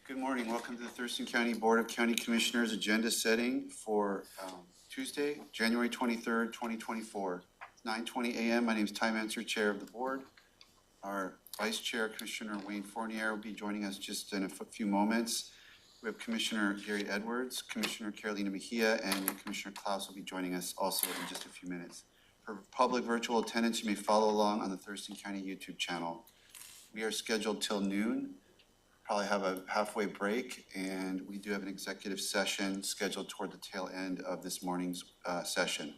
Good morning. Welcome to the Thurston County Board of County Commissioners agenda setting for Tuesday, January 23rd, 2024. 9:20 a.m. My name is Ty Manser, Chair of the Board. Our Vice Chair, Commissioner Wayne Fournier, will be joining us just in a few moments. We have Commissioner Gary Edwards, Commissioner Carolina Mejia, and Commissioner Klaus will be joining us also in just a few minutes. For public virtual attendance, you may follow along on the Thurston County YouTube channel. We are scheduled till noon. Probably have a halfway break, and we do have an executive session scheduled toward the tail end of this morning's session.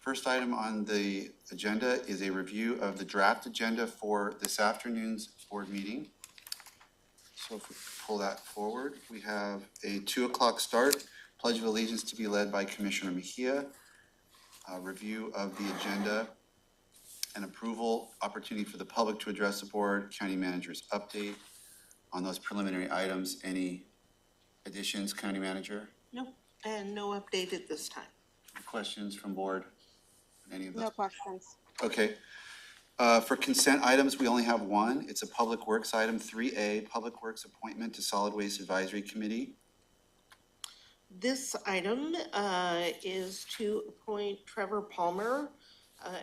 First item on the agenda is a review of the draft agenda for this afternoon's board meeting. So if we pull that forward, we have a 2 o'clock start, Pledge of Allegiance to be led by Commissioner Mejia, a review of the agenda, and approval, opportunity for the public to address the board, county manager's update. On those preliminary items, any additions, County Manager? No, and no update at this time. Questions from board? Any of those? No questions. Okay. For consent items, we only have one. It's a Public Works item, 3A, Public Works Appointment to Solid Waste Advisory Committee. This item is to appoint Trevor Palmer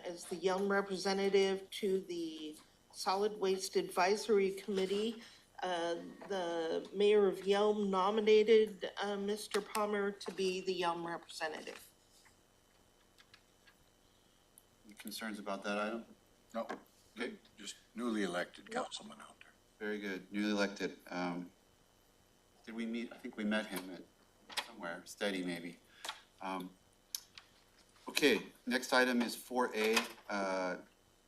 as the young representative to the Solid Waste Advisory Committee. The mayor of Yelm nominated Mr. Palmer to be the Yelm representative. Any concerns about that item? No, Okay, just newly elected councilman out there. very good. Newly elected. Did we meet? I think we met him at somewhere, Steady maybe. Okay, next item is 4A.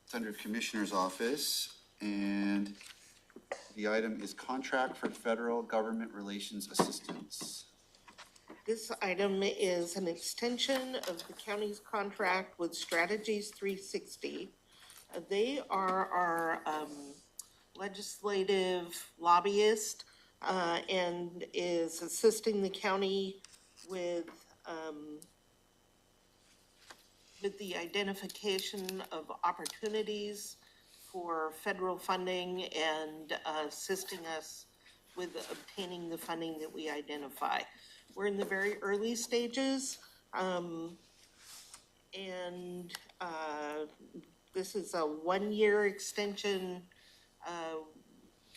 It's under Commissioner's Office, and the item is Contract for Federal Government Relations Assistance. This item is an extension of the county's contract with Strategies 360. They are our legislative lobbyist and is assisting the county with the identification of opportunities for federal funding and assisting us with obtaining the funding that we identify. We're in the very early stages, and this is a 1-year extension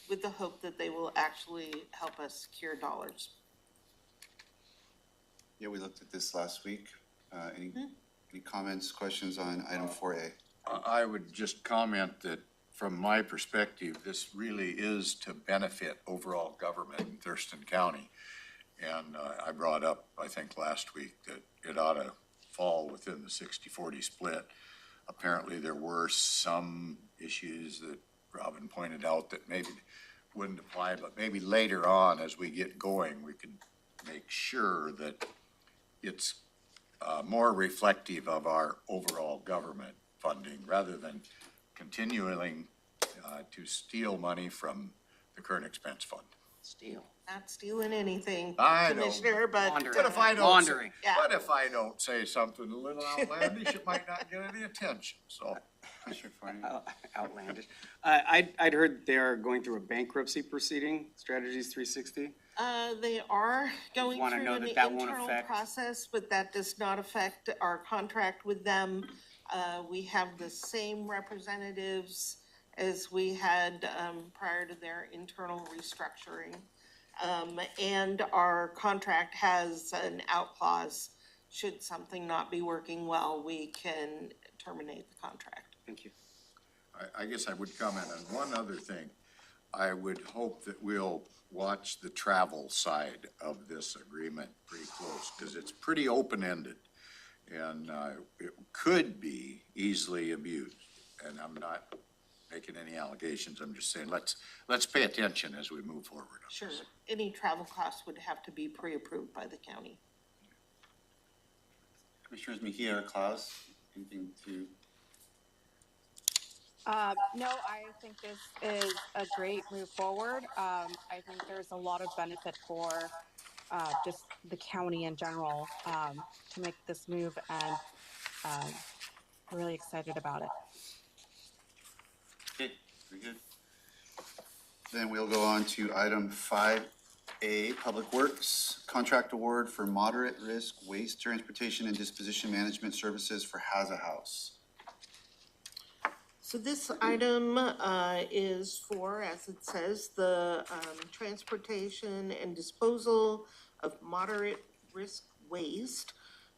with the hope that they will actually help us secure dollars. Yeah, we looked at this last week. Any comments, questions on item 4A? I would just comment that from my perspective, this really is to benefit overall government in Thurston County. And I brought up, I think last week, that it ought to fall within the 60-40 split. Apparently there were some issues that Robin pointed out that maybe wouldn't apply, but maybe later on as we get going, we could make sure that it's more reflective of our overall government funding rather than continuing to steal money from the current expense fund. Steal. Not stealing anything, I know. Commissioner, but Laundering. What if I don't? Laundering. Say, what if I don't say something a little outlandish? It might not get any attention. So, Commissioner Fournier? Outlandish. I'd heard they are going through a bankruptcy proceeding, Strategies 360. they are going wanna through know an that won't internal affect- process, but that does not affect our contract with them. We have the same representatives as we had prior to their internal restructuring. And our contract has an out clause. Should something not be working well, we can terminate the contract. Thank you. I guess I would comment on one other thing. I would hope that we'll watch the travel side of this agreement pretty close because it's pretty open-ended and it could be easily abused. And I'm not making any allegations. I'm just saying let's pay attention as we move forward. Sure, any travel costs would have to be pre-approved by the county. Commissioners Mejia or Klaus, anything to? No, I think this is a great move forward. I think there's a lot of benefit for just the county in general to make this move, and really excited about it. Okay, very good. Then we'll go on to item 5 A, Public Works, contract award for moderate risk waste transportation and disposition management services for Haza House. So this item is for, as it says, the transportation and disposal of moderate risk waste.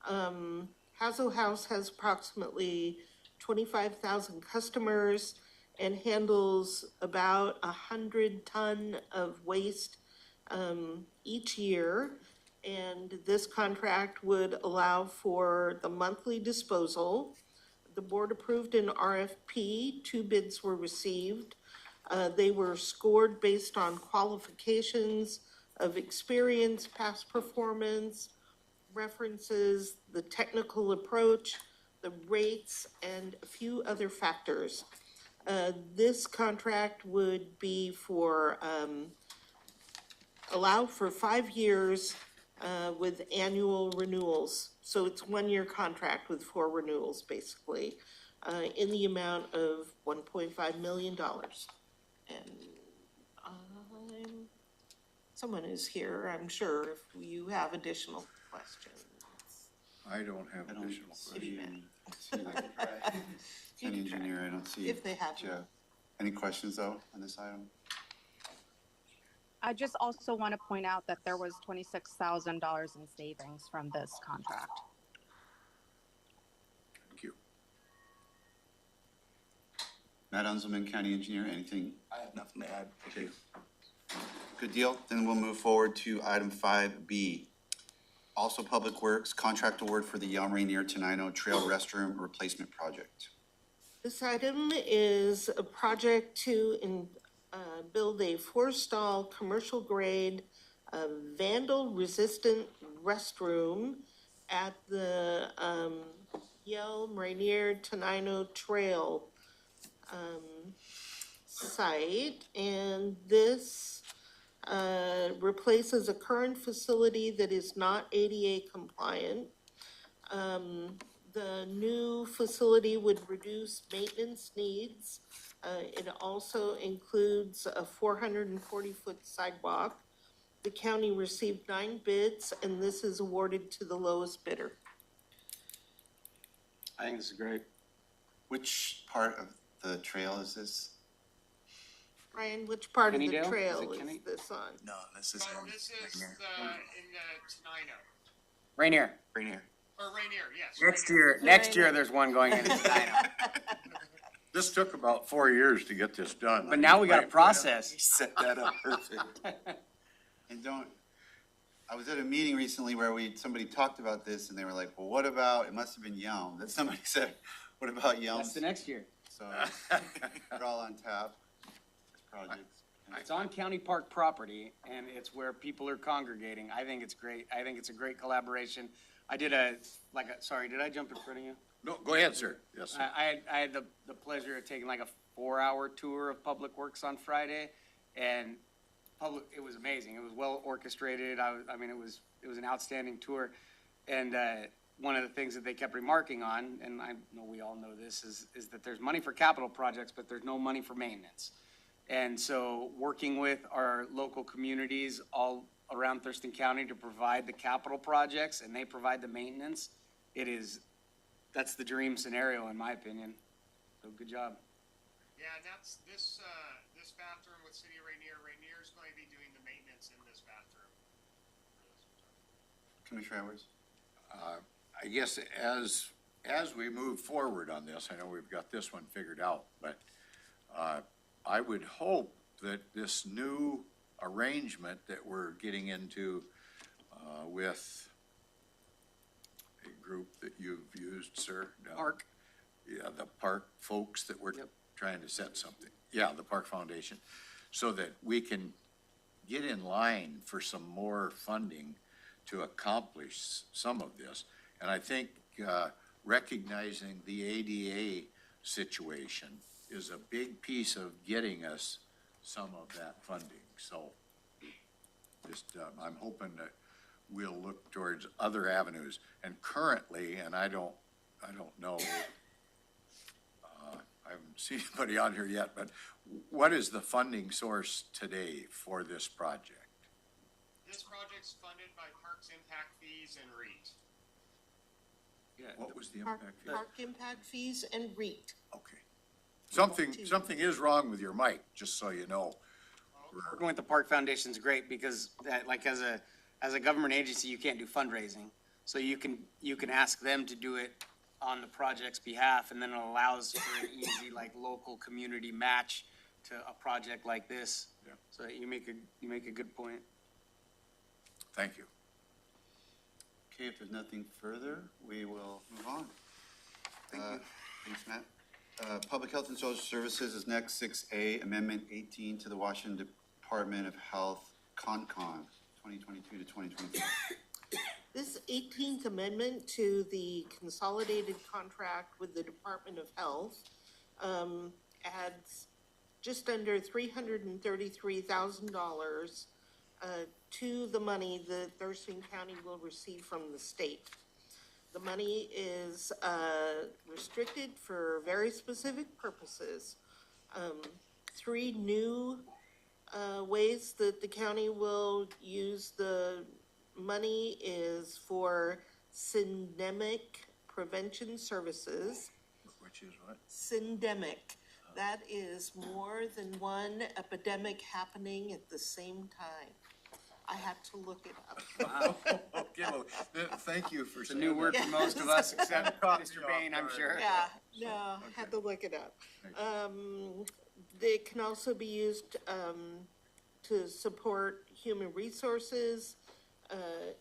Hazo House has approximately 25,000 customers and handles about 100 ton of waste each year. And this contract would allow for the monthly disposal. The board approved an RFP, 2 bids were received. They were scored based on qualifications of experience, past performance, references, the technical approach, the rates, and a few other factors. This contract would be for, allow for 5 years with annual renewals. So it's 1-year contract with 4 renewals, basically, in the amount of $1.5 million. And someone is here, I'm sure, if you have additional questions. I don't have I don't additional see, questions. County engineer, I don't see. If they have Jeff. them. Any questions though on this item? I just also want to point out that there was $26,000 in savings from this contract. Thank you. Matt Unzelman, county engineer, anything? I have nothing to add. Okay. Good deal. Then we'll move forward to item 5B. Also Public Works, contract award for the Yelm Rainier Tenino Trail Restroom Replacement Project. This item is a project to build a 4-stall commercial grade vandal-resistant restroom at the Yelm Rainier Tenino Trail site. And this replaces a current facility that is not ADA compliant. The new facility would reduce maintenance needs. It also includes a 440-foot sidewalk. The county received 9 bids, and this is awarded to the lowest bidder. I think this is great. Which part of the trail is this? Ryan, which part of the Kennydale? Is trail it is Kenny? this on? No, this is This is Rainier. in Tenino, Rainier. Rainier. or Rainier, yes. Next year, there's one going in Tenino. This took about 4 years to get this done. But now we got a You process. set that up perfect. And I was at a meeting recently where somebody talked about this and they were like, well, what about, it must have been Yelm, that somebody said, what about Yelm? That's the next year. So we're all on tap, projects. It's on county park property, and it's where people are congregating. I think it's great. I think it's a great collaboration. I did sorry, did I jump in front of you? No, go ahead, sir. Yes, sir. I had the pleasure of taking like a 4-hour tour of Public Works on Friday, and it was amazing. It was well orchestrated. I mean, it was an outstanding tour. And one of the things that they kept remarking on, and I know we all know this, is that there's money for capital projects, but there's no money for maintenance. And so working with our local communities all around Thurston County to provide the capital projects and they provide the maintenance, that's the dream scenario in my opinion. So good job. Yeah, and that's this bathroom with City of Rainier. Rainier's going to be doing the maintenance in this bathroom. Commissioner Edwards? I guess as we move forward on this, I know we've got this one figured out, but I would hope that this new arrangement that we're getting into with a group that you've used, sir. Park. Yeah, the park folks that we're trying to set something. Yeah, the Park Foundation, so that we can get in line for some more funding to accomplish some of this. And I think recognizing the ADA situation is a big piece of getting us some of that funding. So just, I'm hoping that we'll look towards other avenues. And currently, and I don't know, I haven't seen anybody on here yet, but what is the funding source today for this project? projects funded by Parks Impact Fees and REIT. Yeah, What was the Park, impact fee? park impact fees and REIT. Okay. Something is wrong with your mic, just so you know. working with the Park Foundation's great because that, like, as a government agency, you can't do fundraising. So you can ask them to do it on the project's behalf, and then it allows for an easy, like, local community match to a project like this. Yeah. So you make a good point. Thank you. Okay, if there's nothing further, we will move on. Thank you. Thanks, Matt. Public Health and Social Services is next, 6A, Amendment 18 to the Washington Department of Health, CONCON, 2022 to 2024. This 18th amendment to the consolidated contract with the Department of Health adds just under $333,000 to the money that Thurston County will receive from the state. The money is restricted for very specific purposes. Three new ways that the county will use the money is for syndemic prevention services. Which is what? Syndemic. That is more than one epidemic happening at the same time. I had to look it up. Okay, well, thank you for It's a saying new word that. for most of us, except Caught me Mr. off Bain, I'm guard. sure. Yeah, no, had to look it up. They can also be used to support human resources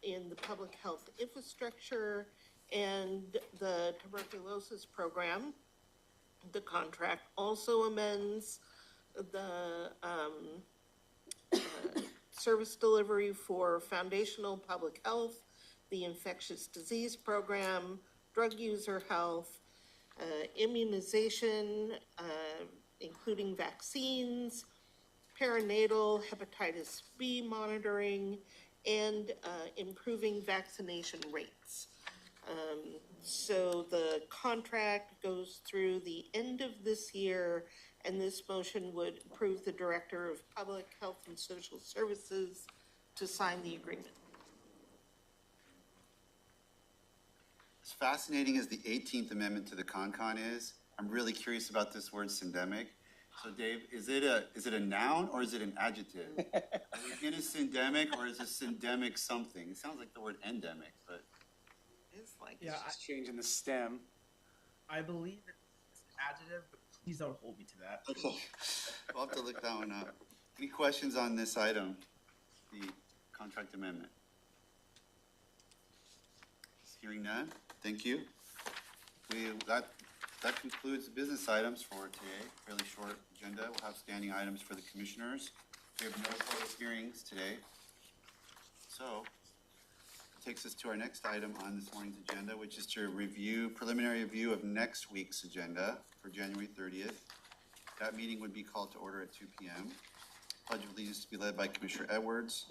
in the public health infrastructure and the tuberculosis program. The contract also amends the service delivery for foundational public health, the infectious disease program, drug user health, immunization, including vaccines, perinatal hepatitis B monitoring, and improving vaccination rates. So the contract goes through the end of this year, and this motion would approve the Director of Public Health and Social Services to sign the agreement. As fascinating as the 18th Amendment to the CONCON is, I'm really curious about this word syndemic. So Dave, is it a noun or is it an adjective? Are we in a syndemic or is a syndemic something? It sounds like the word endemic, but It's like, Yeah, Just changing the stem. I believe it's an adjective, but please don't hold me to that. okay. We'll have to look that one up. Any questions on this item, the contract amendment? Hearing none, thank you. That concludes the business items for today. Fairly short agenda. We'll have standing items for the commissioners. We have no public hearings today. So, takes us to our next item on this morning's agenda, which is to preliminary review of next week's agenda for January 30th. That meeting would be called to order at 2 p.m. Pledge of Allegiance to be led by Commissioner Edwards.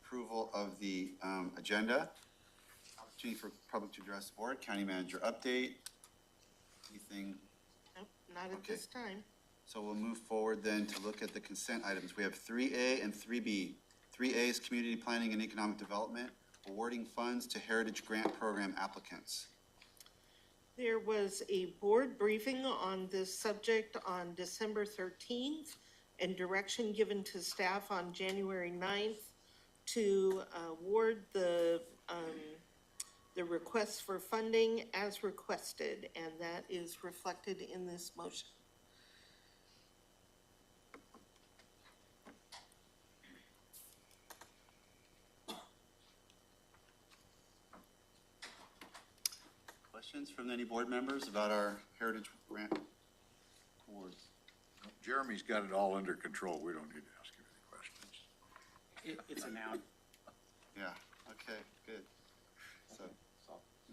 Approval of the agenda. Opportunity for public to address the board. County manager update. Anything? nope, not at Okay. this time. So we'll move forward then to look at the consent items. We have 3A and 3B. 3A is Community Planning and Economic Development, awarding funds to Heritage Grant Program applicants. There was a board briefing on this subject on December 13th and direction given to staff on January 9th to award the requests for funding as requested, and that is reflected in this motion. Questions from any board members about our Heritage Grant awards? Jeremy's got it all under control. We don't need to ask him any questions. It's a noun. Yeah, okay, good. So,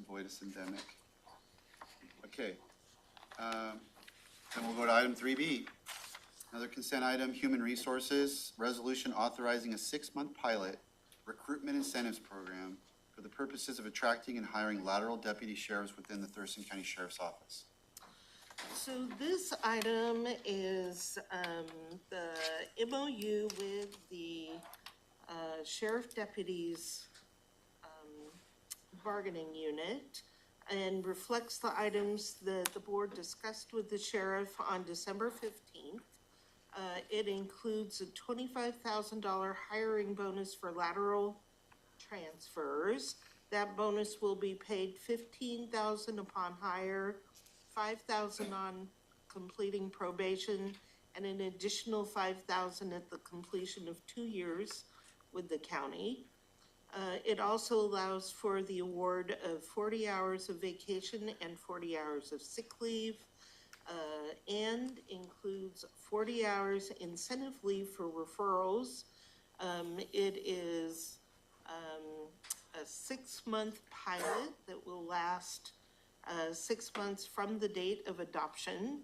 avoid a syndemic. Okay. Then we'll go to item 3B. Another consent item, Human Resources, resolution authorizing a 6-month pilot recruitment incentives program for the purposes of attracting and hiring lateral deputy sheriffs within the Thurston County Sheriff's Office. So this item is the MOU with the sheriff deputies bargaining unit and reflects the items that the board discussed with the sheriff on December 15th. It includes a $25,000 hiring bonus for lateral transfers. That bonus will be paid $15,000 upon hire, $5,000 on completing probation, and an additional $5,000 at the completion of 2 years with the county. It also allows for the award of 40 hours of vacation and 40 hours of sick leave, and includes 40 hours incentive leave for referrals. It is a 6-month pilot that will last 6 months from the date of adoption.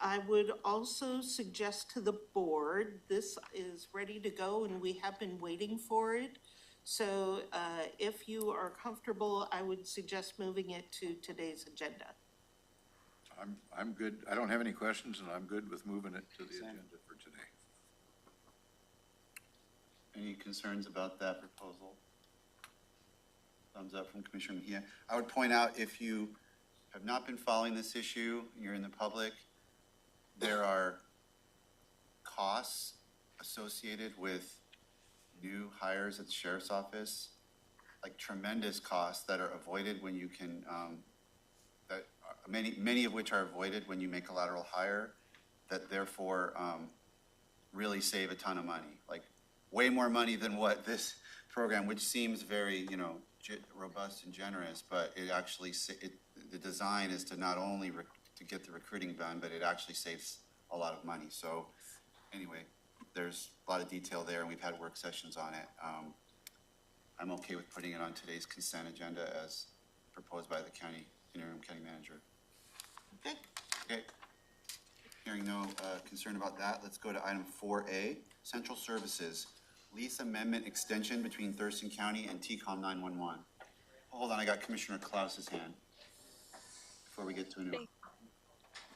I would also suggest to the board, this is ready to go and we have been waiting for it. So if you are comfortable, I would suggest moving it to today's agenda. I'm good. I don't have any questions, and I'm good with moving it to the agenda for today. Any concerns about that proposal? Thumbs up from Commissioner Mejia. I would point out, if you have not been following this issue, you're in the public, there are costs associated with new hires at the sheriff's office, like tremendous costs that are avoided when you can, many of which are avoided when you make a lateral hire, that therefore really save a ton of money, like way more money than what this program, which seems very, robust and generous, but it actually, the design is to not only to get the recruiting done, but it actually saves a lot of money. So anyway, there's a lot of detail there, and we've had work sessions on it. I'm okay with putting it on today's consent agenda as proposed by the interim county manager. Okay. Hearing no concern about that, let's go to item 4A, Central Services, lease amendment extension between Thurston County and TCOM 911. Hold on, I got Commissioner Klaus's hand before we get to a new.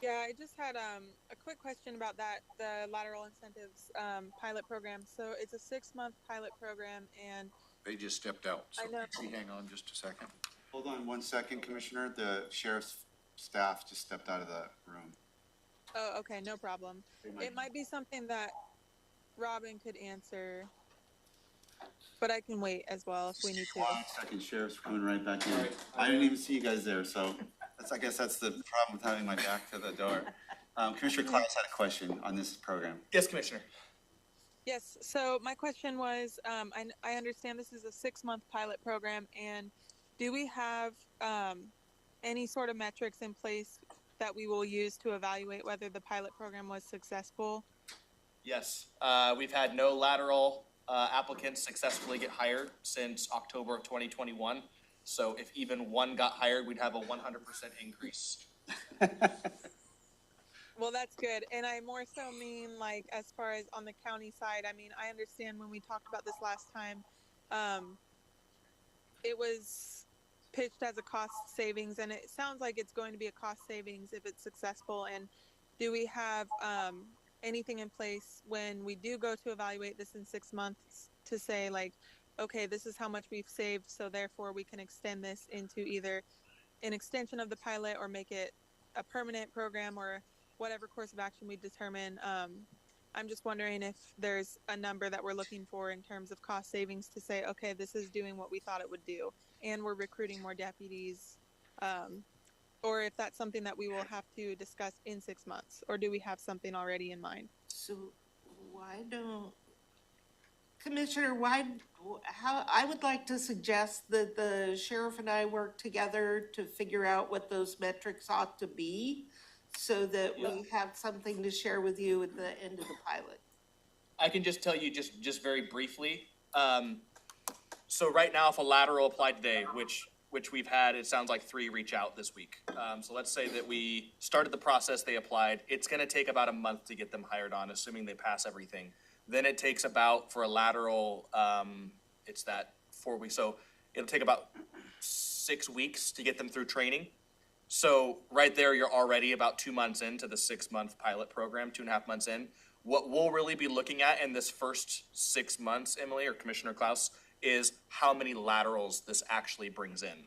Yeah, I just had a quick question about that, the lateral incentives pilot program. So it's a 6-month pilot program, and They just stepped out, so I know. can you hang on just a second? Hold on 1 second, Commissioner. The sheriff's staff just stepped out of the room. Oh, okay, no problem. It might be something that Robin could answer, but I can wait as well if we need to. 1 second, sheriff's coming right back in. I didn't even see you guys there, so I guess that's the problem with having my back to the door. Commissioner Klaus had a question on this program. Yes, Commissioner. Yes, so my question was, I understand this is a 6-month pilot program, and do we have any sort of metrics in place that we will use to evaluate whether the pilot program was successful? Yes, we've had no lateral applicants successfully get hired since October of 2021. So if even one got hired, we'd have a 100% increase. Well, that's good. And I more so mean, like, as far as on the county side, I mean, I understand when we talked about this last time, it was pitched as a cost savings, and it sounds like it's going to be a cost savings if it's successful. And do we have anything in place when we do go to evaluate this in 6 months to say, like, okay, this is how much we've saved, so therefore we can extend this into either an extension of the pilot or make it a permanent program, or whatever course of action we determine. I'm just wondering if there's a number that we're looking for in terms of cost savings to say, okay, this is doing what we thought it would do, and we're recruiting more deputies, or if that's something that we will have to discuss in 6 months, or do we have something already in mind? So why don't, Commissioner, I would like to suggest that the sheriff and I work together to figure out what those metrics ought to be, so that we have something to share with you at the end of the pilot. I can just tell you just very briefly. So right now, if a lateral applied today, which we've had, it sounds like 3 reach out this week. So let's say that we started the process, they applied. It's going to take about a month to get them hired on, assuming they pass everything. Then it takes about, for a lateral, it's that 4 weeks. So it'll take about 6 weeks to get them through training. So right there, you're already about 2 months into the 6-month pilot program, 2.5 months in. What we'll really be looking at in this first 6 months, Emily or Commissioner Klaus, is how many laterals this actually brings in.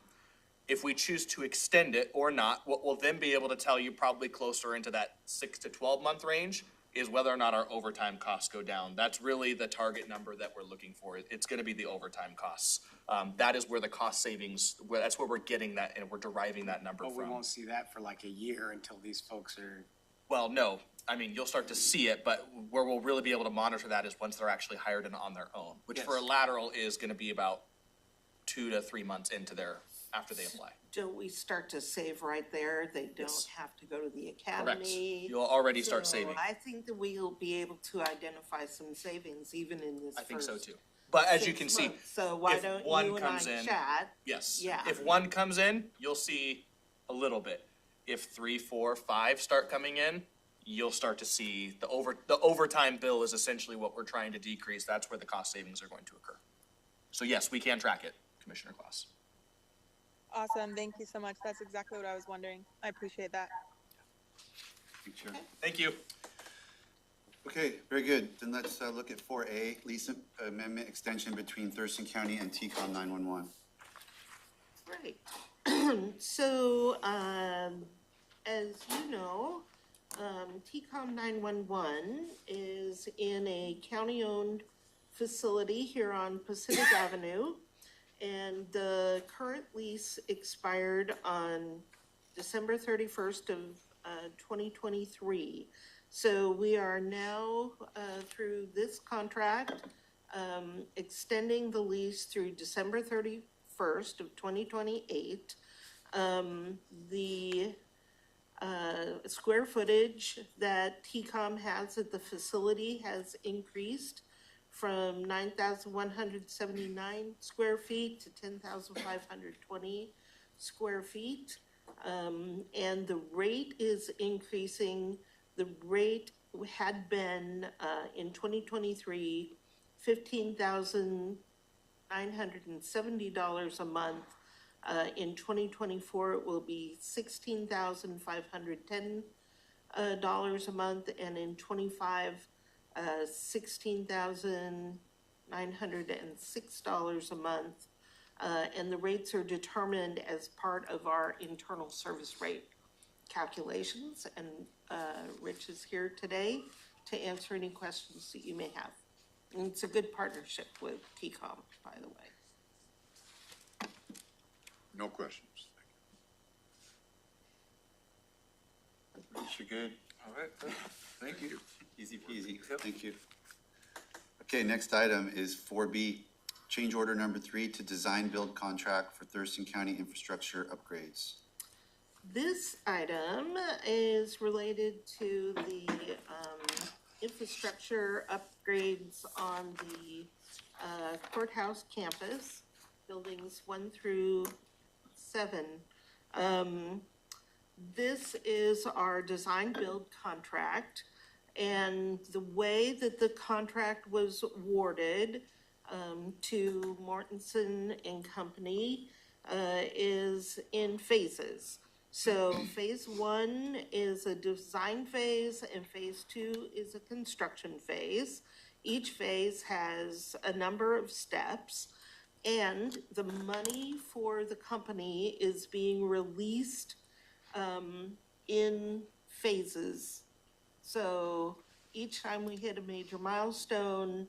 If we choose to extend it or not, what we'll then be able to tell you probably closer into that 6 to 12 month range is whether or not our overtime costs go down. That's really the target number that we're looking for. It's gonna be the overtime costs. That is where the cost savings, that's where we're getting that and we're deriving that number But we from. won't see that for like a year until these folks are, Well, no, I mean, you'll start to see it, but where we'll really be able to monitor that is once they're actually hired and on their own, which for a Yes. lateral is gonna be about 2 to 3 months into after they apply. Don't we start to save right there? They don't Yes. have to go to the Correct. academy. You'll already start So saving. I think that we'll be able to identify some savings even in this I think so first too. But as you 6 can see, months. So why if don't one you and I comes in- chat? yes. Yeah. If one comes in, you'll see a little bit. If 3, 4, 5 start coming in, you'll start to see the overtime bill is essentially what we're trying to decrease. That's where the cost savings are going to occur. So yes, we can track it, Commissioner Klaus. Awesome. Thank you so much. That's exactly what I was wondering. I appreciate that. Thank you. Okay, very good. Then let's look at 4A, lease amendment extension between Thurston County and TCOM 911. Right. So, as you know, TCOM 911 is in a county-owned facility here on Pacific Avenue. And the current lease expired on December 31st of 2023. So we are now through this contract, extending the lease through December 31st of 2028. The square footage that TCOM has at the facility has increased from 9,179 square feet to 10,520 square feet. And the rate is increasing. The rate had been, in 2023, $15,970 a month. In 2024, it will be $16,510 a month, and in 25, $16,906 a month. And the rates are determined as part of our internal service rate calculations. And Rich is here today to answer any questions that you may have. And it's a good partnership with TCOM, by the way. No questions. You're good. All right, thank you. Easy peasy. Thank you. Okay, next item is 4B, change order number 3 to design build contract for Thurston County infrastructure upgrades. This item is related to the infrastructure upgrades on the courthouse campus, buildings 1 through 7. This is our design build contract, and the way that the contract was awarded to Mortensen and Company is in phases. So phase 1 is a design phase and phase 2 is a construction phase. Each phase has a number of steps, and the money for the company is being released in phases. So each time we hit a major milestone,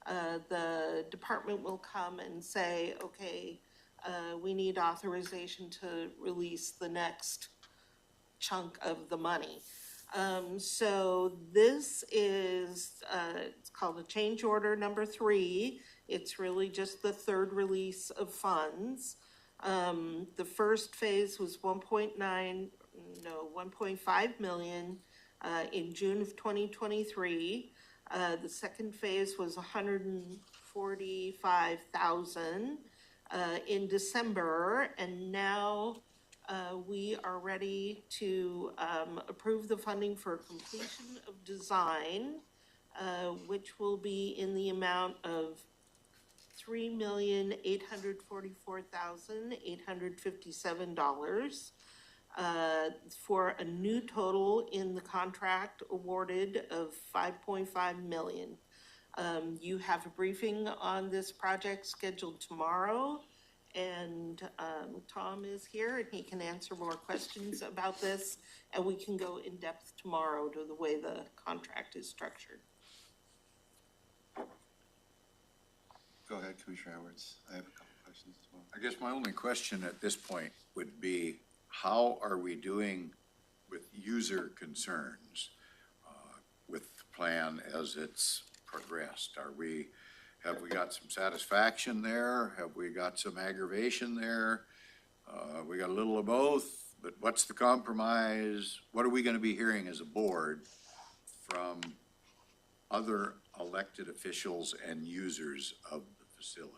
the department will come and say, okay, we need authorization to release the next chunk of the money. So this is, it's called a change order number 3. It's really just the third release of funds. The first phase was 1.5 million in June of 2023. The second phase was 145,000 in December, and now we are ready to approve the funding for completion of design, which will be in the amount of $3,844,857. for a new total in the contract awarded of 5.5 million. You have a briefing on this project scheduled tomorrow, and Tom is here and he can answer more questions about this, and we can go in depth tomorrow to the way the contract is structured. Go ahead, Commissioner Edwards. I have a couple questions as well. I guess my only question at this point would be, how are we doing with user concerns with the plan as it's progressed? Have we got some satisfaction there? Have we got some aggravation there? We got a little of both, but what's the compromise? What are we gonna be hearing as a board from other elected officials and users of the facility?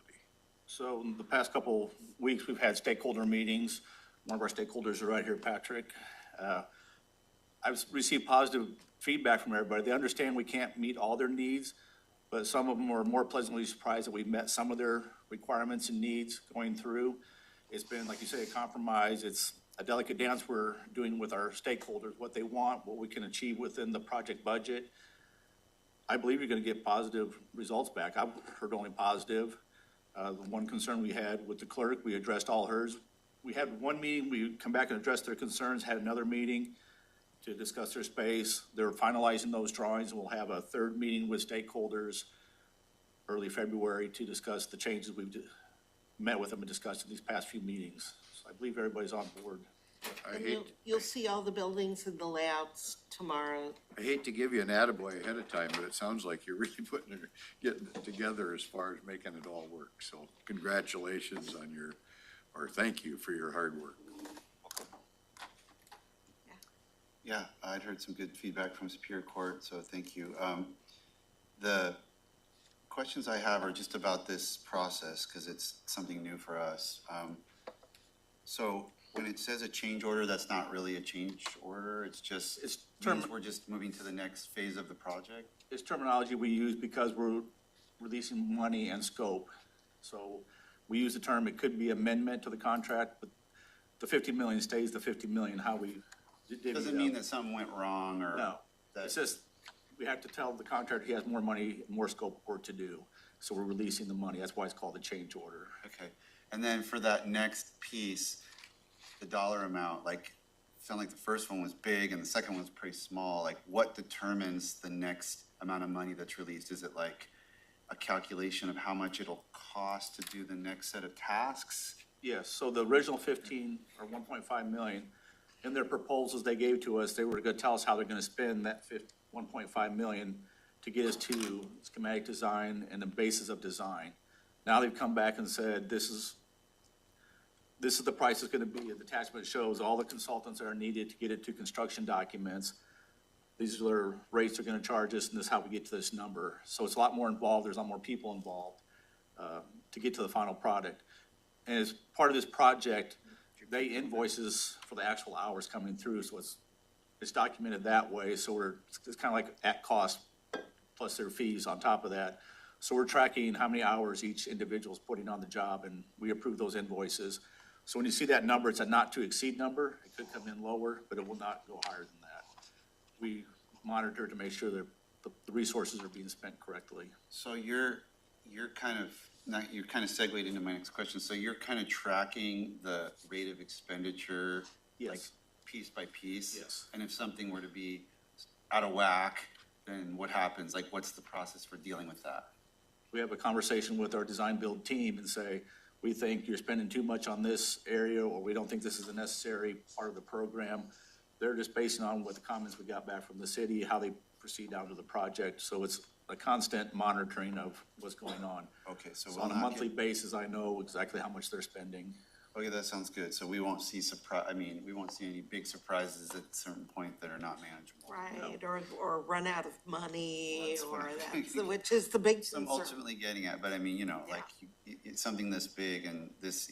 So in the past couple weeks, we've had stakeholder meetings. One of our stakeholders is right here, Patrick. I've received positive feedback from everybody. They understand we can't meet all their needs, but some of them were more pleasantly surprised that we met some of their requirements and needs going through. It's been, like you say, a compromise. It's a delicate dance we're doing with our stakeholders, what they want, what we can achieve within the project budget. I believe you're gonna get positive results back. I've heard only positive. The one concern we had with the clerk, we addressed all hers. We had one meeting, we come back and address their concerns, had another meeting to discuss their space. They're finalizing those drawings, and we'll have a third meeting with stakeholders early February to discuss the changes we've met with them and discussed in these past few meetings. So I believe everybody's on board. And you'll see all the buildings and the layouts tomorrow. I hate to give you an attaboy ahead of time, but it sounds like you're really getting it together as far as making it all work. So congratulations on thank you for your hard work. Yeah, I'd heard some good feedback from Superior Court, so thank you. The questions I have are just about this process, because it's something new for us. So when it says a change order, that's not really a change order, it's just, means we're just moving to the next phase of the project? It's terminology we use because we're releasing money and scope. So we use the term, it could be amendment to the contract, but the 50 million stays the 50 million, how we divvy it up. Doesn't mean that something went wrong or? No, that- it's just, we have to tell the contractor he has more money, more scope work to do. So we're releasing the money, that's why it's called a change order. Okay, and then for that next piece, the dollar amount, like, sound like the first one was big and the second one's pretty small, like, what determines the next amount of money that's released? Is it like a calculation of how much it'll cost to do the next set of tasks? Yes, so the original 15 or 1.5 million, in their proposals they gave to us, they were gonna tell us how they're gonna spend that 1.5 million to get us to schematic design and the basis of design. Now they've come back and said, this is the price it's gonna be. The attachment shows all the consultants that are needed to get it to construction documents. These are the rates they're gonna charge us, and this is how we get to this number. So it's a lot more involved, there's a lot more people involved to get to the final product. And as part of this project, they invoice us for the actual hours coming through, so it's documented that way, so it's kind of like at cost plus their fees on top of that. So we're tracking how many hours each individual is putting on the job, and we approve those invoices. So when you see that number, it's a not to exceed number. It could come in lower, but it will not go higher than that. We monitor to make sure that the resources are being spent correctly. So you're kind of segued into my next question. So you're kind of tracking the rate of expenditure, like Yes. piece by piece? Yes. And if something were to be out of whack, then what happens? Like, what's the process for dealing with that? We have a conversation with our design build team and say, we think you're spending too much on this area, or we don't think this is a necessary part of the program. They're just basing on what the comments we got back from the city, how they proceed down to the project. So it's a constant monitoring of what's going on. Okay, so So on a monthly basis, I know exactly how much they're spending. Okay, that sounds good. So we won't see we won't see any big surprises at a certain point that are not manageable. Right, or run out of money, That's what or I'm that's, which is the big So I'm concern. ultimately getting at, but I mean, like, it's something this big and that's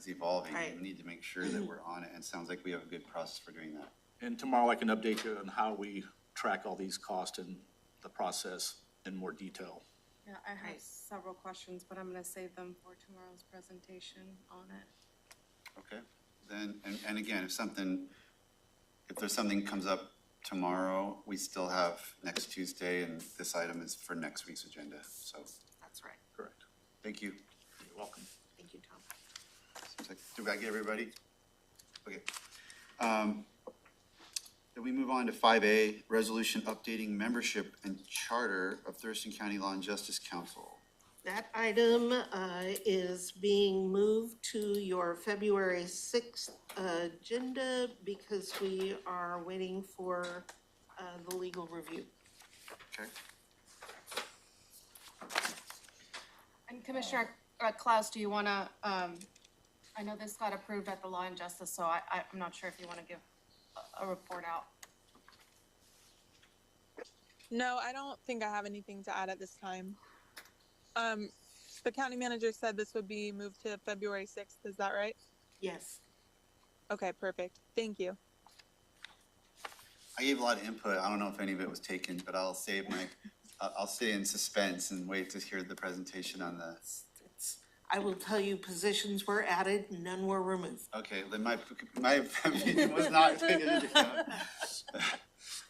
evolving. Right. We need to make sure that we're on it, and it sounds like we have a good process for doing that. And tomorrow I can update you on how we track all these costs and the process in more detail. Yeah, I have several questions, but I'm gonna save them for tomorrow's presentation on it. Okay, then, and again, if there's something comes up tomorrow, we still have next Tuesday, and this item is for next week's agenda, so, That's right. Correct. thank you. You're welcome. Thank you, Tom. Did I get everybody? Okay. Then we move on to 5A, resolution updating membership and charter of Thurston County Law and Justice Council. That item is being moved to your February 6th agenda because we are waiting for the legal review. Okay. And Commissioner Klaus, do you want to, I know this got approved at the Law and Justice, so I'm not sure if you want to give a report out. No, I don't think I have anything to add at this time. The county manager said this would be moved to February 6th. Is that right? Yes. Okay, perfect. Thank you. I gave a lot of input. I don't know if any of it was taken, but I'll save I'll stay in suspense and wait to hear the presentation on the, I will tell you, positions were added, none were removed. okay, then my opinion was not taken into account.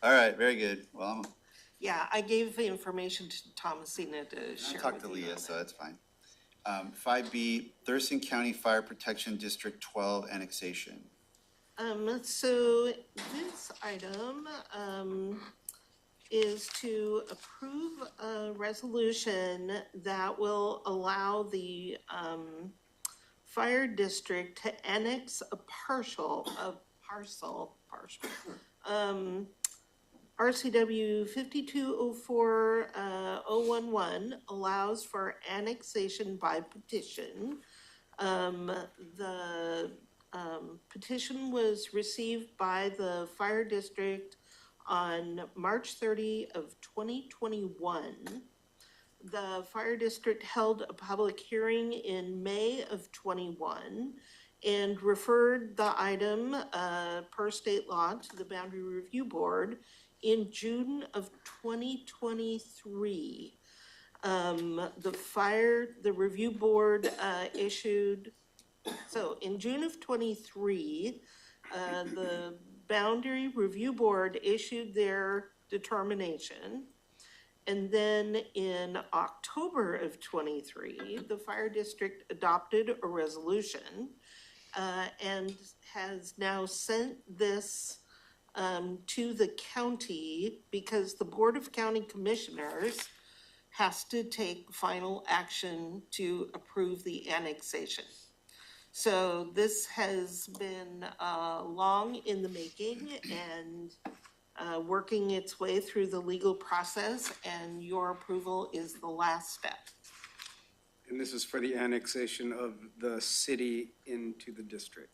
All right, very good. Well, Yeah, I gave the information to Thomasina to share I'll talk to with you Leah, on so that. that's fine. 5B, Thurston County Fire Protection District 12 annexation. So this item, is to approve a resolution that will allow the, fire district to annex a parcel, RCW 5204-011 allows for annexation by petition. The petition was received by the fire district on March 30 of 2021. The fire district held a public hearing in May of 21 and referred the item per state law to the Boundary Review Board in June of 2023. The review board issued, so in June of 23, the Boundary Review Board issued their determination. And then in October of 23, the fire district adopted a resolution and has now sent this to the county because the Board of County Commissioners has to take final action to approve the annexation. So this has been long in the making and working its way through the legal process, and your approval is the last step. And this is for the annexation of the city into the district.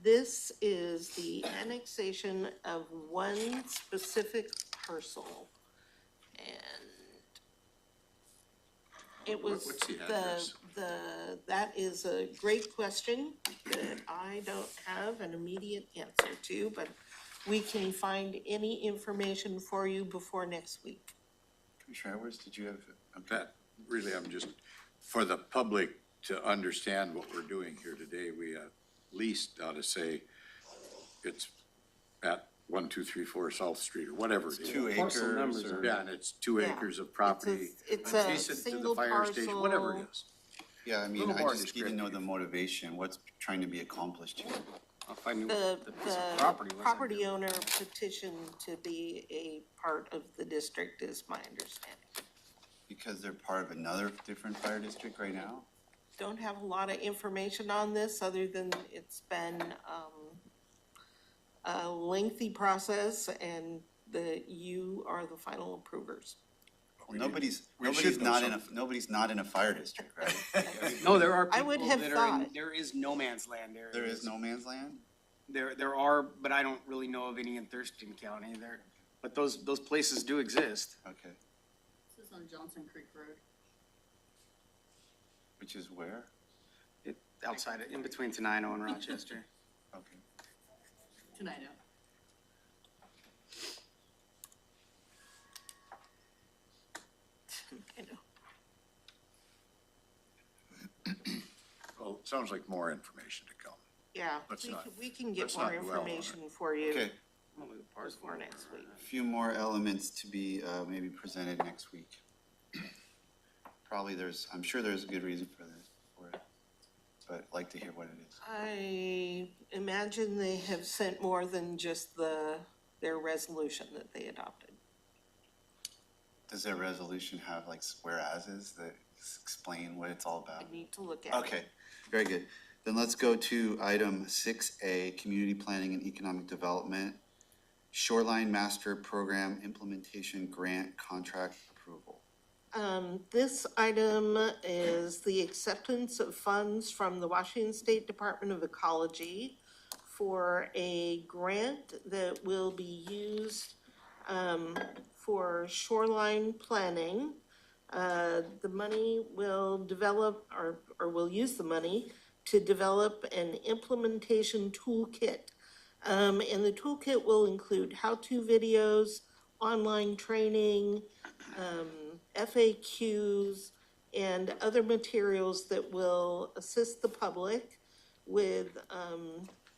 This is the annexation of one specific parcel. And it was What's the address? that is a great question that I don't have an immediate answer to, but we can find any information for you before next week. Commissioner Edwards, did you have? That, really, I'm just, for the public to understand what we're doing here today, we at least ought to say it's at 1234 South Street or whatever it is. 2 Parcel acres numbers or? are- Yeah, and it's 2 Yeah. acres of property It's a adjacent to the single fire station, whatever it parcel. is. Yeah, I mean, Little I more just didn't know the descriptive. motivation, what's trying to be accomplished here. If I knew The what the piece of property was. I'd property do it. owner petitioned to be a part of the district is my understanding. Because they're part of another different fire district right now? Don't have a lot of information on this, other than it's been, a lengthy process and you are the final approvers. Nobody's we not should know nobody's not in a fire district, right? No, there are I would people have that are in, thought. there is no man's land areas. There is no man's land? There are, but I don't really know of any in Thurston County there. But those places do exist. Okay, This is on Johnson Creek Road. which is where? Outside, in between Tenino and Rochester. Okay. Tonight, yeah. I know. Well, it sounds like more information to come. Yeah, Let's we not- can, we can get let's more not dwell on it. information for you Okay, before next week. a few more elements to be, maybe presented next week. Probably I'm sure there's a good reason for it, but I'd like to hear what it is. I imagine they have sent more than just their resolution that they adopted. Does their resolution have like whereases that explain what it's all about? I need to look at it. Okay, very good. Then let's go to item 6A, Community Planning and Economic Development, Shoreline Master Program Implementation Grant Contract Approval. This item is the acceptance of funds from the Washington State Department of Ecology for a grant that will be used for shoreline planning. The money will develop, or will use the money to develop an implementation toolkit. And the toolkit will include how-to videos, online training, FAQs, and other materials that will assist the public with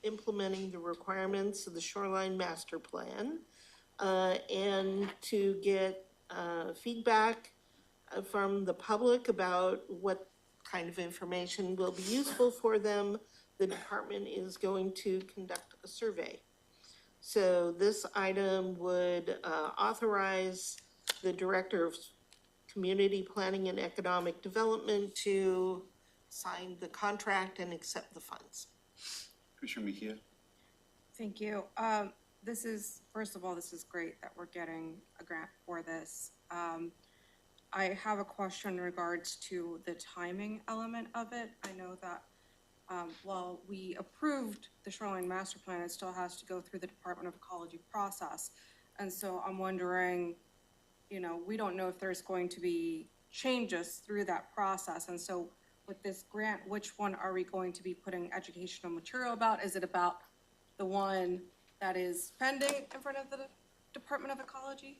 implementing the requirements of the Shoreline Master Plan, and to get feedback from the public about what kind of information will be useful for them. The department is going to conduct a survey. So this item would authorize the Director of Community Planning and Economic Development to sign the contract and accept the funds. Commissioner Mejia? Thank you. First of all, this is great that we're getting a grant for this. I have a question in regards to the timing element of it. I know that while we approved the Shoreline Master Plan, it still has to go through the Department of Ecology process. And so I'm wondering, we don't know if there's going to be changes through that process. And so with this grant, which one are we going to be putting educational material about? Is it about the one that is pending in front of the Department of Ecology?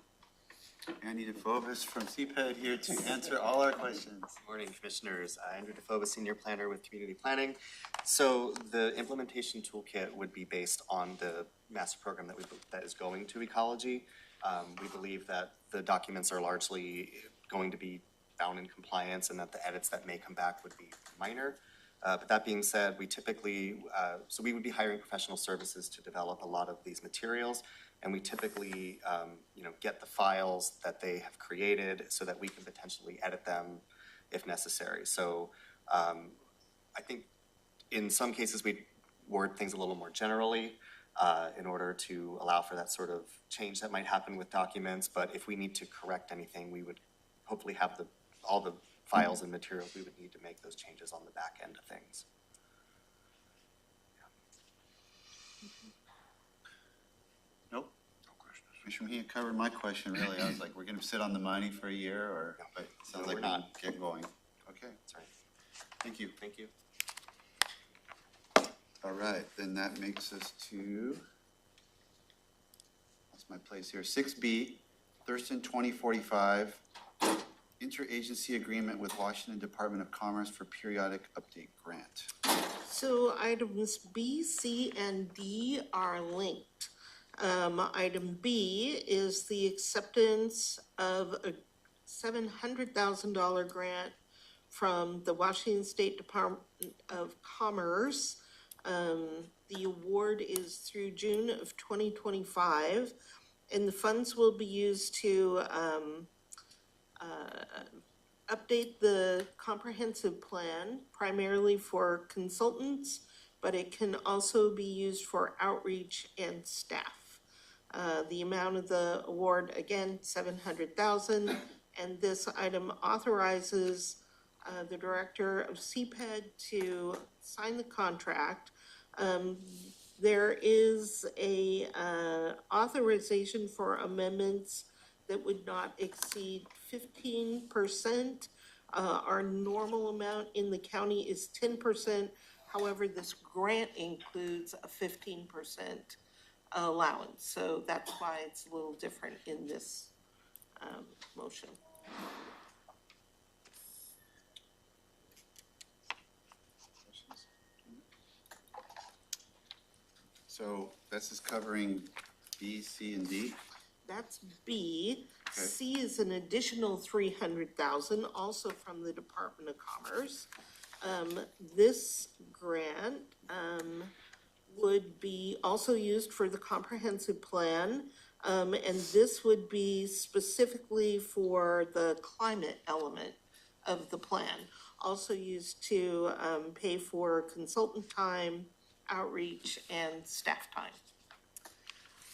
Andy DeFovas from CPED here to answer all our questions. Good morning, Commissioners. Andrew DeFovas, Senior Planner with Community Planning. So the implementation toolkit would be based on the master program that is going to ecology. We believe that the documents are largely going to be found in compliance and that the edits that may come back would be minor. But that being said, we typically, so we would be hiring professional services to develop a lot of these materials. And we typically, get the files that they have created so that we can potentially edit them if necessary. So I think in some cases we word things a little more generally in order to allow for that sort of change that might happen with documents. But if we need to correct anything, we would hopefully have all the files and materials we would need to make those changes on the back end of things. Nope. No questions. Commissioner Mejia covered my question, really. I was like, we're gonna sit on the money for a year, or, but it sounds No, like we're we can not. get going. Okay, That's right. thank you. Thank you. All right, then that makes us to, lost my place here, 6B, Thurston 2045, Interagency Agreement with Washington Department of Commerce for Periodic Update Grant. So items B, C, and D are linked. Item B is the acceptance of a $700,000 grant from the Washington State Department of Commerce. The award is through June of 2025, and the funds will be used to update the comprehensive plan, primarily for consultants, but it can also be used for outreach and staff. The amount of the award, again, $700,000, and this item authorizes the director of CPED to sign the contract. There is a authorization for amendments that would not exceed 15%. Our normal amount in the county is 10%. However, this grant includes a 15% allowance. So that's why it's a little different in this motion. So this is covering B, C, and D? That's B. Okay. C is an additional 300,000, also from the Department of Commerce. This grant, would be also used for the comprehensive plan. And this would be specifically for the climate element of the plan. Also used to, pay for consultant time, outreach, and staff time.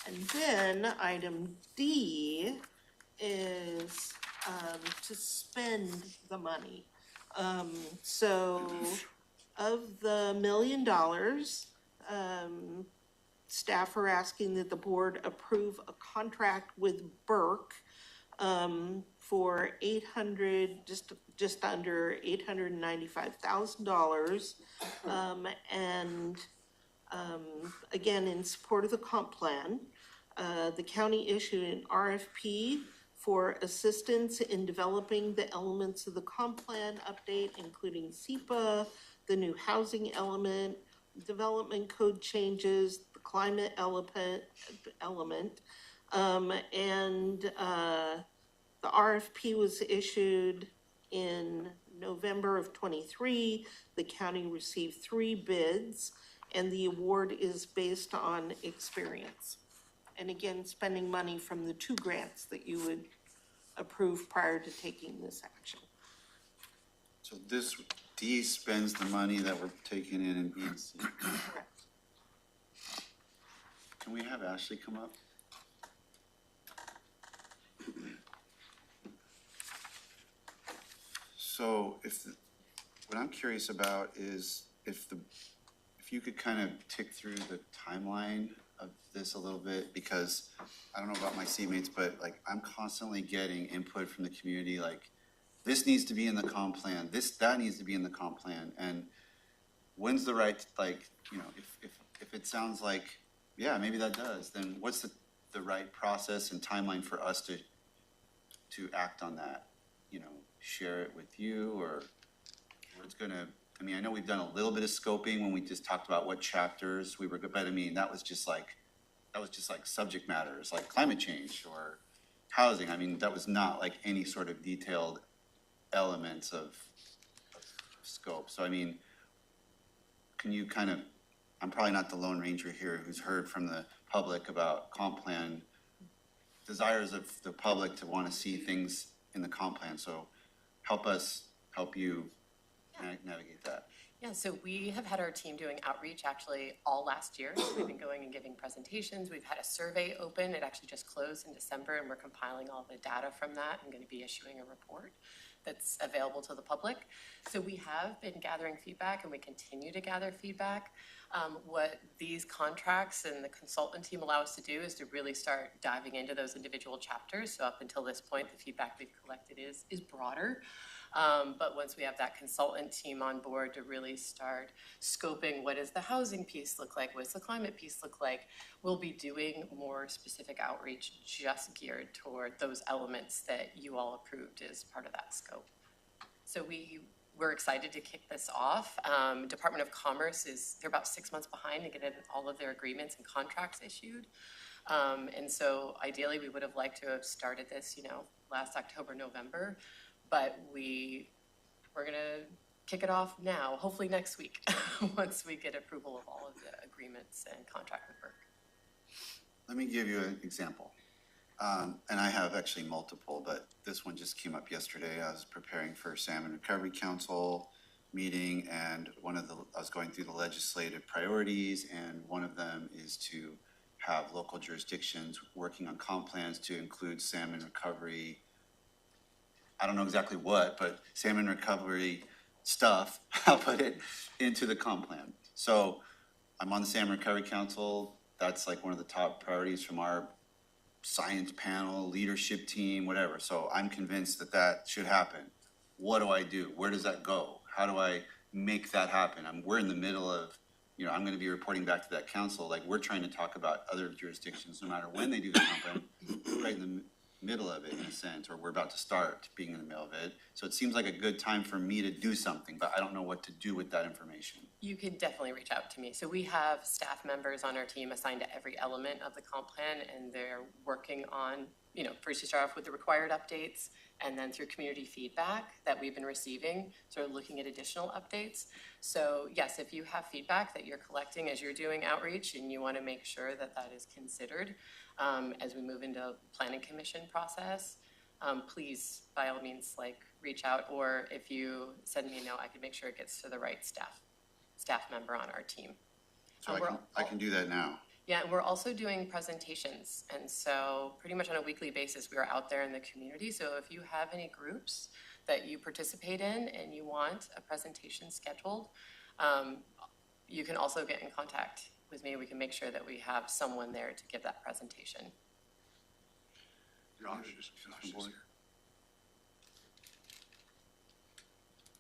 And then item D is, to spend the money. So of the $1 million, staff are asking that the board approve a contract with Burke, for just under $895,000. And, again, in support of the comp plan, the county issued an RFP for assistance in developing the elements of the comp plan update, including SEPA, the new housing element, development code changes, the climate element. The RFP was issued in November of '23. The county received 3 bids, and the award is based on experience. And again, spending money from the 2 grants that you would approve prior to taking this action. So this, D spends the money that we're taking in B and C. Correct. Can we have Ashley come up? So what I'm curious about is if you could kind of tick through the timeline of this a little bit, because I don't know about my seatmates, but like I'm constantly getting input from the community, like this needs to be in the comp plan, that needs to be in the comp plan, and when's the right, like, you know, if it sounds like, yeah, maybe that does, then what's the right process and timeline for us to act on that? You know, share it with you, or it's gonna, I mean, I know we've done a little bit of scoping when we just talked about what chapters we were, but I mean, that was just like subject matters, like climate change or housing. I mean, that was not like any sort of detailed elements of scope. So I mean, can you kind of, I'm probably not the Lone Ranger here who's heard from the public about comp plan, desires of the public to want to see things in the comp plan. So help you navigate that. Yeah, so we have had our team doing outreach actually all last year. So we've been going and giving presentations. We've had a survey open. It actually just closed in December, and we're compiling all the data from that. I'm going to be issuing a report that's available to the public. So we have been gathering feedback, and we continue to gather feedback. What these contracts and the consultant team allow us to do is to really start diving into those individual chapters. So up until this point, the feedback we've collected is broader. But once we have that consultant team on board to really start scoping what does the housing piece look like, what does the climate piece look like, we'll be doing more specific outreach just geared toward those elements that you all approved as part of that scope. So we're excited to kick this off. Department of Commerce they're about 6 months behind to get all of their agreements and contracts issued. And so ideally we would have liked to have started this, last October, November. But we're gonna kick it off now, hopefully next week, once we get approval of all of the agreements and contract with Burke. Let me give you an example. And I have actually multiple, but this one just came up yesterday. I was preparing for Salmon Recovery Council meeting, and I was going through the legislative priorities, and one of them is to have local jurisdictions working on comp plans to include salmon recovery. I don't know exactly what, but salmon recovery stuff, I'll put it into the comp plan. So I'm on the Salmon Recovery Council. That's like one of the top priorities from our science panel, leadership team, whatever. So I'm convinced that should happen. What do I do? Where does that go? How do I make that happen? We're in the middle of, I'm going to be reporting back to that council. Like, we're trying to talk about other jurisdictions, no matter when they do the comp plan, right in the middle of it in a sense, or we're about to start being in the middle of it. So it seems like a good time for me to do something, but I don't know what to do with that information. You could definitely reach out to me. So we have staff members on our team assigned to every element of the comp plan, and they're working on, first you start off with the required updates, and then through community feedback that we've been receiving, sort of looking at additional updates. So yes, if you have feedback that you're collecting as you're doing outreach and you want to make sure that that is considered as we move into planning commission process, please, by all means, reach out, or if you send me a note, I can make sure it gets to the right staff member on our team. So I can do that now. Yeah, and we're also doing presentations, and so pretty much on a weekly basis, we are out there in the community. So if you have any groups that you participate in and you want a presentation scheduled, you can also get in contact with me. We can make sure that we have someone there to give that presentation.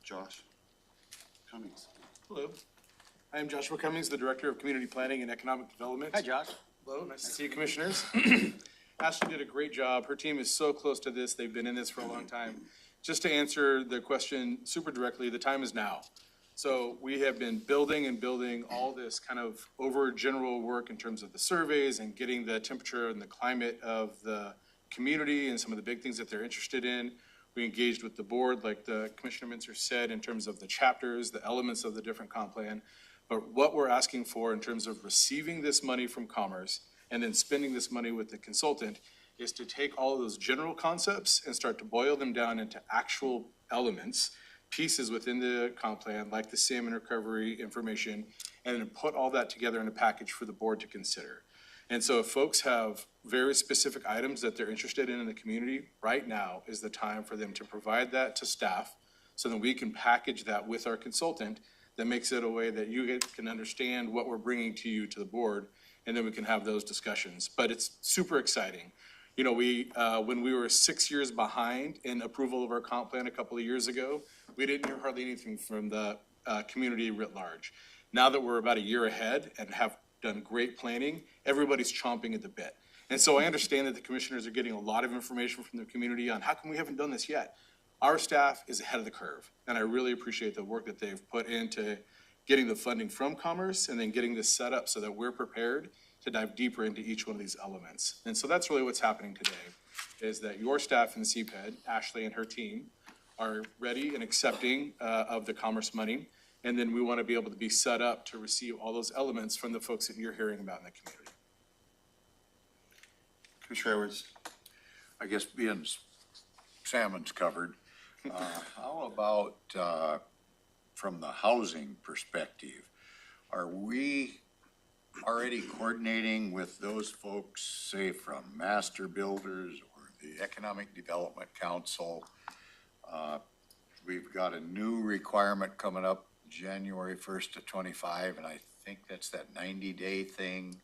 Josh Cummings. Hello, I am Joshua Cummings, the Director of Community Planning and Economic Development. Hi, Josh. Hello, nice to see you, Commissioners. Ashley did a great job. Her team is so close to this. They've been in this for a long time. Just to answer the question super directly, the time is now. So we have been building and building all this kind of over general work in terms of the surveys and getting the temperature and the climate of the community and some of the big things that they're interested in. We engaged with the board, like the Commissioner Minzer said, in terms of the chapters, the elements of the different comp plan. But what we're asking for in terms of receiving this money from Commerce and then spending this money with the consultant is to take all of those general concepts and start to boil them down into actual elements, pieces within the comp plan, like the salmon recovery information, and then put all that together in a package for the board to consider. And so if folks have very specific items that they're interested in the community, right now is the time for them to provide that to staff so that we can package that with our consultant that makes it a way that you can understand what we're bringing to you, to the board, and then we can have those discussions. But it's super exciting. When we were 6 years behind in approval of our comp plan a couple of years ago, we didn't hear hardly anything from the community writ large. Now that we're about a year ahead and have done great planning, everybody's chomping at the bit. And so I understand that the commissioners are getting a lot of information from the community on how come we haven't done this yet. Our staff is ahead of the curve, and I really appreciate the work that they've put into getting the funding from Commerce and then getting this set up so that we're prepared to dive deeper into each one of these elements. And so that's really what's happening today, is that your staff in the CPED, Ashley and her team, are ready and accepting of the Commerce money. And then we want to be able to be set up to receive all those elements from the folks that you're hearing about in the community. Commissioner Edwards. I guess being salmon's covered, how about from the housing perspective? Are we already coordinating with those folks, say from Master Builders or the Economic Development Council? We've got a new requirement coming up January 1st of 25, and I think that's that 90-day thing,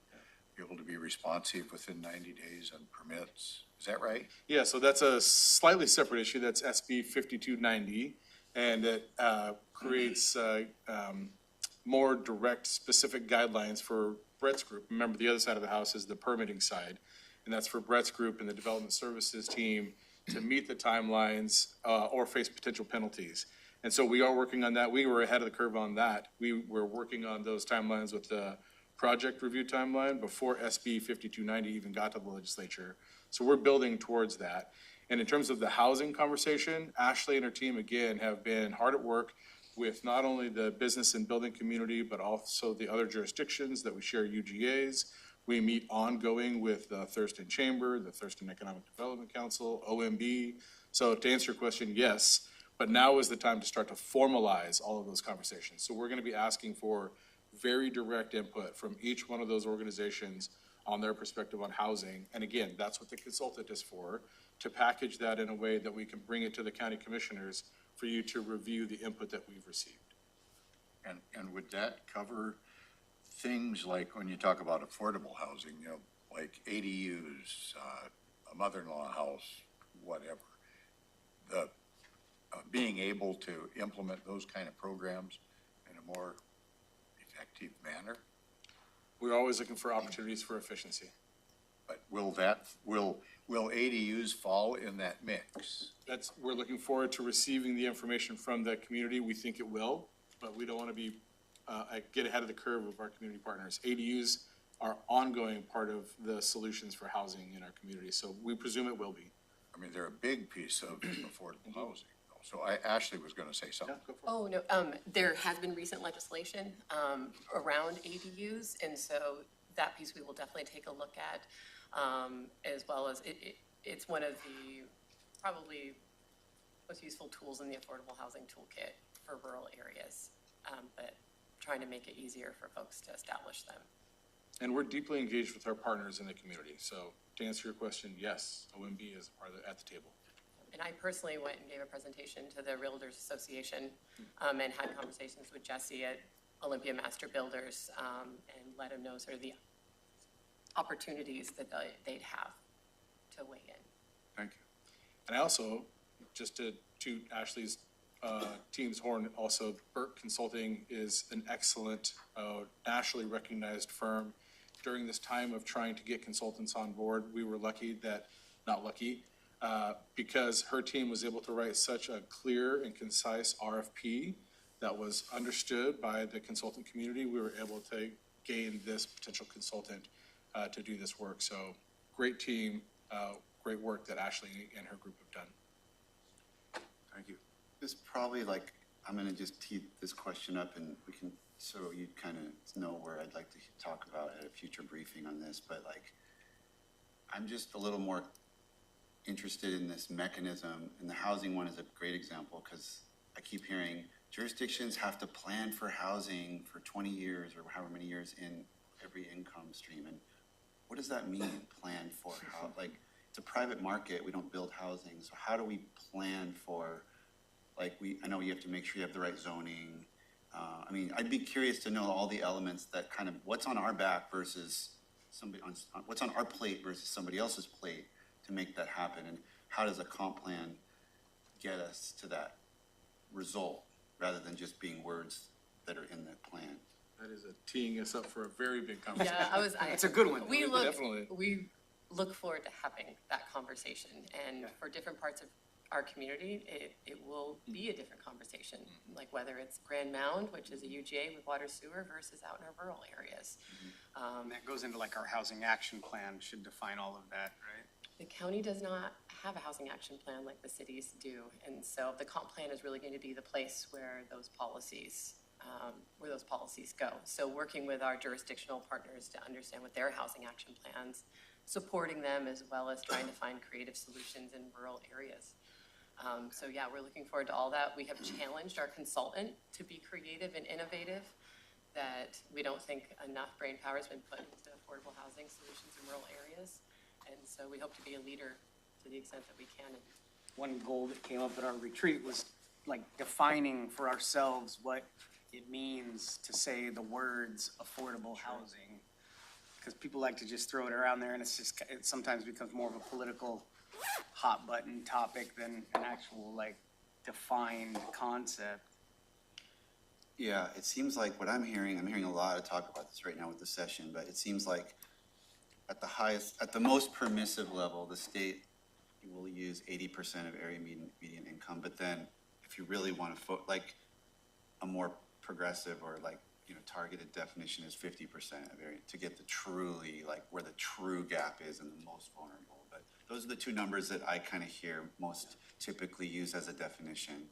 be able to be responsive within 90 days on permits. Is that right? Yeah, so that's a slightly separate issue. That's SB 5290, and it creates more direct, specific guidelines for Brett's group. Remember, the other side of the house is the permitting side, and that's for Brett's group and the development services team to meet the timelines or face potential penalties. And so we are working on that. We were ahead of the curve on that. We were working on those timelines with the project review timeline before SB 5290 even got to the legislature. So we're building towards that. And in terms of the housing conversation, Ashley and her team, again, have been hard at work with not only the business and building community, but also the other jurisdictions that we share UGAs. We meet ongoing with the Thurston Chamber, the Thurston Economic Development Council, OMB. So to answer your question, yes, but now is the time to start to formalize all of those conversations. So we're going to be asking for very direct input from each one of those organizations on their perspective on housing. And again, that's what the consultant is for, to package that in a way that we can bring it to the county commissioners for you to review the input that we've received. And would that cover things like when you talk about affordable housing, like ADUs, a mother-in-law house, whatever, the being able to implement those kind of programs in a more effective manner? We're always looking for opportunities for efficiency. But will ADUs fall in that mix? We're looking forward to receiving the information from the community. We think it will, but we don't want to be, get ahead of the curve of our community partners. ADUs are ongoing part of the solutions for housing in our community, so we presume it will be. I mean, they're a big piece of affordable housing. So Ashley was gonna say something. Oh, no, there has been recent legislation, around ADUs, and so that piece we will definitely take a look at, as well as it's one of the probably most useful tools in the affordable housing toolkit for rural areas, but trying to make it easier for folks to establish them. And we're deeply engaged with our partners in the community, so to answer your question, yes, OMB is a part of at the table. And I personally went and gave a presentation to the Realtors Association, and had conversations with Jesse at Olympia Master Builders, and let him know sort of the opportunities that they'd have to weigh in. Thank you. And I also, just to toot Ashley's team's horn, also Burke Consulting is an excellent, nationally recognized firm. During this time of trying to get consultants on board, we were not lucky, because her team was able to write such a clear and concise RFP that was understood by the consultant community. We were able to gain this potential consultant to do this work. So great team, great work that Ashley and her group have done. Thank you. This probably I'm gonna just tee this question up and we can, so you kind of know where I'd like to talk about at a future briefing on this, but I'm just a little more interested in this mechanism, and the housing one is a great example because I keep hearing jurisdictions have to plan for housing for 20 years or however many years in every income stream. And what does that mean, plan for how, it's a private market, we don't build housing, so how do we plan for, I know you have to make sure you have the right zoning. I mean, I'd be curious to know all the elements that kind of, what's on our back versus somebody, what's on our plate versus somebody else's plate to make that happen, and how does a comp plan get us to that result rather than just being words that are in that plan? That is teeing us up for a very big conversation. Yeah, It's a good one. We Definitely. look forward to having that conversation, and for different parts of our community, it will be a different conversation, like whether it's Grand Mound, which is a UGA with water sewer, versus out in our rural areas. And that goes into our housing action plan should define all of that, right? The county does not have a housing action plan like the cities do, and so the comp plan is really going to be the place where those policies go. So working with our jurisdictional partners to understand what their housing action plans, supporting them, as well as trying to find creative solutions in rural areas. So yeah, we're looking forward to all that. We have challenged our consultant to be creative and innovative, that we don't think enough brain power has been put into affordable housing solutions in rural areas. And so we hope to be a leader to the extent that we can. One goal that came up at our retreat was defining for ourselves what it means to say the words affordable housing. Because people like to just throw it around there, and it sometimes becomes more of a political hot button topic than an actual defined concept. Yeah, it seems like what I'm hearing a lot of talk about this right now with the session, but it seems like at the most permissive level, the state will use 80% of area median income, but then if you really want to a more progressive or targeted definition is 50% of area to get the truly where the true gap is and the most vulnerable. But those are the two numbers that I kind of hear most typically used as a definition,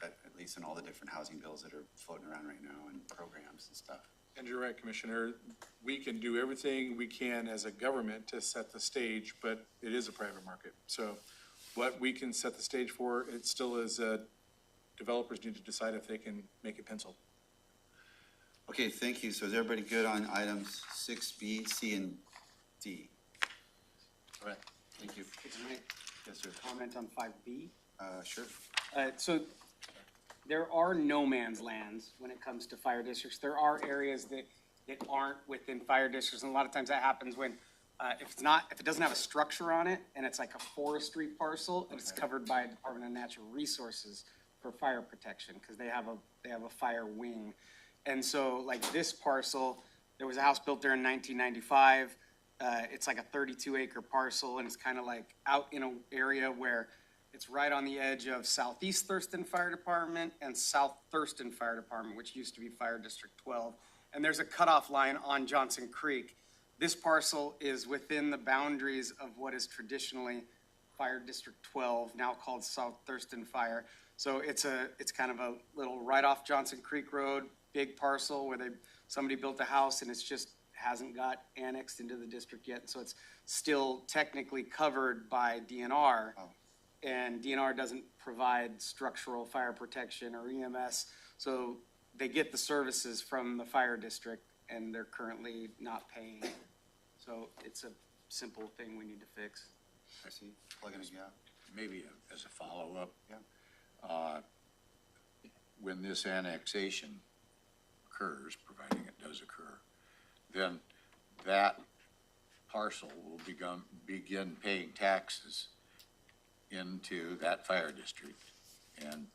at least in all the different housing bills that are floating around right now and programs and stuff. And you're right, Commissioner, we can do everything we can as a government to set the stage, but it is a private market. So what we can set the stage for, it still is, developers need to decide if they can make it pencil. Okay, thank you. So is everybody good on items 6B, C, and D? All right, thank you. Yes, sir. Comment on 5B? Sure. So there are no man's lands when it comes to fire districts. There are areas that aren't within fire districts, and a lot of times that happens when if it doesn't have a structure on it and it's like a forestry parcel and it's covered by Department of Natural Resources for fire protection, because they have a fire wing. And so this parcel, there was a house built there in 1995. It's like a 32-acre parcel, and it's kind of like out in an area where it's right on the edge of Southeast Thurston Fire Department and South Thurston Fire Department, which used to be Fire District 12. And there's a cutoff line on Johnson Creek. This parcel is within the boundaries of what is traditionally Fire District 12, now called South Thurston Fire. So it's kind of a little right off Johnson Creek Road, big parcel where somebody built a house and it's just hasn't got annexed into the district yet. So it's still technically covered by DNR. Oh. And DNR doesn't provide structural fire protection or EMS. So they get the services from the fire district and they're currently not paying. So it's a simple thing we need to fix. I see, plugging a gap. Maybe as a follow-up. Yeah. When this annexation occurs, providing it does occur, then that parcel will begin paying taxes into that fire district, and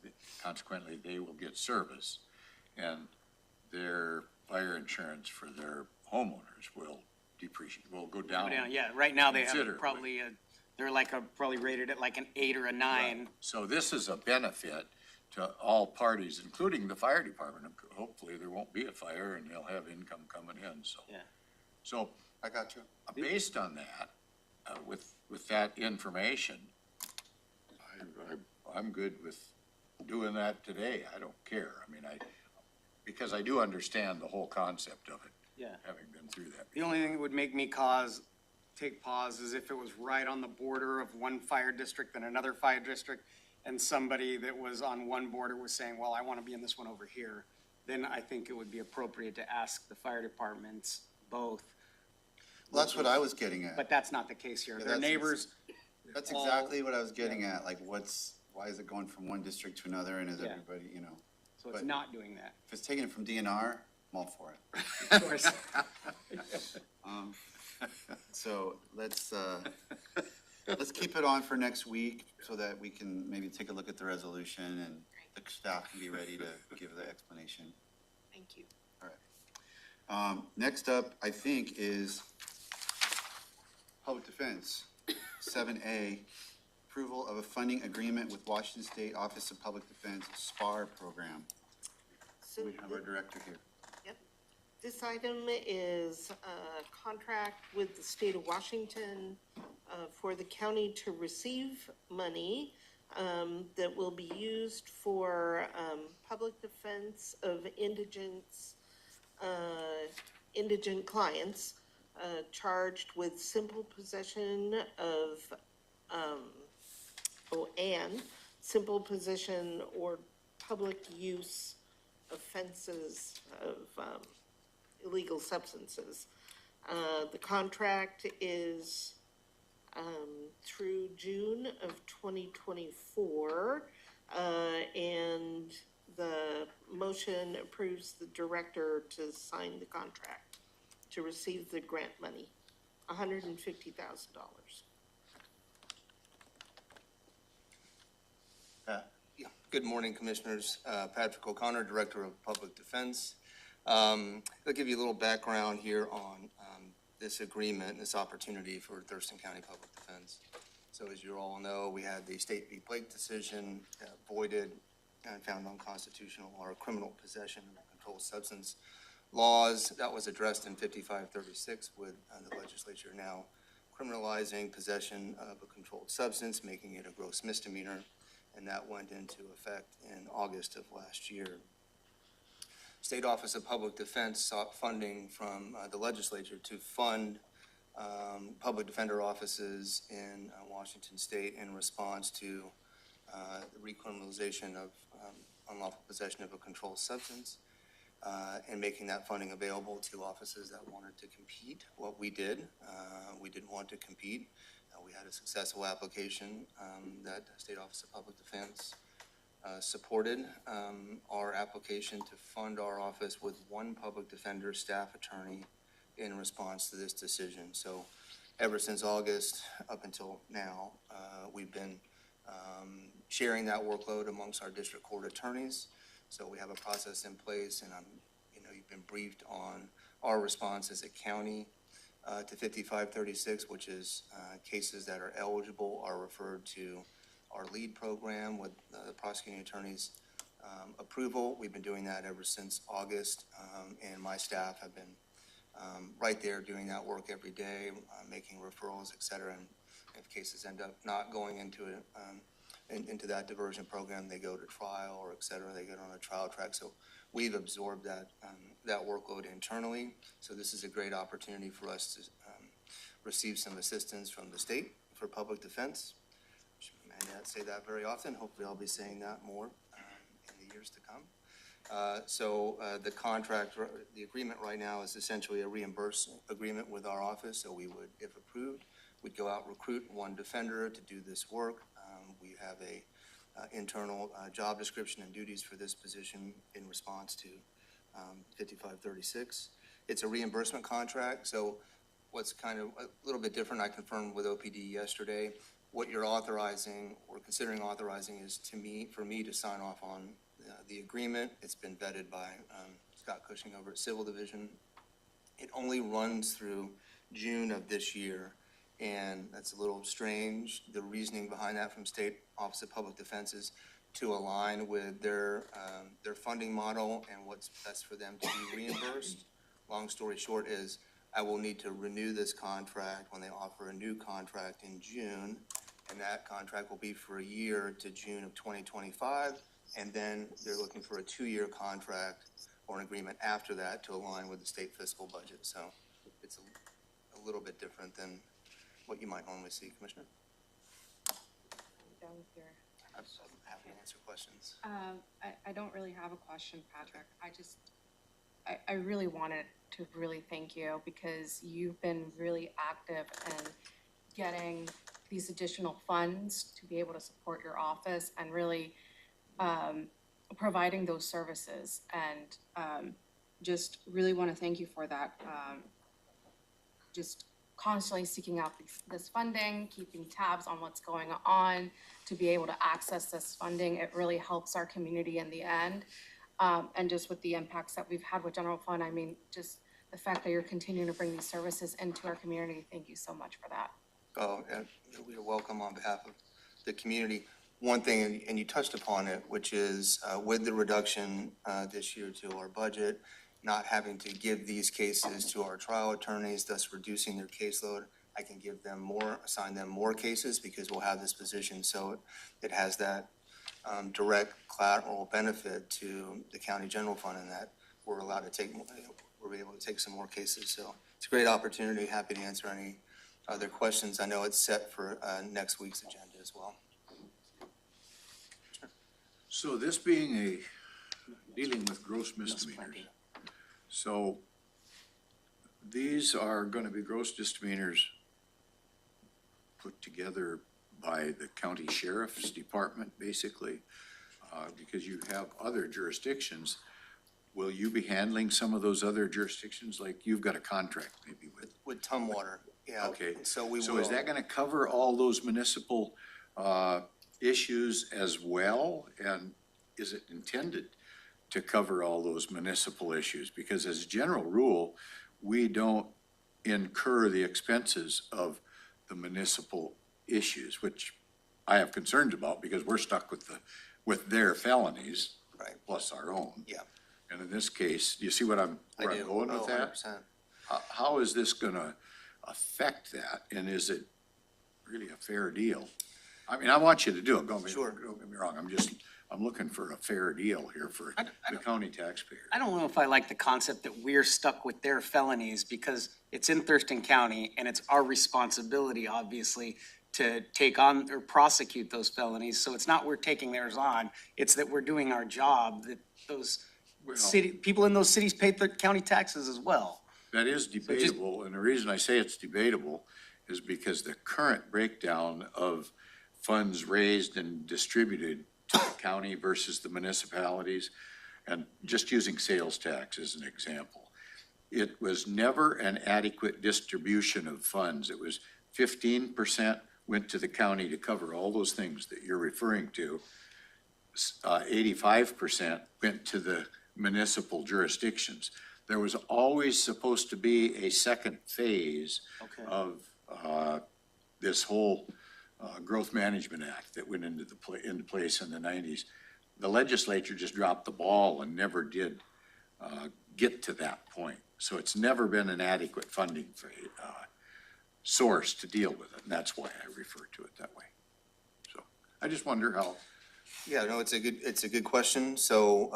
consequently, they will get service, and their fire insurance for their homeowners will depreciate, will go down. Yeah, right now they have considerably. probably they're probably rated at like an 8 or a 9. Right. So this is a benefit to all parties, including the fire department. Hopefully, there won't be a fire and they'll have income coming in, so. Yeah. So, I got you. based on that, with that information, I'm good with doing that today. I don't care. I mean, because I do understand the whole concept of it. Yeah. Having been through that. The only thing that would make me take pause is if it was right on the border of one fire district and another fire district, and somebody that was on one border was saying, well, I want to be in this one over here, then I think it would be appropriate to ask the fire departments both. Well, that's what I was getting at. But that's not the case here. Yeah, Their neighbors. That's exactly what I was getting at, like why is it going from one district to another, and is Yeah. everybody, So it's but- not doing that. if it's taken from DNR, I'm all for it. Of course. So let's keep it on for next week so that we can maybe take a look at the resolution and the staff can be ready to give the explanation. Thank you. All right. Next up, I think, is Public Defense, 7A, approval of a funding agreement with Washington State Office of Public Defense SPAR program. So We have our director here. Yep. This item is a contract with the state of Washington for the county to receive money that will be used for public defense of indigent clients charged with simple possession of, and simple possession or public use offenses of illegal substances. The contract is through June of 2024, and the motion approves the director to sign the contract to receive the grant money, $150,000. Yeah. Good morning, Commissioners. Patrick O'Connor, Director of Public Defense. I'll give you a little background here on this agreement, this opportunity for Thurston County Public Defense. So as you all know, we had the State v. Blake decision voided and found unconstitutional, or criminal possession of controlled substance laws. That was addressed in 5536 with the legislature now criminalizing possession of a controlled substance, making it a gross misdemeanor, and that went into effect in August of last year. State Office of Public Defense sought funding from the legislature to fund public defender offices in Washington State in response to the recriminalization of unlawful possession of a controlled substance, and making that funding available to offices that wanted to compete. What we did want to compete. We had a successful application that State Office of Public Defense supported our application to fund our office with one public defender staff attorney in response to this decision. So ever since August up until now, we've been sharing that workload amongst our district court attorneys. So we have a process in place, and you've been briefed on our response as a county. to 5536, which is cases that are eligible are referred to our lead program with the prosecuting attorney's approval. We've been doing that ever since August, and my staff have been right there doing that work every day, making referrals, et cetera. And if cases end up not going into into that diversion program, they go to trial or et cetera, they get on a trial track. So we've absorbed that workload internally. So this is a great opportunity for us to receive some assistance from the state for public defense. I may not say that very often. Hopefully I'll be saying that more in the years to come. The contract, the agreement right now is essentially a reimbursement agreement with our office. So we would, if approved, we'd go out, recruit one defender to do this work. We have a internal job description and duties for this position in response to 5536. It's a reimbursement contract. So what's kind of a little bit different, I confirmed with OPD yesterday, what you're authorizing or considering authorizing is for me to sign off on the agreement. It's been vetted by Scott Cushing over at Civil Division. It only runs through June of this year, and that's a little strange. The reasoning behind that from State Office of Public Defense is to align with their funding model and what's best for them to be reimbursed. Long story short is I will need to renew this contract when they offer a new contract in June, and that contract will be for a year to June of 2025. And then they're looking for a 2-year contract or an agreement after that to align with the state fiscal budget. So it's a little bit different than what you might normally see, Commissioner. Done with your. I'm happy to answer questions. I don't really have a question, Patrick. I really wanted to really thank you because you've been really active in getting these additional funds to be able to support your office and really providing those services, and just really want to thank you for that. Just constantly seeking out this funding, keeping tabs on what's going on to be able to access this funding. It really helps our community in the end. And just with the impacts that we've had with general fund, I mean, just the fact that you're continuing to bring these services into our community, thank you so much for that. Oh, and we are welcome on behalf of the community. One thing, and you touched upon it, which is with the reduction this year to our budget, not having to give these cases to our trial attorneys, thus reducing their caseload, I can give them more, assign them more cases because we'll have this position. So it has that direct collateral benefit to the county general fund, and that we're allowed to take, we're able to take some more cases. So it's a great opportunity. Happy to answer any other questions. I know it's set for next week's agenda as well. So this being dealing with gross misdemeanors, so these are going to be gross misdemeanors put together by the county sheriff's department, basically, because you have other jurisdictions. Will you be handling some of those other jurisdictions? Like you've got a contract maybe with Tumwater, yeah. Okay. So we will. So is that going to cover all those municipal issues as well? And is it intended to cover all those municipal issues? Because as a general rule, we don't incur the expenses of the municipal issues, which I have concerns about because we're stuck with their felonies, right, plus our own. Yeah. And in this case, do you see where I'm going with that? 100%. How is this going to affect that? And is it really a fair deal? I mean, I want you to do it. Don't get me wrong. I'm looking for a fair deal here for the county taxpayer. I don't know if I like the concept that we're stuck with their felonies because it's in Thurston County and it's our responsibility, obviously, to take on or prosecute those felonies. So it's not we're taking theirs on, it's that we're doing our job, that those people in those cities pay their county taxes as well. That is debatable, and the reason I say it's debatable is because the current breakdown of funds raised and distributed to the county versus the municipalities, and just using sales tax as an example, it was never an adequate distribution of funds. It was 15% went to the county to cover all those things that you're referring to. 85% went to the municipal jurisdictions. there was always supposed to be a second phase Okay. of this whole Growth Management Act that went into into place in the 90s. The legislature just dropped the ball and never did get to that point. So it's never been an adequate funding for, source to deal with it, and that's why I refer to it that way. So I just wonder how. Yeah, no, it's a good question. So,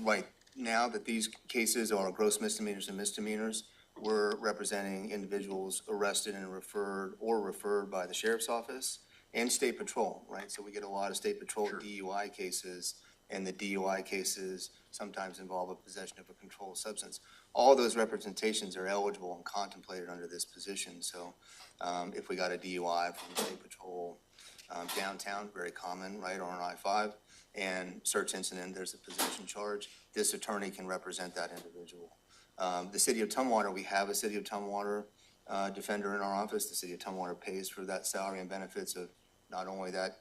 right now that these cases are gross misdemeanors and misdemeanors, we're representing individuals arrested and referred by the sheriff's office and state patrol, right? So we get a lot of state patrol DUI cases, and the DUI cases sometimes involve a possession of a controlled substance. All those representations are eligible and contemplated under this position. So, if we got a DUI from state patrol, downtown, very common, right, on I-5, and search incident, there's a possession charge, this attorney can represent that individual. The city of Tumwater, we have a city of Tumwater defender in our office. The city of Tumwater pays for that salary and benefits of not only that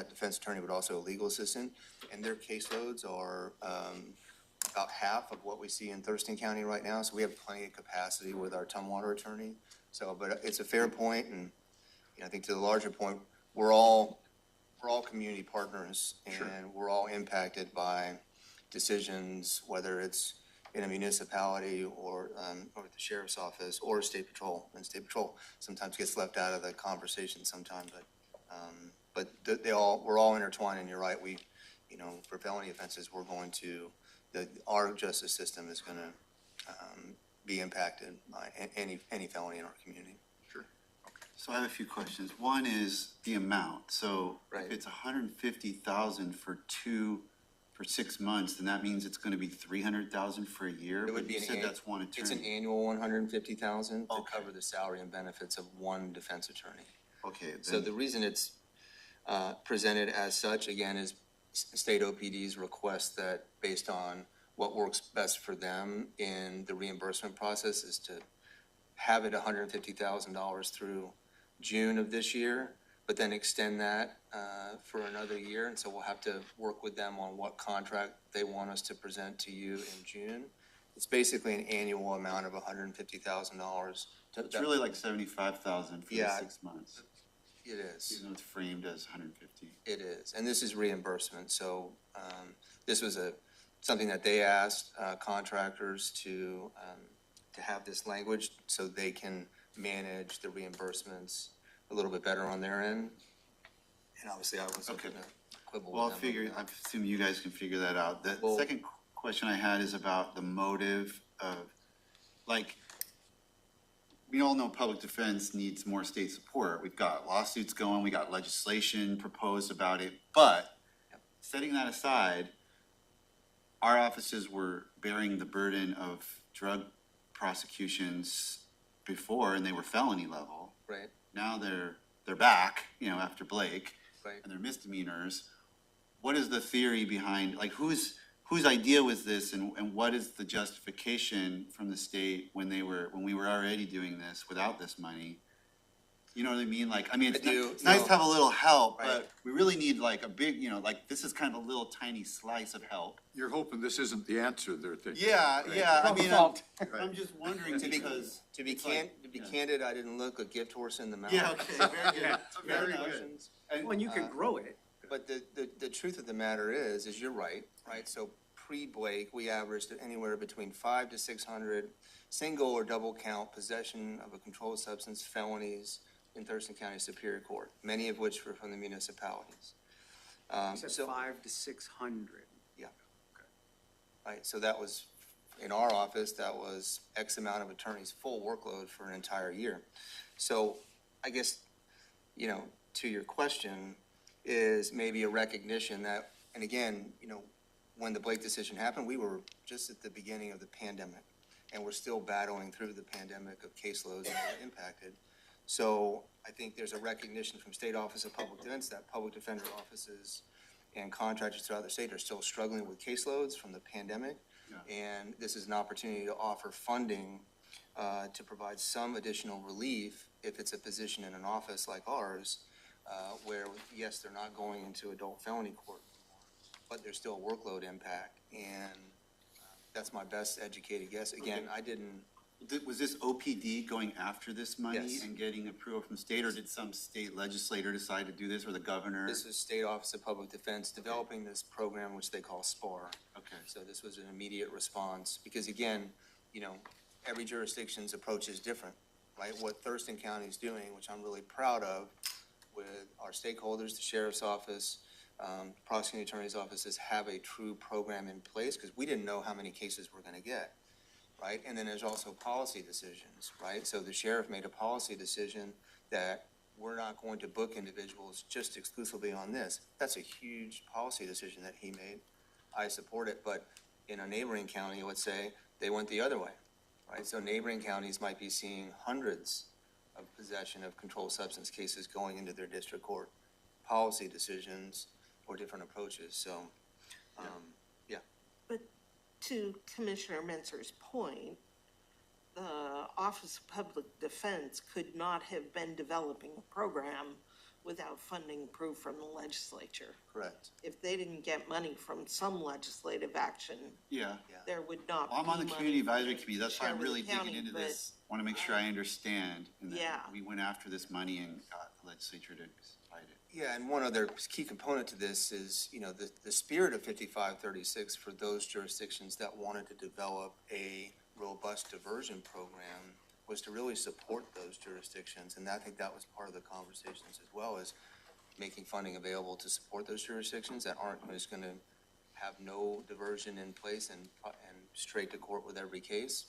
defense attorney, but also a legal assistant. And their caseloads are about half of what we see in Thurston County right now. So we have plenty of capacity with our Tumwater attorney. So, but it's a fair point, and I think to the larger point, we're all community partners, and we're all impacted by decisions, whether it's in a municipality or the sheriff's office or state patrol. And state patrol sometimes gets left out of the conversation sometimes, but we're all intertwined. And you're right, we, for felony offenses, our justice system is going to be impacted by any felony in our community. So I have a few questions. One is the amount. So if it's 150,000 for 6 months, then that means it's going to be 300,000 for a year. It would be that's one attorney. It's an annual 150,000 to cover the salary and benefits of one defense attorney. Okay. So the reason it's presented as such, again, is state OPD's request that based on what works best for them in the reimbursement process is to have it $150,000 through June of this year, but then extend that for another year. And so we'll have to work with them on what contract they want us to present to you in June. It's basically an annual amount of $150,000. It's really like 75,000 for the 6 months. It is. Even though it's framed as 150. It is, and this is reimbursement. So this was something that they asked contractors to have this language so they can manage the reimbursements a little bit better on their end. And obviously, I wasn't going to quibble with them. I assume you guys can figure that out. The second question I had is about the motive of, we all know public defense needs more state support. We've got lawsuits going, we got legislation proposed about it, but setting that aside, our offices were bearing the burden of drug prosecutions before, and they were felony level. Right. Now they're back, after Blake, right, and they're misdemeanors. What is the theory behind, whose idea was this, and what is the justification from the state when we were already doing this without this money? You know what I mean? It's nice to have a little help, but we really need a big, this is kind of a little tiny slice of help. You're hoping this isn't the answer they're thinking. Yeah, right? yeah. I'm just wondering because to be candid, I didn't look a gift horse in the mouth. Yeah, okay, very good. Very good. Well, you can grow it. But the truth of the matter is you're right? So pre-Blake, we averaged anywhere between 500 to 600 single or double count possession of a controlled substance felonies in Thurston County Superior Court, many of which were from the municipalities. You said 500 to 600. Yeah. Okay. Right, so that was, in our office, that was X amount of attorneys' full workload for an entire year. So I guess, to your question is maybe a recognition that, and again, when the Blake decision happened, we were just at the beginning of the pandemic, and we're still battling through the pandemic of caseloads that were impacted. So I think there's a recognition from State Office of Public Defense that public defender offices and contractors throughout the state are still struggling with caseloads from the pandemic. Yeah. And this is an opportunity to offer funding to provide some additional relief if it's a position in an office like ours, where, yes, they're not going into adult felony court anymore, but there's still a workload impact. And That's my best educated guess. Again, I didn't, Was this OPD going after this money Yes. and getting approval from state, or did some state legislator decide to do this, or the governor? this is State Office of Public Defense developing this program, which they call SPAR. Okay. So this was an immediate response, because again, you know, every jurisdiction's approach is different, right? What Thurston County is doing, which I'm really proud of, with our stakeholders, the sheriff's office, prosecuting attorney's offices, have a true program in place, because we didn't know how many cases we're gonna get, right? And then there's also policy decisions, right? So the sheriff made a policy decision that we're not going to book individuals just exclusively on this. That's a huge policy decision that he made. I support it, but in a neighboring county, let's say, they went the other way, right? So neighboring counties might be seeing hundreds of possession of controlled substance cases going into their district court. Policy decisions or different approaches, so, yeah. But to Commissioner Mentzer's point, the Office of Public Defense could not have been developing a program without funding approved from the legislature. Correct. If they didn't get money from some legislative action, Yeah. there would not be Well, I'm on the money community advisory to committee, that's why share I'm with the really county, digging into but- this. Want to make sure I understand, and Yeah. that we went after this money and got the legislature to fight it. Yeah, and one other key component to this is, you know, the spirit of 5536 for those jurisdictions that wanted to develop a robust diversion program was to really support those jurisdictions, and I think that was part of the conversations as well, is making funding available to support those jurisdictions that aren't just gonna have no diversion in place and straight to court with every case.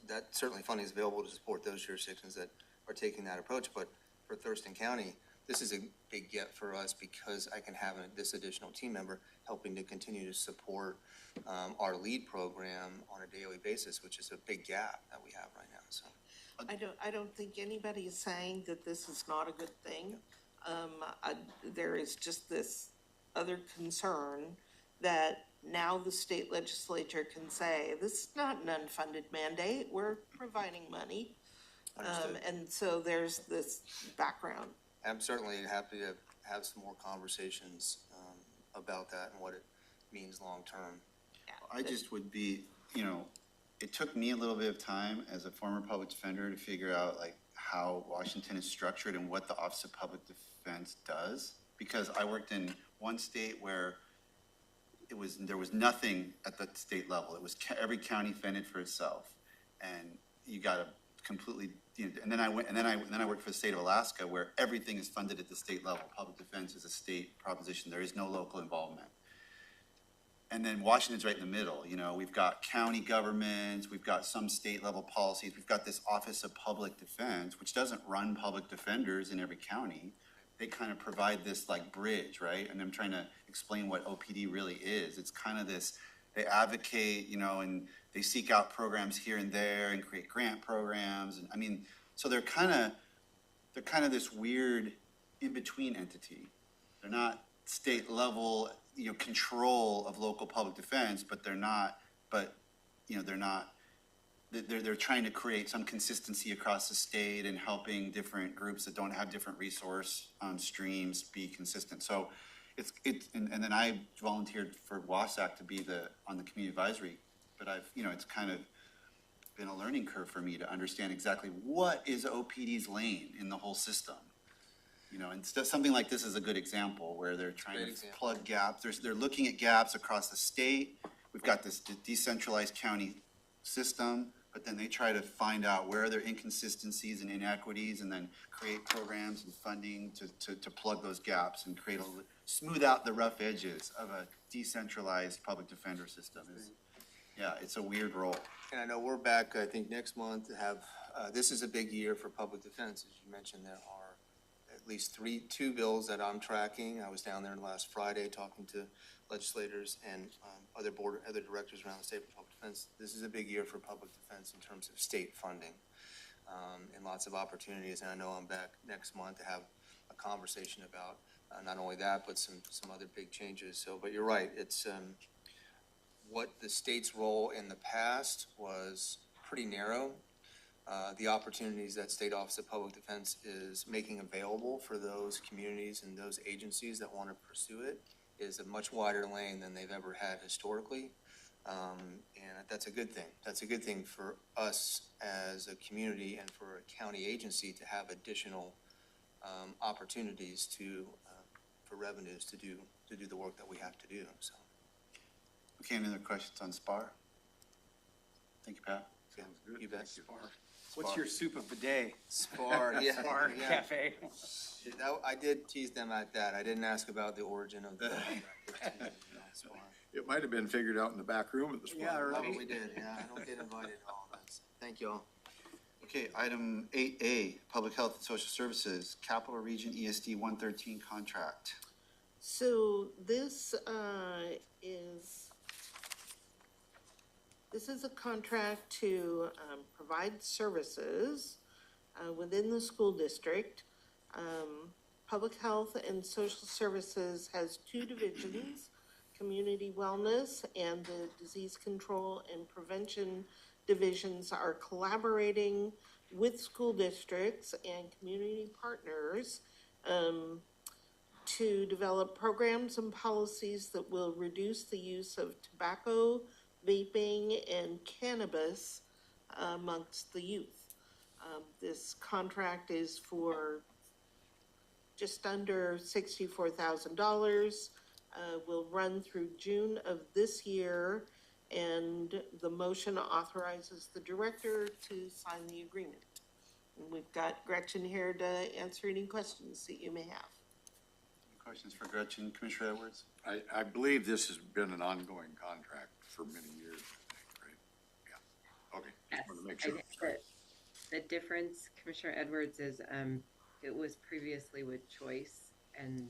That certainly funding is available to support those jurisdictions that are taking that approach, but for Thurston County, this is a big get for us because I can have this additional team member helping to continue to support our lead program on a daily basis, which is a big gap that we have right now, so. I don't think anybody is saying that this is not a good thing. There is just this other concern that now the state legislature can say, this is not an unfunded mandate, we're providing money. Understood. And so there's this background. I'm certainly happy to have some more conversations about that and what it means long-term. I just would be, you know, it took me a little bit of time as a former public defender to figure out like how Washington is structured and what the Office of Public Defense does. Because I worked in one state where there was nothing at the state level. It was every county fended for itself. And you got to completely, you know, and then I worked for the state of Alaska where everything is funded at the state level. Public defense is a state proposition. There is no local involvement. And then Washington's right in the middle. You know, we've got county governments, we've got some state level policies, we've got this Office of Public Defense, which doesn't run public defenders in every county. They kind of provide this like bridge, right? And I'm trying to explain what OPD really is. It's kind of this, they advocate, you know, and they seek out programs here and there and create grant programs. And I mean, so they're kind of this weird in-between entity. They're not state level, you know, control of local public defense, but they're trying to create some consistency across the state and helping different groups that don't have different resource streams be consistent. So and then I volunteered for WASAC to be on the community advisory, but it's kind of been a learning curve for me to understand exactly what is OPD's lane in the whole system. You know, and something like this is a good example where they're trying to plug gaps. They're looking at gaps across the state. We've got this decentralized county system, but then they try to find out where are there inconsistencies and inequities and then create programs and funding to plug those gaps and smooth out the rough edges of a decentralized public defender system. Yeah, it's a weird role. And I know we're back, I think, next month to have, this is a big year for public defense. As you mentioned, there are at least two bills that I'm tracking. I was down there last Friday talking to legislators and other directors around the state for public defense. This is a big year for public defense in terms of state funding and lots of opportunities. And I know I'm back next month to have a conversation about not only that, but some other big changes. So, but you're right. It's what the state's role in the past was pretty narrow. The opportunities that State Office of Public Defense is making available for those communities and those agencies that want to pursue it is a much wider lane than they've ever had historically. And that's a good thing. That's a good thing for us as a community and for a county agency to have additional opportunities to, for revenues to do the work that we have to do, so. Okay, any other questions on SPAR? Thank you, Pat. Yeah, you bet. What's your soup of the day? Spar, yeah. Spar yeah. Cafe. I did tease them at that. I didn't ask about the origin of the. Spar. It might have been figured out in the back room at the spot. Yeah, right. Probably did, yeah. I don't get invited to all that. So thank you all. Okay, item 8A, Public Health and Social Services, Capital Region ESD 113 contract. So this is a contract to provide services within the school district. Public Health and Social Services has two divisions, Community Wellness and the Disease Control and Prevention divisions are collaborating with school districts and community partners to develop programs and policies that will reduce the use of tobacco, vaping, and cannabis amongst the youth. This contract is for just under $64,000, will run through June of this year, and the motion authorizes the director to sign the agreement. And we've got Gretchen here to answer any questions that you may have. Any questions for Gretchen? Commissioner Edwards? I believe this has been an ongoing contract for many years, I think, right? Yeah, okay, just wanted to make sure. I think the difference, Commissioner Edwards, is it was previously with Choice, and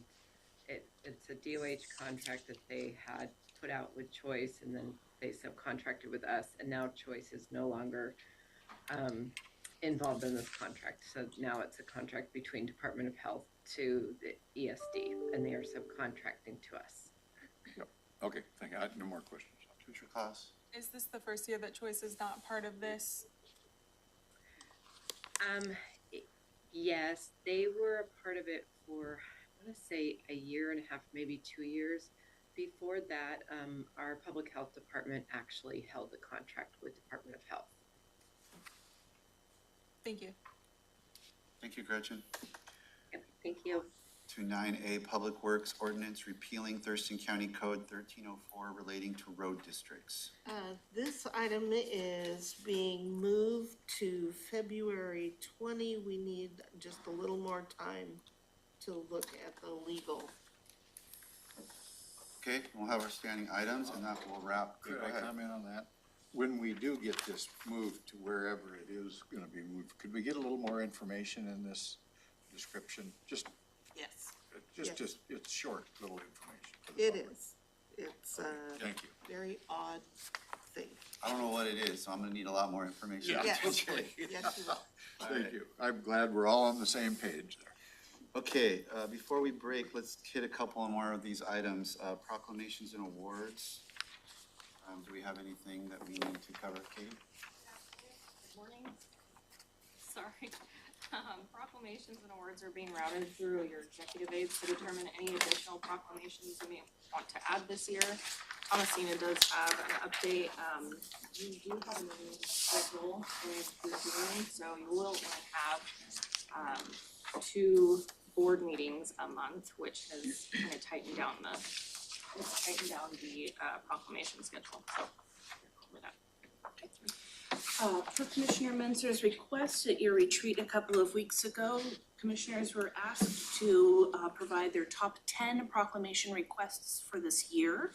it's a DOH contract that they had put out with Choice, and then they subcontracted with us, and now Choice is no longer involved in this contract. So now it's a contract between Department of Health to the ESD, and they are subcontracting to us. Yep. Okay, thank you. I have no more questions. Commissioner Klaus? Is this the first year that Choice is not part of this? Yes, they were a part of it for, I want to say, a year and a half, maybe 2 years. Before that, our public health department actually held the contract with Department of Health. Thank you. Thank you, Gretchen. Yep, thank you. To 9A, Public Works Ordinance repealing Thurston County Code 1304 relating to road districts. This item is being moved to February 20. We need just a little more time to look at the legal. Okay, we'll have our standing items, and that will wrap. Could Go I ahead. comment on that? When we do get this moved to wherever it is gonna be moved, could we get a little more information in this description? Just, Yes. it's short, little information. for the It public. is. It's Thank you. very odd thing. I don't know what it is, so I'm gonna need a lot more information. Yeah. Yes, Okay. yes, you will. Thank you. I'm glad we're all on the same page there. Okay, before we break, let's hit a couple more of these items. Proclamations and awards. Do we have anything that we need to cover, Kate? Good morning. Sorry. Proclamations and awards are being routed through your executive aides to determine any additional proclamations you may want to add this year. Thomasina does have an update. You do have a meeting schedule with this meeting, so you will want to have 2 board meetings a month, which has kind of tightened down the proclamation schedule. So with that. Per Commissioner Mentzer's request at your retreat a couple of weeks ago, commissioners were asked to provide their top 10 proclamation requests for this year.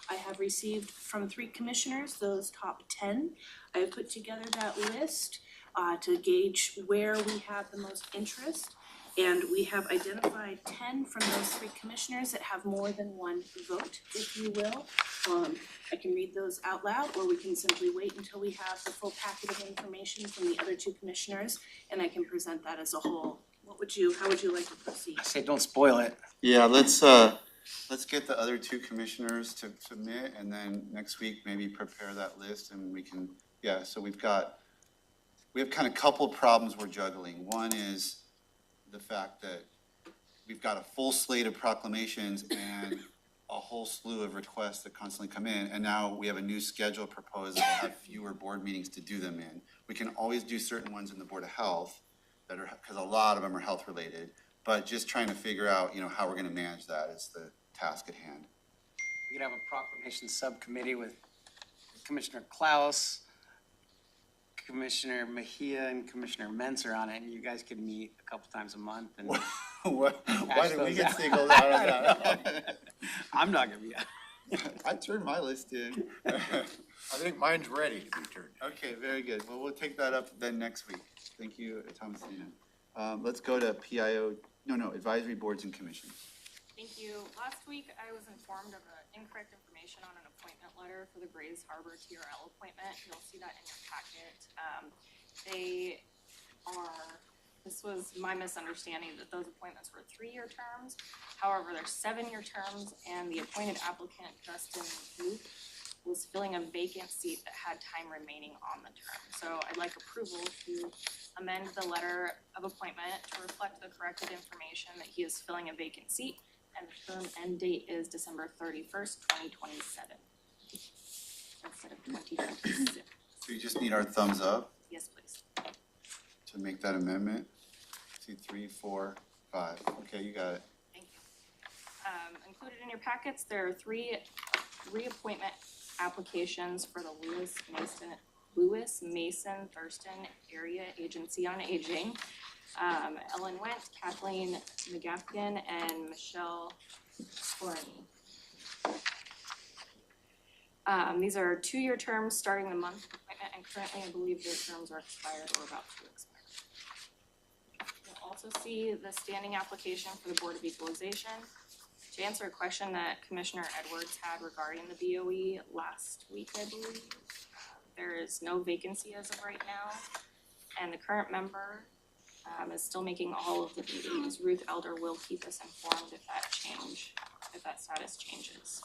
I have received from 3 commissioners those top 10. I have put together that list to gauge where we have the most interest. And we have identified 10 from those 3 commissioners that have more than 1 vote, if you will. I can read those out loud, or we can simply wait until we have the full packet of information from the other 2 commissioners, and I can present that as a whole. How would you like to proceed? I say don't spoil it. Yeah, let's get the other 2 commissioners to submit, and then next week maybe prepare that list, and we can, yeah, so we have kind of couple problems we're juggling. One is the fact that we've got a full slate of proclamations, and a whole slew of requests that constantly come in, and now we have a new schedule proposed that will have fewer board meetings to do them in. We can always do certain ones in the Board of Health that are, because a lot of them are health related, but just trying to figure out, how we're gonna manage that is the task at hand. We could have a proclamation subcommittee with Commissioner Klaus, Commissioner Mejia, and Commissioner Menzer on it, and you guys could meet a couple times a month and. Why did we get singled out on that? I'm not gonna be out. I turned my list in. I think mine's ready to be turned in. Okay, very good. Well, we'll take that up then next week. Thank you, Thomasina. Let's go to advisory boards and commissions. Thank you. Last week, I was informed of incorrect information on an appointment letter for the Grays Harbor TRL appointment. You'll see that in your packet. This was my misunderstanding that those appointments were 3-year terms. However, they're 7-year terms, and the appointed applicant, Thurston, was filling a vacant seat that had time remaining on the term. So I'd like approval to amend the letter of appointment to reflect the corrected information that he is filling a vacant seat, and the term end date is December 31st, 2027, instead of 2026. So you just need our thumbs up Yes, please. to make that amendment. 2, 3, 4, 5. Okay, you got it. Thank you. Included in your packets, there are 3 reappointment applications for the Lewis Mason Thurston Area Agency on Aging. Ellen Went, Kathleen McGafkin, and Michelle Forney. These are 2-year terms starting the month of appointment, and currently I believe their terms are expired or about to expire. You'll also see the standing application for the Board of Equalization. To answer a question that Commissioner Edwards had regarding the BOE last week, I believe, there is no vacancy as of right now, and the current member is still making all of the duties. Ruth Elder will keep us informed if that status changes.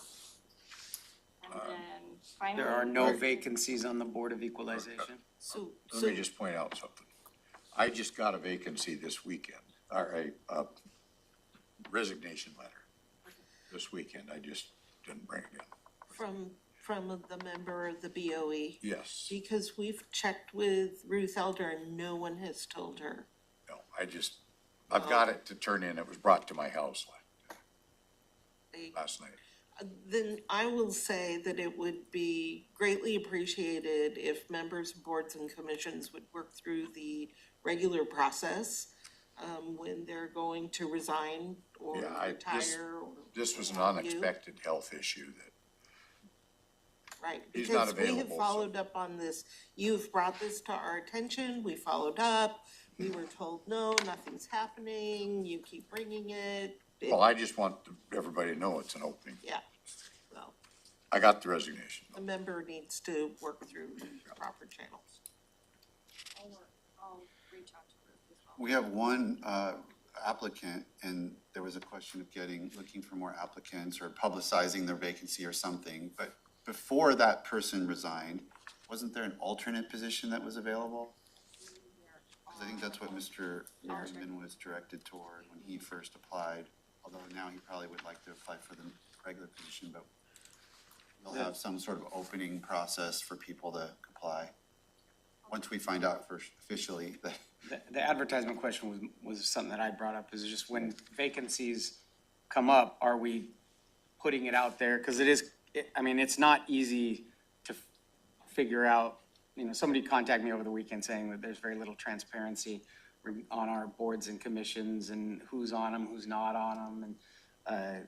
And then finally. There are no vacancies on the Board of Equalization. Let me just point out something. I just got a vacancy this weekend, or a resignation letter this weekend. I just didn't bring it in. From the member of the BOE? Yes. Because we've checked with Ruth Elder and no one has told her. No, I've got it to turn in. It was brought to my house last night. Then I will say that it would be greatly appreciated if members of boards and commissions would work through the regular process when they're going to resign or retire. This was an unexpected health issue that. Right, He's not because we have available, followed up on this. You've brought this to our attention. We followed up. We were told, no, nothing's happening. You keep bringing it. Well, I just want everybody to know it's an opening. Yeah, well, I got the resignation. the member needs to work through the proper channels. I'll reach out to Ruth as well. We have one applicant, and there was a question of looking for more applicants or publicizing their vacancy or something. But before that person resigned, wasn't there an alternate position that was available? Because I think that's what Mr. Harriman was directed toward when he first applied. Although now he probably would like to apply for the regular position, but we'll have some sort of opening process for people to apply. Once we find out officially that. The advertisement question was something that I brought up, is just when vacancies come up, are we putting it out there? Because it's not easy to figure out. Somebody contacted me over the weekend saying that there's very little transparency on our boards and commissions and who's on them, who's not on them. And,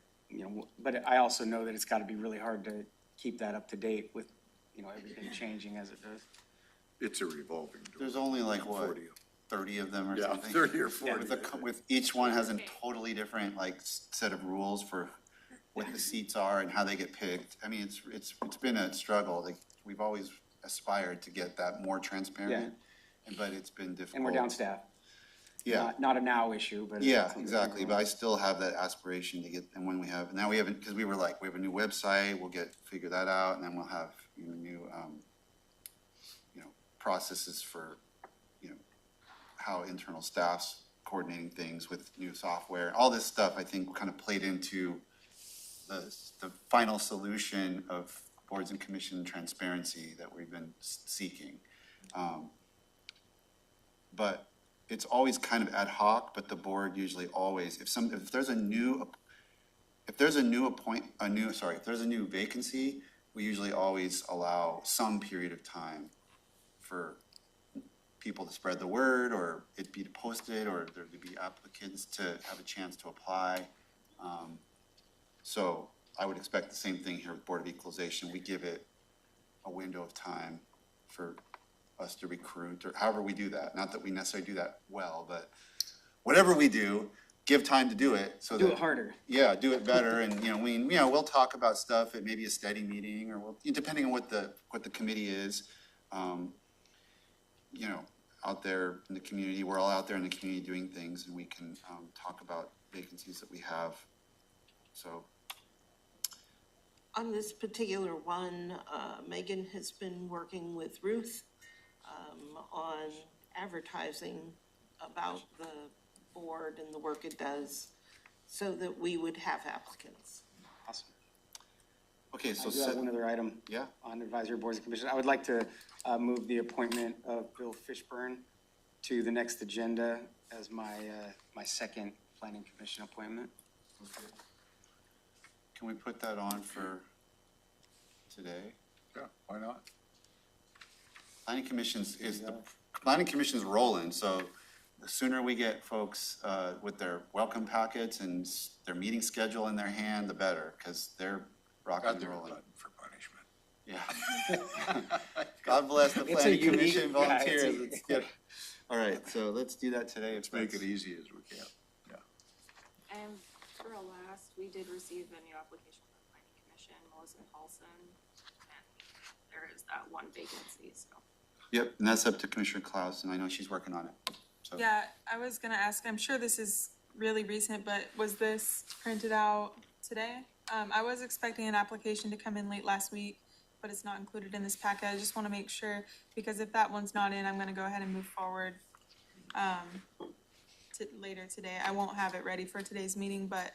but I also know that it's got to be really hard to keep that up to date with, everything changing as it does. It's a revolving door. There's only 30 of them or something? 30 or 40. With each one has a totally different set of rules for what the seats are and how they get picked. I mean, it's been a struggle. We've always aspired to get that more transparent, but it's been difficult. And we're down staff. Yeah. Not a now issue, but. Yeah, exactly. But I still have that aspiration to get, and when we have, now we haven't, because we were like, we have a new website, we'll figure that out, and then we'll have, new, processes for, how internal staff's coordinating things with new software. All this stuff, I think, kind of played into the final solution of boards and commission transparency that we've been seeking. But it's always kind of ad hoc, but the board usually always, if there's a new vacancy, we usually always allow some period of time for people to spread the word, or it be posted, or there to be applicants to have a chance to apply. So I would expect the same thing here with Board of Equalization. We give it a window of time for us to recruit, or however we do that. Not that we necessarily do that well, but whatever we do, give time to do it so Do that. it harder. Yeah, do it better, and, we'll talk about stuff at maybe a study meeting, or depending on what the committee is. Out there in the community, we're all out there in the community doing things, and we can, talk about vacancies that we have, so. On this particular one, Megan has been working with Ruth on advertising about the board and the work it does so that we would have applicants. Awesome. Okay, so. I do have one other item. Yeah. On advisory boards and commissions. I would like to move the appointment of Bill Fishburne to the next agenda as my second planning commission appointment. Okay. Can we put that on for today? Yeah, why not? Planning commission's rolling, so the sooner we get folks with their welcome packets and their meeting schedule in their hand, the better, because they're rocking and rolling. For punishment. Yeah. God bless the It's a planning unique- commission yeah, it's volunteers. a- Let's get- All right, so let's do that today. Let's make it easy as we can. And for last, we did receive a new application from the planning commission, Melissa Paulson, and there is that one vacancy, so. Yep, and that's up to Commissioner Klaus, and I know she's working on it, so. Yeah, I was gonna ask, I'm sure this is really recent, but was this printed out today? I was expecting an application to come in late last week, but it's not included in this packet. I just wanna make sure, because if that one's not in, I'm gonna go ahead and move forward, later today. I won't have it ready for today's meeting, but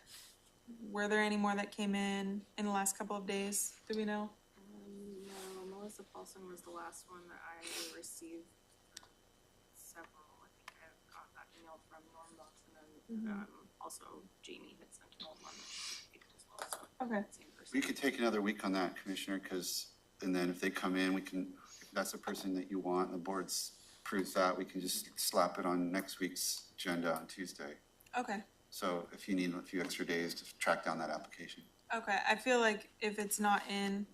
were there any more that came in the last couple of days? Do we know? No, Melissa Paulson was the last one that I received several. I think I got that email from Norm Box, and then also Jamie had sent an old one as well. So Okay. same person. We could take another week on that, Commissioner, and then if they come in, if that's the person that you want, and the board's approves that, we can just slap it on next week's agenda on Tuesday. Okay. So if you need a few extra days to track down that application. Okay, I feel like if it's not in,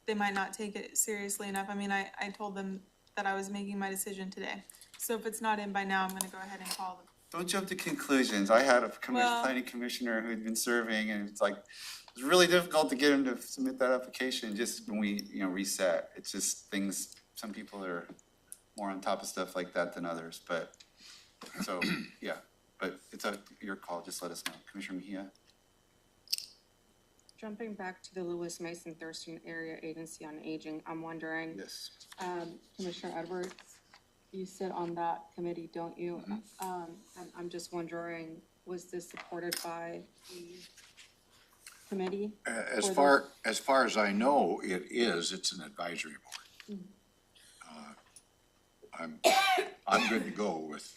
they might not take it seriously enough. I mean, I told them that I was making my decision today. So if it's not in by now, I'm gonna go ahead and call them. Don't jump to conclusions. I had a Well- planning commissioner who'd been serving, and it's like, it was really difficult to get him to submit that application just when we, reset. It's just things, some people are more on top of stuff like that than others, but, so, yeah. But it's your call, just let us know. Commissioner Mejia? Jumping back to the Lewis Mason Thurston Area Agency on Aging, I'm wondering, Yes. Commissioner Edwards, you sit on that committee, don't you? And I'm just wondering, was this supported by the committee? As Or far as I know, it's an advisory board. I'm good to go with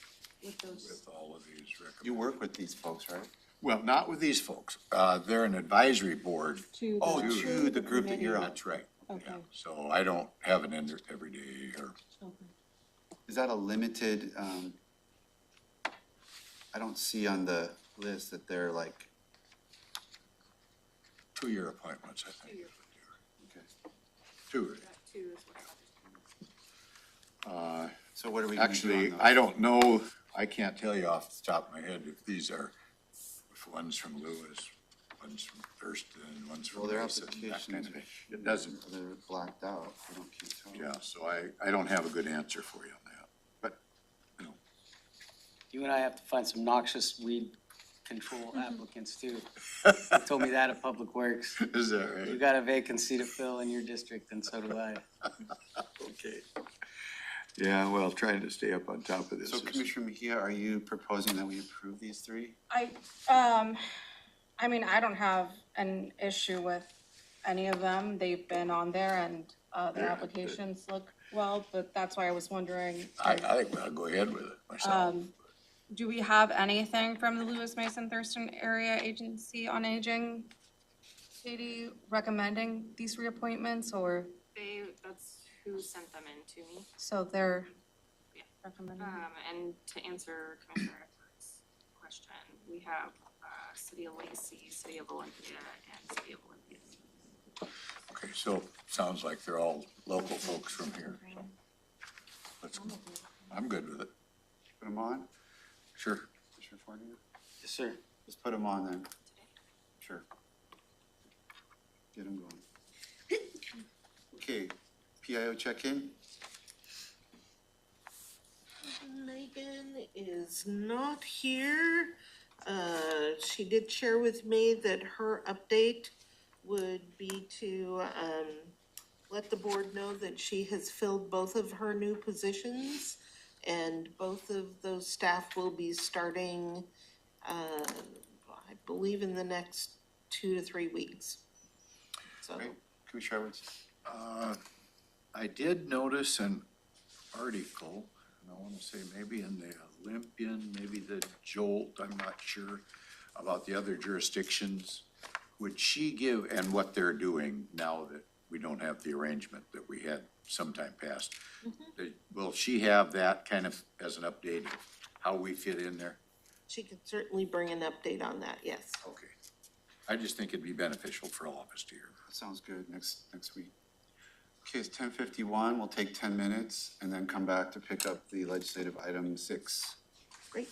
all of these recommendations. You work with these folks, right? Well, not with these folks. They're an advisory board. To Oh, the- to the group that committee? you're on. That's right. Okay. Yeah. So I don't have an every day or, Okay. Is that a limited, I don't see on the list that they're like, 2-year appointments, I think. okay. 2. Two is what I just. So what are we gonna do Actually, on I those? don't know, I can't tell you off the top of my head if these are, if one's from Lewis, one's from Thurston, one's from Well, their Mason, that kind applications, of thing. It doesn't, they're blacked out. I don't keep telling. yeah, so I don't have a good answer for you on that. But, You and I have to find some noxious weed control applicants too. You told me that at Public Works. is that right? You got a vacancy to fill in your district, and so do I. Okay. Yeah, well, trying to stay up on top of this. So Commissioner Mejia, are you proposing that we approve these three? I mean, I don't have an issue with any of them. They've been on there and, their Yeah, applications look well, but that's why I was wondering. I think I'll go ahead with it myself. Do we have anything from the Lewis Mason Thurston Area Agency on Aging, Katie, recommending these reappointments, or, That's who sent them in to me. so they're recommending? And to answer Commissioner Edwards' question, we have, City of Lacey, City of Olympia, and City of Olympia. Okay, so sounds like they're all local folks from here, so. I'm good with it. Put them on? Sure. Commissioner Fornia? Yes, sir. Let's put them on then. Sure. Get them going. Okay, PIO check-in? Megan is not here. She did share with me that her update would be to, let the board know that she has filled both of her new positions, and both of those staff will be starting, I believe in the next 2 to 3 weeks. So, Great. Commissioner Edwards? I did notice an article, and I wanna say maybe in the Olympian, maybe the Jolt, I'm not sure, about the other jurisdictions. Would she give, and what they're doing now that we don't have the arrangement that we had sometime past? Will she have that kind of as an update of how we fit in there? she could certainly bring an update on that, yes. Okay. I just think it'd be beneficial for all of us to hear. Sounds good, next week. Okay, it's 10:51, we'll take 10 minutes and then come back to pick up the legislative item 6. Great.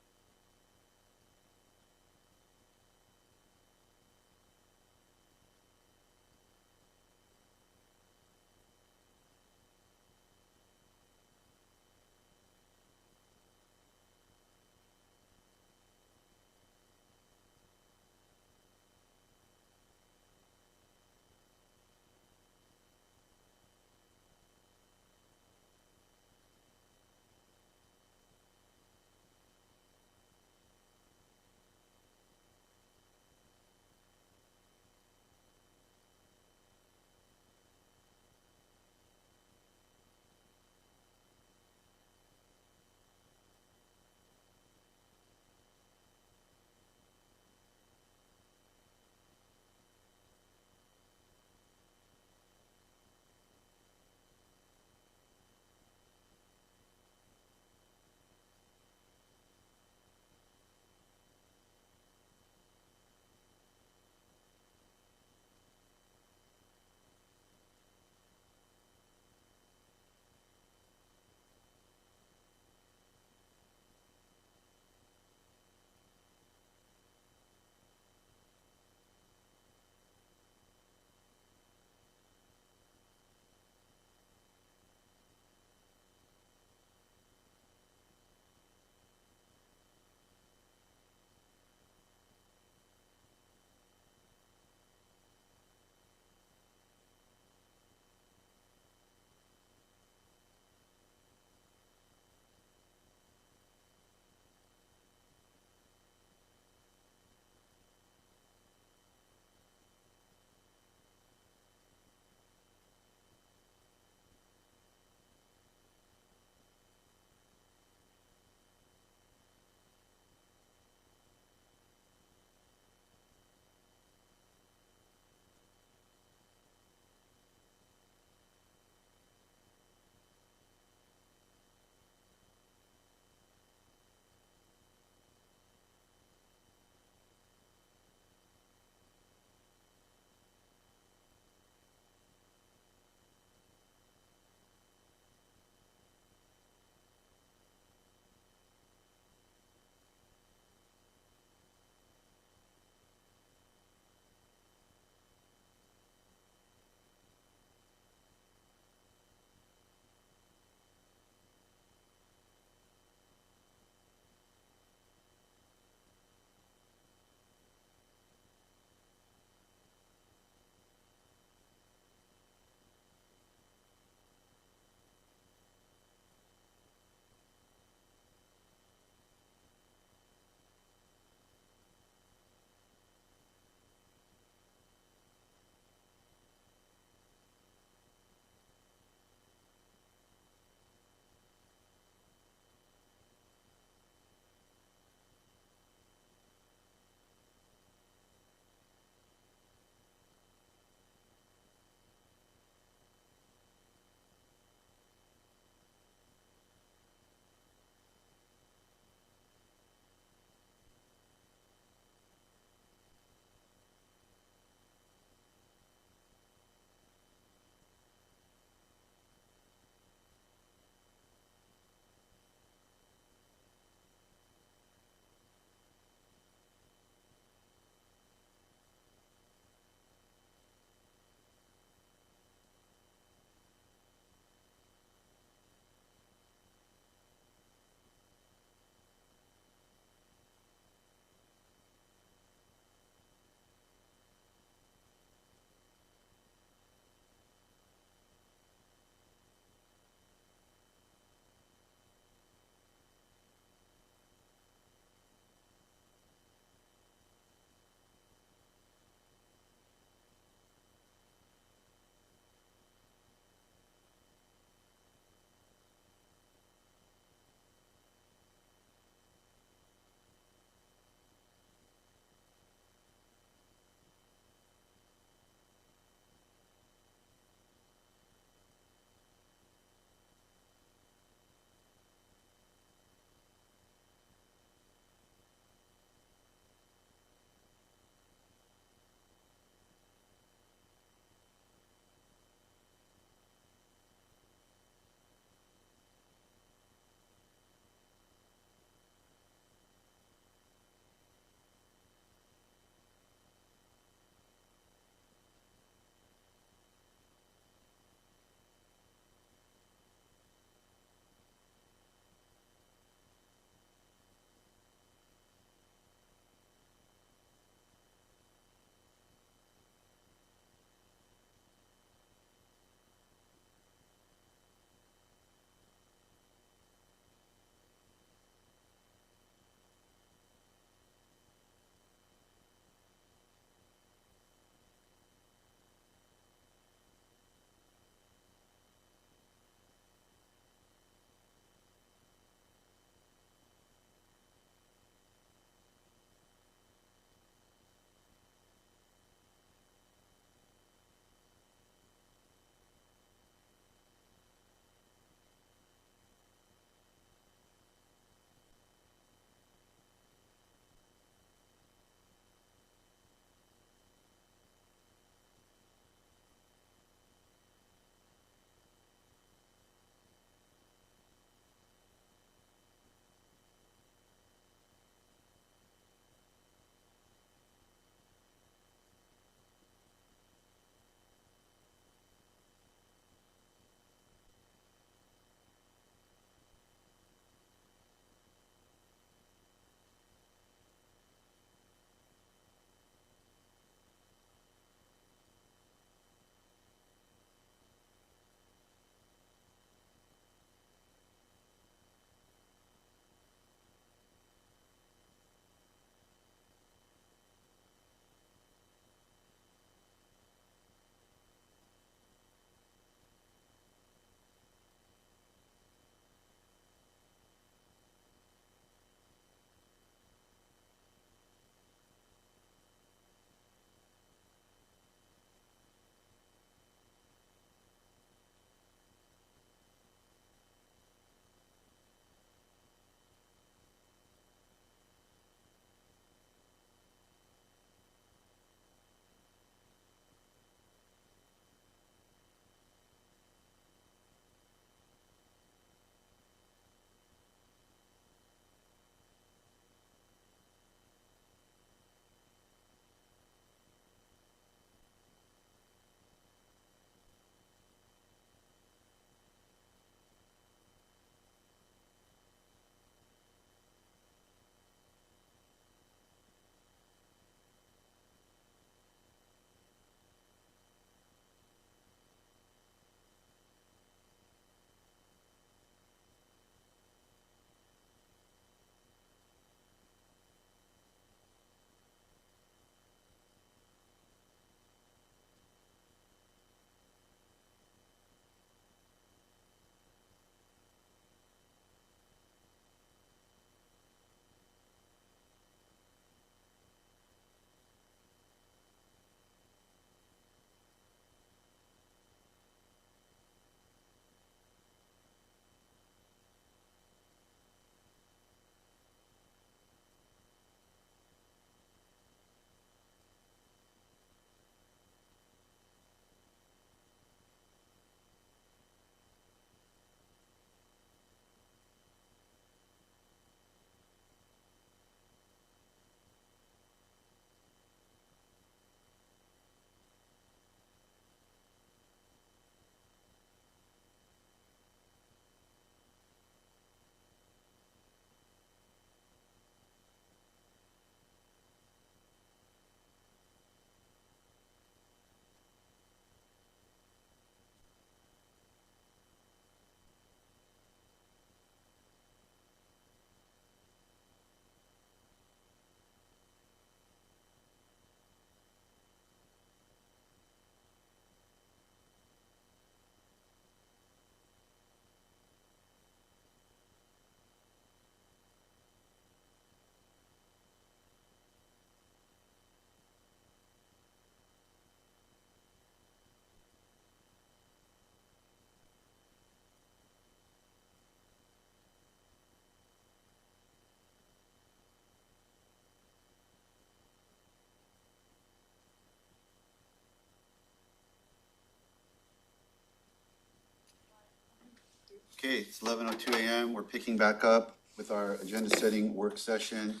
Okay, it's 11:02 a.m. We're picking back up with our agenda setting work session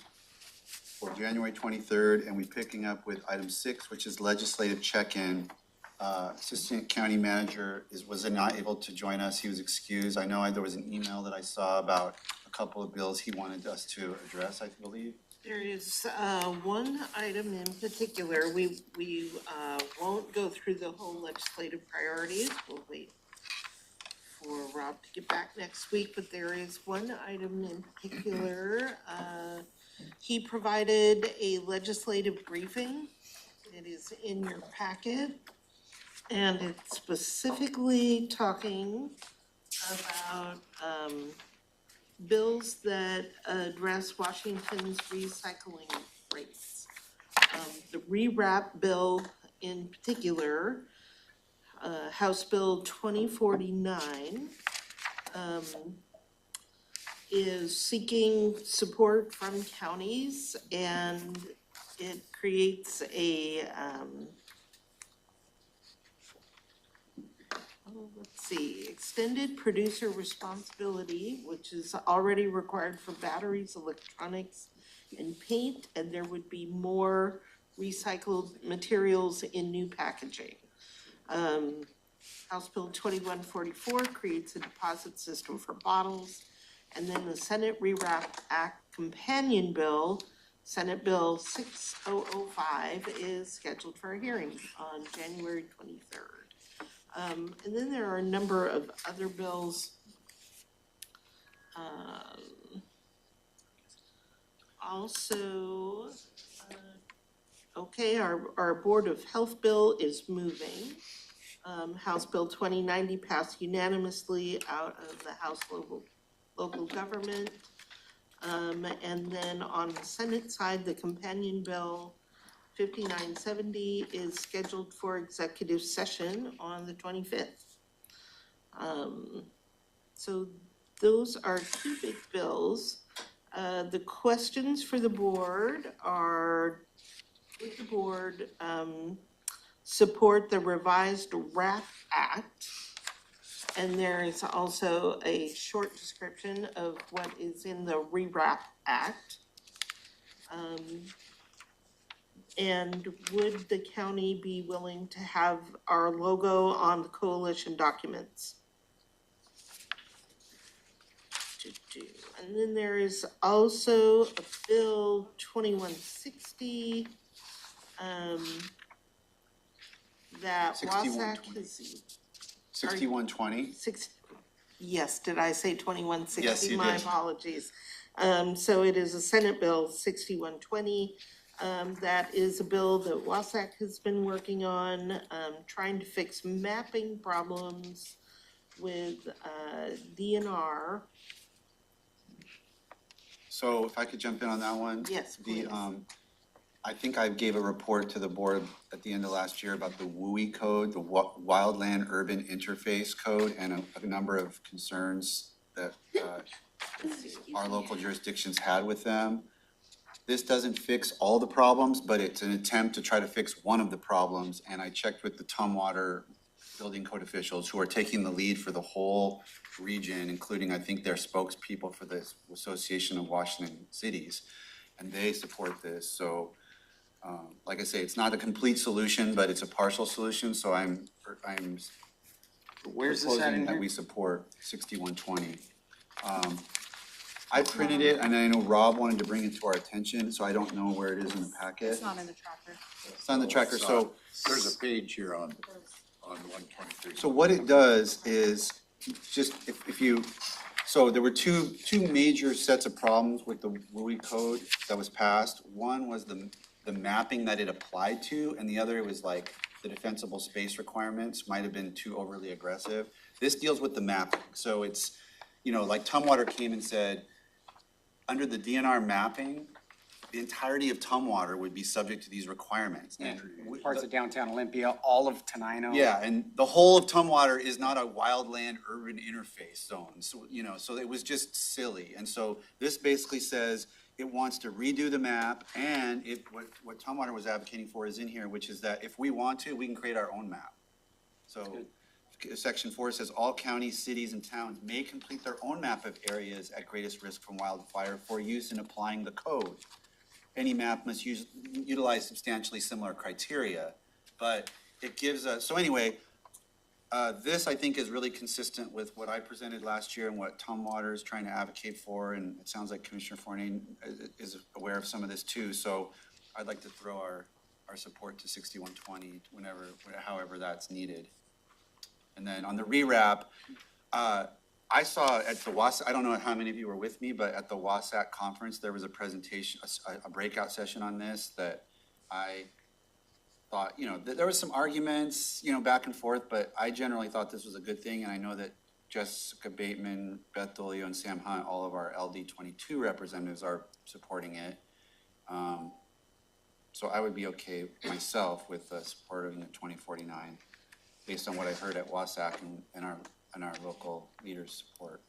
for January 23rd, and we're picking up with item 6, which is legislative check-in. Assistant County Manager was not able to join us. He was excused. I know there was an email that I saw about a couple of bills he wanted us to address, I believe. There is one item in particular. We won't go through the whole legislative priorities. We'll wait for Rob to get back next week, but there is one item in particular. He provided a legislative briefing. It is in your packet, and it's specifically talking about bills that address Washington's recycling rates. The rewrap bill in particular, House Bill 2049, is seeking support from counties, and it creates a, let's see, extended producer responsibility, which is already required for batteries, electronics, and paint, and there would be more recycled materials in new packaging. House Bill 2144 creates a deposit system for bottles, and then the Senate Rewrap Act companion bill, Senate Bill 6005, is scheduled for a hearing on January 23rd. And then there are a number of other bills. Also, okay, our Board of Health bill is moving. House Bill 2090 passed unanimously out of the House local government. And then on the Senate side, the companion bill 5970 is scheduled for executive session on the 25th. So those are two big bills. The questions for the board are, would the board support the revised RAP Act? And there is also a short description of what is in the Rewrap Act. And would the county be willing to have our logo on the coalition documents? And then there is also a bill 2160 that Wasac is. 6120? Yes, did I say 2160? Yes, you My did. apologies. So it is a Senate Bill 6120. That is a bill that Wasac has been working on, trying to fix mapping problems with DNR. So if I could jump in on that one? Yes, please. I think I gave a report to the board at the end of last year about the WUI code, the Wildland Urban Interface Code, and a number of concerns that our local jurisdictions had with them. This doesn't fix all the problems, but it's an attempt to try to fix one of the problems. And I checked with the Tumwater building code officials who are taking the lead for the whole region, including, I think, their spokespeople for the Association of Washington Cities. And they support this. So like I say, it's not a complete solution, but it's a partial solution. So I'm Where's this at in proposing that here? we support 6120. I printed it, and I know Rob wanted to bring it to our attention, so I don't know where it is in the packet. It's not in the tracker. It's on the tracker, so. There's a page here on 123. So what it does is, just if you, so there were two major sets of problems with the WUI code that was passed. One was the mapping that it applied to, and the other was like the defensible space requirements might have been too overly aggressive. This deals with the mapping, so it's, like Tumwater came and said, under the DNR mapping, the entirety of Tumwater would be subject to these requirements. And Parts of downtown Olympia, all of Tenino. yeah, and the whole of Tumwater is not a wildland urban interface zone, so, so it was just silly. And so this basically says it wants to redo the map, and what Tumwater was advocating for is in here, which is that if we want to, we can create our own map. So section 4 says all counties, cities, and towns may complete their own map of areas at greatest risk from wildfire for use in applying the code. Any map must utilize substantially similar criteria, but it gives us, so anyway, this I think is really consistent with what I presented last year and what Tom Water is trying to advocate for, and it sounds like Commissioner Fournier is aware of some of this too, so I'd like to throw our support to 6120 however that's needed. And then on the rewrap, I saw at the WASAC, I don't know how many of you were with me, but at the WASAC conference, there was a presentation, a breakout session on this that I thought, there was some arguments, back and forth, but I generally thought this was a good thing. And I know that Jessica Bateman, Beth Dolio, and Sam Hunt, all of our LD22 representatives are supporting it. So I would be okay myself with supporting the 2049. Based on what I heard at WASAC and our local leaders' support.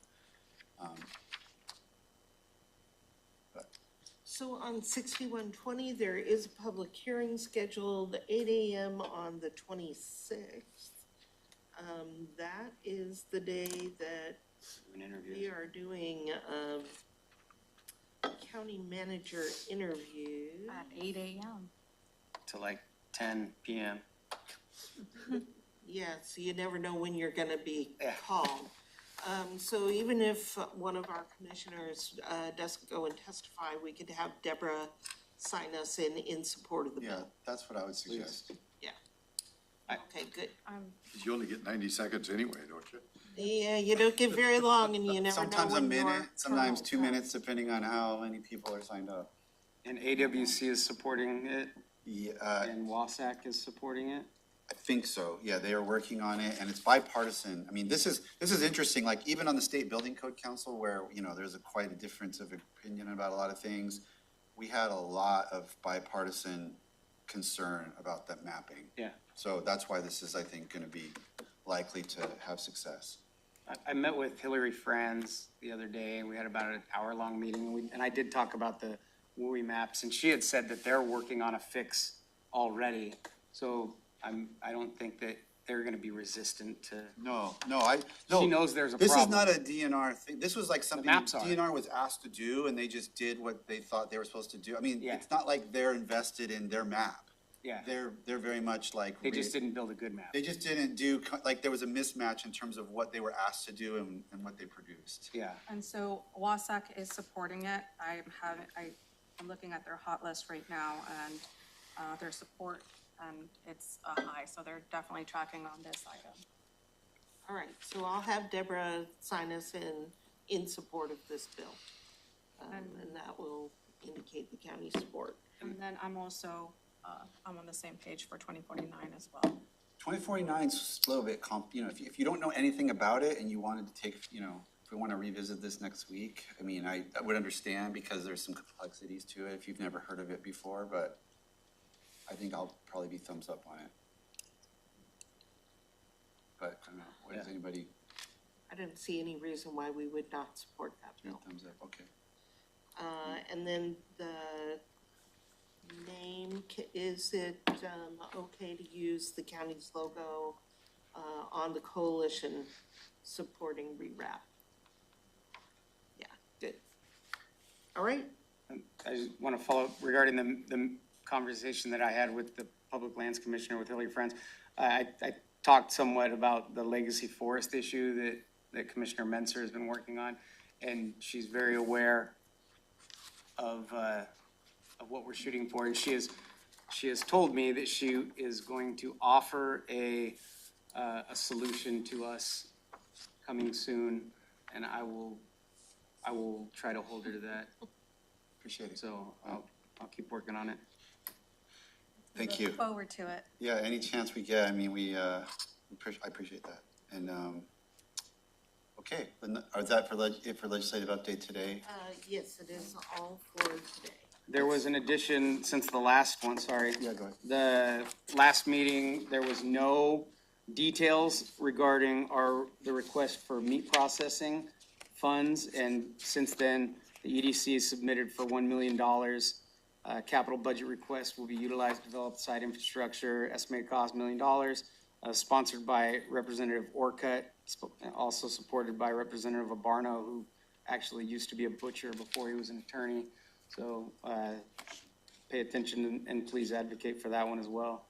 So on 6120, there is a public hearing scheduled 8 a.m. on the 26th. That is the day that we are doing county manager interview. At 8 a.m. To like 10 p.m. Yeah, so you never know when you're gonna be called. So even if one of our commissioners doesn't go and testify, we could have Deborah sign us in support of the Yeah, bill. that's what I would suggest. Yeah. Okay, good. You only get 90 seconds anyway, don't you? Yeah, you don't get very long and you never know Sometimes a when minute, your sometimes turn 2 will come. minutes, depending on how many people are signed up. And AWC is supporting it, Yeah, and WASAC is supporting it. I think so. Yeah, they are working on it, and it's bipartisan. I mean, this is interesting. Like even on the State Building Code Council, where there's quite a difference of opinion about a lot of things, we had a lot of bipartisan concern about that mapping. Yeah. So that's why this is, I think, going to be likely to have success. I met with Hillary Franz the other day, and we had about an hour-long meeting, and I did talk about the WUI maps, and she had said that they're working on a fix already. So I don't think that they're gonna be resistant to. No. She knows there's a This problem. is not a DNR thing. This was like something maps are. DNR was asked to do, and they just did what they thought they were supposed to do. I mean, Yeah. it's not like they're invested in their map. Yeah. They're very much like. They just didn't build a good map. They just didn't do, like, there was a mismatch in terms of what they were asked to do and what they produced. Yeah. And so WASAC is supporting it. I'm looking at their hot list right now and their support, and it's high, so they're definitely tracking on this item. All right, so I'll have Deborah sign us in support of this bill. And that will indicate the county's support. And then I'm also, I'm on the same page for 2049 as well. 2049 is a little bit if you don't know anything about it and you wanted to take, if we want to revisit this next week, I mean, I would understand because there's some complexities to it if you've never heard of it before, but I think I'll probably be thumbs up on it. But I don't know, what does anybody? I didn't see any reason why we would not support that bill. Thumbs up, okay. And then the name, is it okay to use the county's logo on the coalition supporting rewrap? Yeah, good. All right. I just want to follow up regarding the conversation that I had with the Public Lands Commissioner, with Hillary Friends. I talked somewhat about the legacy forest issue that Commissioner Menser has been working on, and she's very aware of what we're shooting for, and she has told me that she is going to offer a solution to us coming soon, and I will try to hold her to that. Appreciate it. So I'll keep working on it. Thank you. Look forward to it. Yeah, any chance we get, I mean, I appreciate that. And, okay, is that for legislative update today? Yes, it is all for today. There was an addition since the last one, sorry. Yeah, go ahead. The last meeting, there was no details regarding the request for meat processing funds, and since then, the EDC has submitted for $1 million. Capital budget request will be utilized to develop site infrastructure, estimated cost $1 million. sponsored by Representative Orcutt, also supported by Representative Abarno, who actually used to be a butcher before he was an attorney. So pay attention and please advocate for that one as well.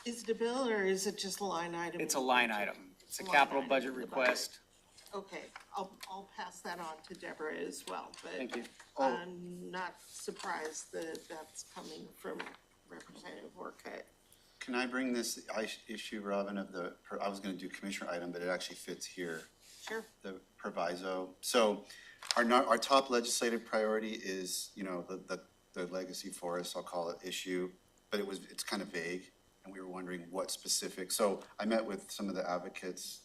Is it a bill or is it just a line item? It's a line item. It's a capital budget request. Okay, I'll pass that on to Deborah as well, but Thank you. I'm not surprised that that's coming from Representative Orcutt. Can I bring this issue, Robin, of I was gonna do commissioner item, but it actually fits here. Sure. The proviso. So our top legislative priority is, you know, the legacy forest, I'll call it, issue, but it's kind of vague, and we were wondering what specific. So I met with some of the advocates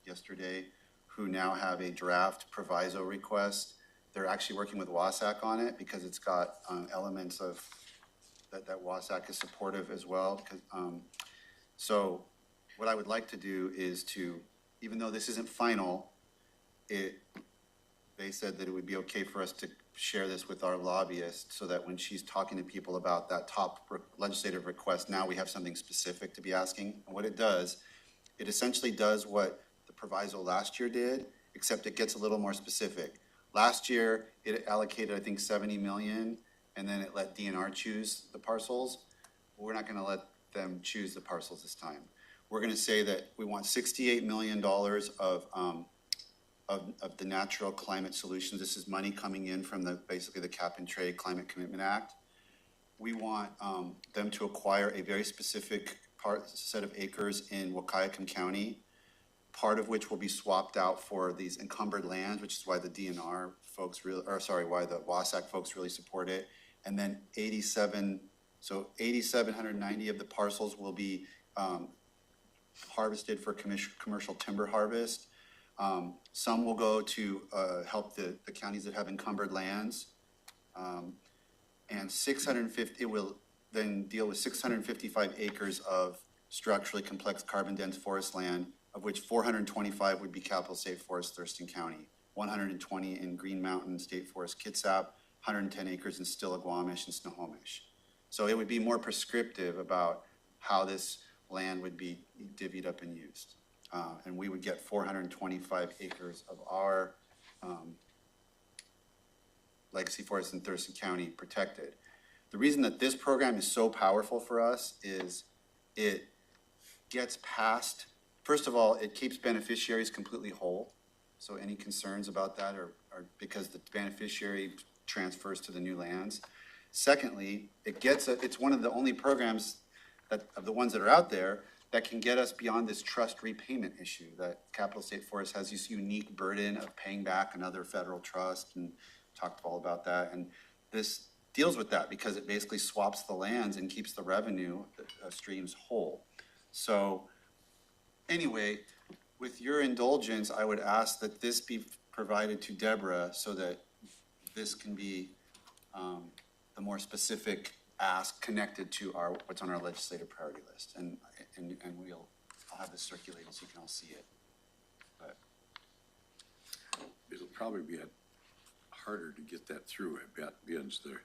yesterday who now have a draft proviso request. They're actually working with WASAC on it because it's got elements of that WASAC is supportive as well. So what I would like to do is to, even though this isn't final, they said that it would be okay for us to share this with our lobbyist so that when she's talking to people about that top legislative request, now we have something specific to be asking. And what it does, it essentially does what the proviso last year did, except it gets a little more specific. Last year, it allocated, I think, 70 million, and then it let DNR choose the parcels. We're not gonna let them choose the parcels this time. We're gonna say that we want $68 million of the Natural Climate Solutions. This is money coming in from basically the Cap and Trade Climate Commitment Act. We want them to acquire a very specific set of acres in Wahkiakum County, part of which will be swapped out for these encumbered lands, which is why the DNR folks why the WASAC folks really support it. And then 8,790 of the parcels will be harvested for commercial timber harvest. Some will go to help the counties that have encumbered lands. And 650, it will then deal with 655 acres of structurally complex carbon dense forest land, of which 425 would be Capital State Forest, Thurston County, 120 in Green Mountain State Forest, Kitsap, 110 acres in Stillaguamish and Snohomish. So it would be more prescriptive about how this land would be divvied up and used. And we would get 425 acres of our legacy forest in Thurston County protected. The reason that this program is so powerful for us is it gets past, first of all, it keeps beneficiaries completely whole. So any concerns about that are because the beneficiary transfers to the new lands. Secondly, it's one of the only programs of the ones that are out there that can get us beyond this trust repayment issue that Capital State Forest has this unique burden of paying back another federal trust, and talked all about that. And this deals with that because it basically swaps the lands and keeps the revenue streams whole. So anyway, with your indulgence, I would ask that this be provided to Deborah so that this can be the more specific ask connected to what's on our legislative priority list. And I'll have this circulated so you can all see it. But it'll probably be harder to get that through, I bet, because we're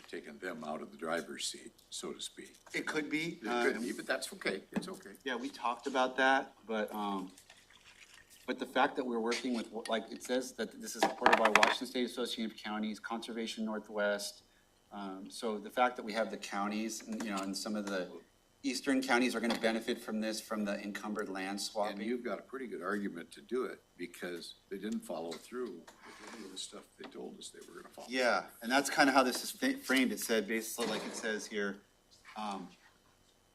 taking them out of the driver's seat, so to speak. It could be. It could be, but that's okay. It's okay. Yeah, we talked about that, but the fact that we're working with, like it says that this is supported by Washington State Association of Counties, Conservation Northwest. So the fact that we have the counties, and some of the eastern counties are going to benefit from this, from the encumbered land swapping. And you've got a pretty good argument to do it because they didn't follow through with any of the stuff they told us they were going to follow. Yeah, and that's kind of how this is framed. It said basically, like it says here,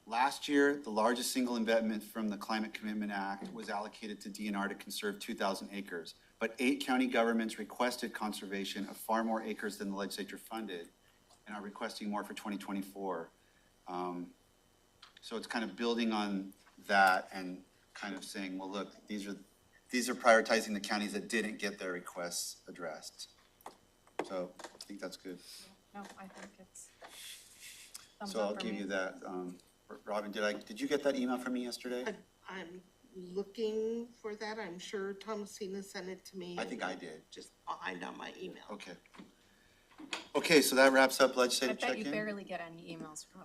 last year, the largest single investment from the Climate Commitment Act was allocated to DNR to conserve 2,000 acres. But 8 county governments requested conservation of far more acres than the legislature funded and are requesting more for 2024. So it's kind of building on that and kind of saying, well, look, these are prioritizing the counties that didn't get their requests addressed. So I think that's good. No, I think it's. So I'll give you that. Robin, did you get that email from me yesterday? I'm looking for that. I'm sure Thomasina sent it to me. I think I did. Just behind on my email. Okay. Okay, so that wraps up legislative I bet check-in. you barely get any emails from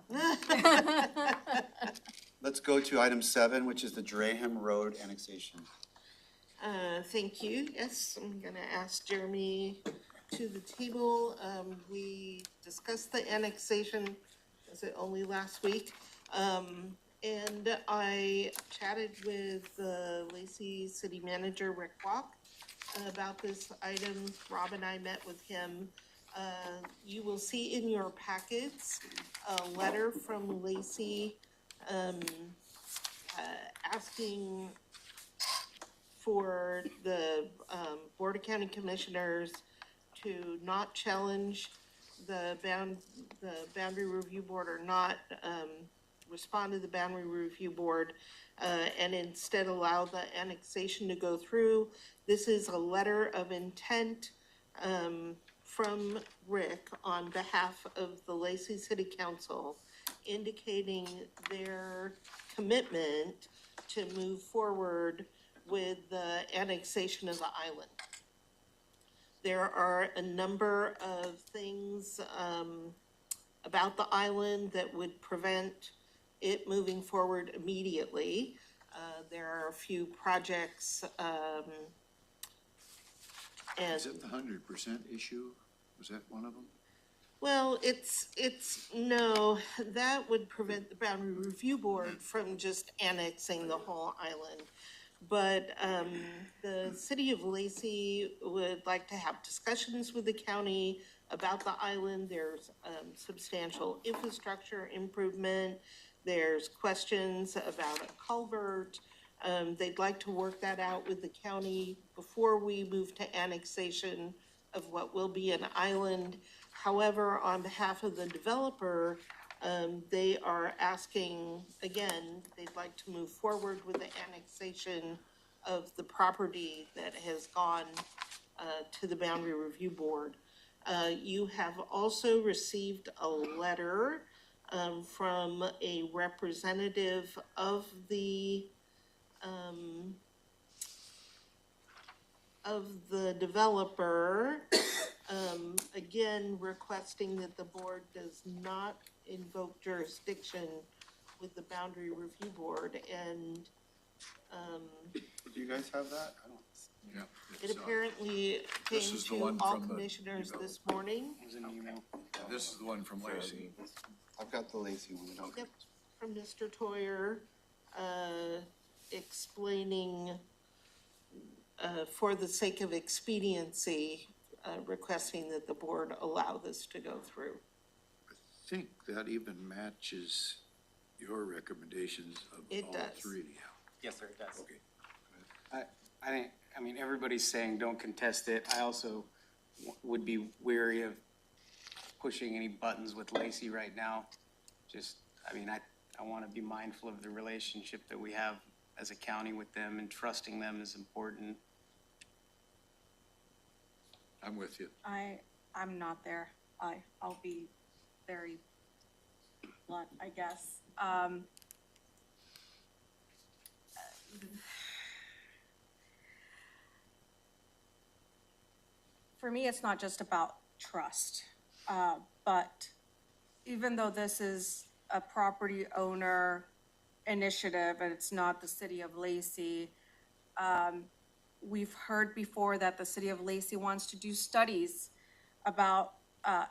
let's go to item 7, which is the Draham Road annexation. Thank you. Yes, I'm gonna ask Jeremy to the table. We discussed the annexation, was it only last week? And I chatted with the Lacey City Manager, Rick Walk, about this item. Rob and I met with him. You will see in your packets a letter from Lacey, asking for the Board of County Commissioners to not challenge the Boundary Review Board, or not respond to the Boundary Review Board, and instead allow the annexation to go through. This is a letter of intent from Rick on behalf of the Lacey City Council, indicating their commitment to move forward with the annexation of the island. There are a number of things about the island that would prevent it moving forward immediately. There are a few projects, and Is it the 100% issue? Was that one of them? well, no, that would prevent the Boundary Review Board from just annexing the whole island. But the city of Lacey would like to have discussions with the county about the island. There's substantial infrastructure improvement. There's questions about a culvert. They'd like to work that out with the county before we move to annexation of what will be an island. However, on behalf of the developer, they are asking, again, they'd like to move forward with the annexation of the property that has gone to the Boundary Review Board. You have also received a letter from a representative of the developer, again, requesting that the board does not invoke jurisdiction with the Boundary Review Board, and Do you guys have that? I don't. Yeah. it apparently came This is the to one all from the commissioners developer. this morning. It was an email. This is the one from Lacey. I've got the Lacey one. Okay. Yep, from Mr. Toyer, explaining, for the sake of expediency, requesting that the board allow this to go through. I think that even matches your recommendations of It all does. three. Yes, sir, it does. Okay. I mean, everybody's saying don't contest it. I also would be wary of pushing any buttons with Lacey right now. Just, I mean, I want to be mindful of the relationship that we have as a county with them, and trusting them is important. I'm with you. I'm not there. I'll be very blunt, I guess. For me, it's not just about trust, but even though this is a property owner initiative and it's not the city of Lacey, we've heard before that the city of Lacey wants to do studies about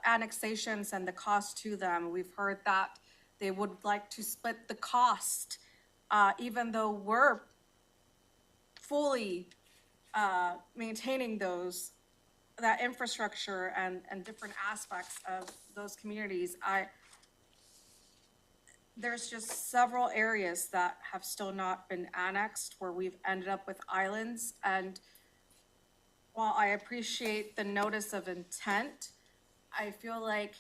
annexations and the cost to them. We've heard that they would like to split the cost, even though we're fully maintaining that infrastructure and different aspects of those communities. There's just several areas that have still not been annexed where we've ended up with islands. And while I appreciate the notice of intent, I feel like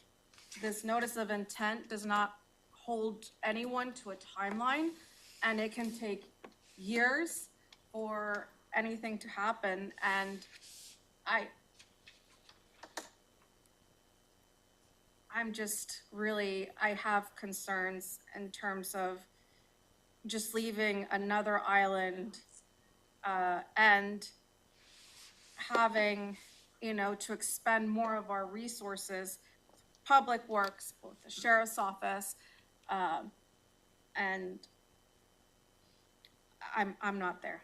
this notice of intent does not hold anyone to a timeline, and it can take years for anything to happen. And I'm just really, I have concerns in terms of just leaving another island and having, to expend more of our resources, public works, both the sheriff's office, and I'm not there.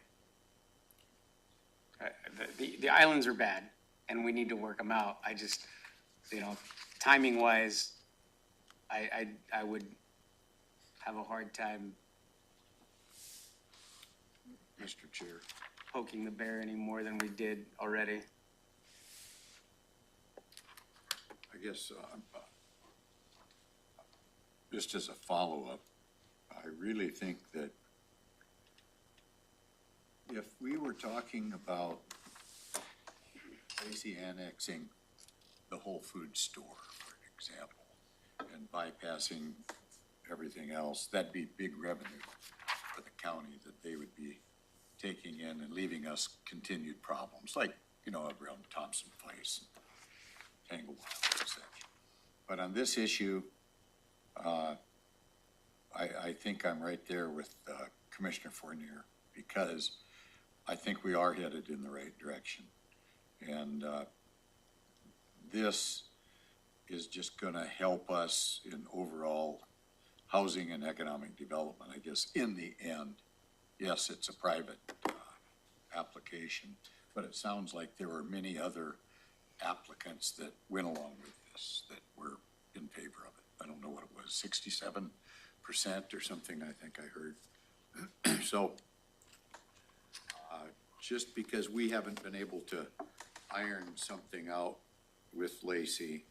The islands are bad, and we need to work them out. I just, timing wise, I would have a hard time Mr. Chair. poking the bear any more than we did already. I guess, just as a follow-up, I really think that if we were talking about Lacey annexing the Whole Foods store, for example, and bypassing everything else, that'd be big revenue for the county that they would be taking in and leaving us continued problems, like, around Thompson Place, Tanglewild, et cetera. But on this issue, I think I'm right there with Commissioner Fournier, because I think we are headed in the right direction. And this is just gonna help us in overall housing and economic development, I guess, in the end. Yes, it's a private application, but it sounds like there were many other applicants that went along with this that were in favor of it. I don't know what it was, 67% or something, I think I heard. So just because we haven't been able to iron something out with Lacey,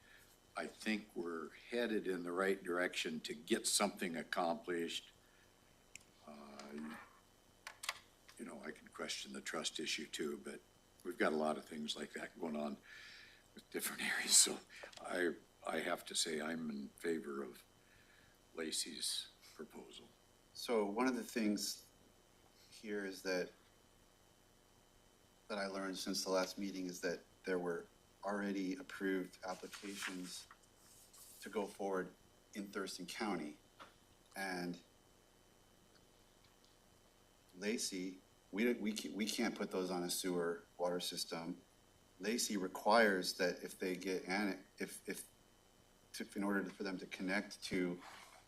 I think we're headed in the right direction to get something accomplished. I can question the trust issue too, but we've got a lot of things like that going on with different areas. So I have to say I'm in favor of Lacey's proposal. So one of the things here is that I learned since the last meeting is that there were already approved applications to go forward in Thurston County. And Lacey, we can't put those on a sewer water system. Lacey requires that if they get in order for them to connect to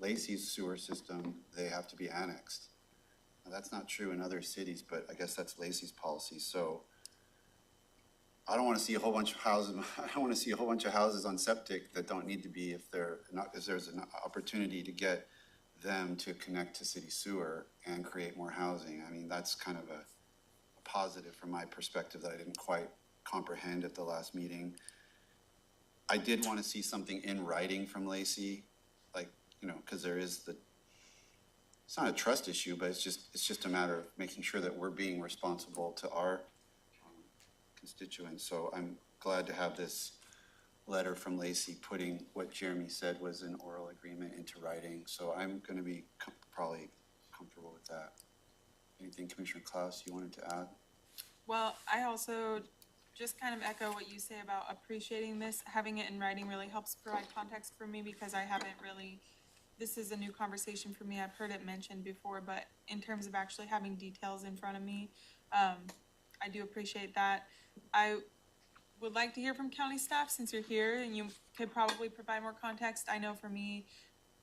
Lacey's sewer system, they have to be annexed. Now, that's not true in other cities, but I guess that's Lacey's policy. So I don't want to see a whole bunch of houses. I don't want to see a whole bunch of houses on septic that don't need to be if there's an opportunity to get them to connect to city sewer and create more housing. I mean, that's kind of a positive from my perspective that I didn't quite comprehend at the last meeting. I did want to see something in writing from Lacey, like, because there is it's not a trust issue, but it's just a matter of making sure that we're being responsible to our constituents. So I'm glad to have this letter from Lacey putting what Jeremy said was an oral agreement into writing. So I'm going to be probably comfortable with that. Anything, Commissioner Klaus, you wanted to add? Well, I also just kind of echo what you say about appreciating this. Having it in writing really helps provide context for me, because I haven't really, this is a new conversation for me. I've heard it mentioned before, but in terms of actually having details in front of me, I do appreciate that. I would like to hear from county staff since you're here, and you could probably provide more context. I know for me,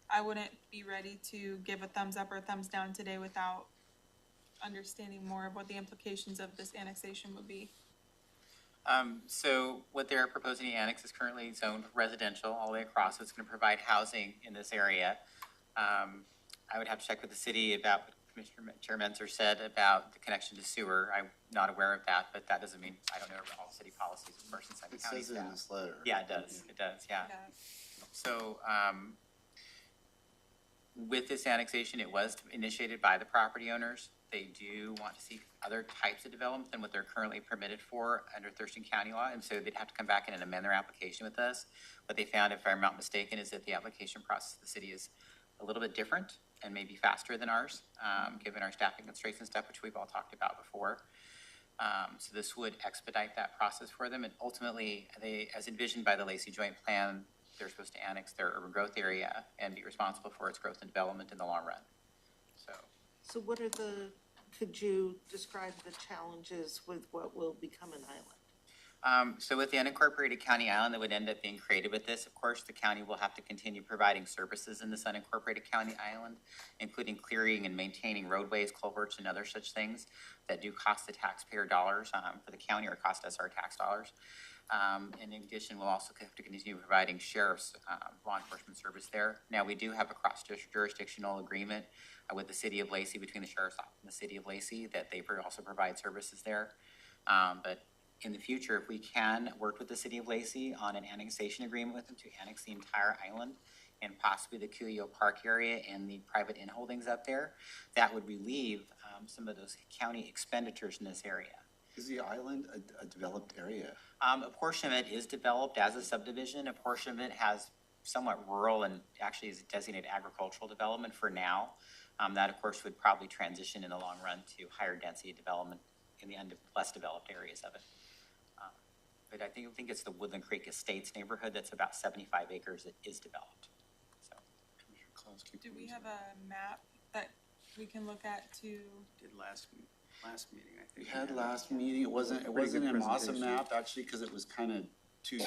I wouldn't be ready to give a thumbs up or a thumbs down today without understanding more of what the implications of this annexation would be. So what they're proposing to annex is currently zoned residential all the way across. So it's going to provide housing in this area. I would have to check with the city about what Commissioner Chair Menzer said about the connection to sewer. I'm not aware of that, but that doesn't mean I don't know about all city policies of Merced and County staff. It says it in this letter. Yeah, it does. It does, yeah. So with this annexation, it was initiated by the property owners. They do want to see other types of development than what they're currently permitted for under Thurston County law, and so they'd have to come back in and amend their application with us. What they found, if I'm not mistaken, is that the application process of the city is a little bit different and maybe faster than ours, given our staffing constraints and stuff, which we've all talked about before. So this would expedite that process for them, and ultimately, they, as envisioned by the Lacey Joint Plan, they're supposed to annex their urban growth area and be responsible for its growth and development in the long run. So what are could you describe the challenges with what will become an island? So with the unincorporated county island that would end up being created with this, of course, the county will have to continue providing services in this unincorporated county island, including clearing and maintaining roadways, culverts, and other such things that do cost the taxpayer dollars for the county or cost us our tax dollars. And in addition, we'll also have to continue providing sheriff's law enforcement service there. Now, we do have a cross-jurisdictional agreement with the city of Lacey, between the sheriff's office and the city of Lacey, that they also provide services there. But in the future, if we can work with the city of Lacey on an annexation agreement with them to annex the entire island and possibly the Cuyo Park area and the private inholdings up there, that would relieve some of those county expenditures in this area. Is the island a developed area? A portion of it is developed as a subdivision. A portion of it has somewhat rural and actually is designated agricultural development for now. That, of course, would probably transition in the long run to higher density development in the less developed areas of it. But I think it's the Woodland Creek Estates neighborhood that's about 75 acres that is developed. So, Do we have a map that we can look at to? Did last meeting, I We think. had last meeting, it wasn't Pretty good an awesome presentation. map, actually, because it was kind of too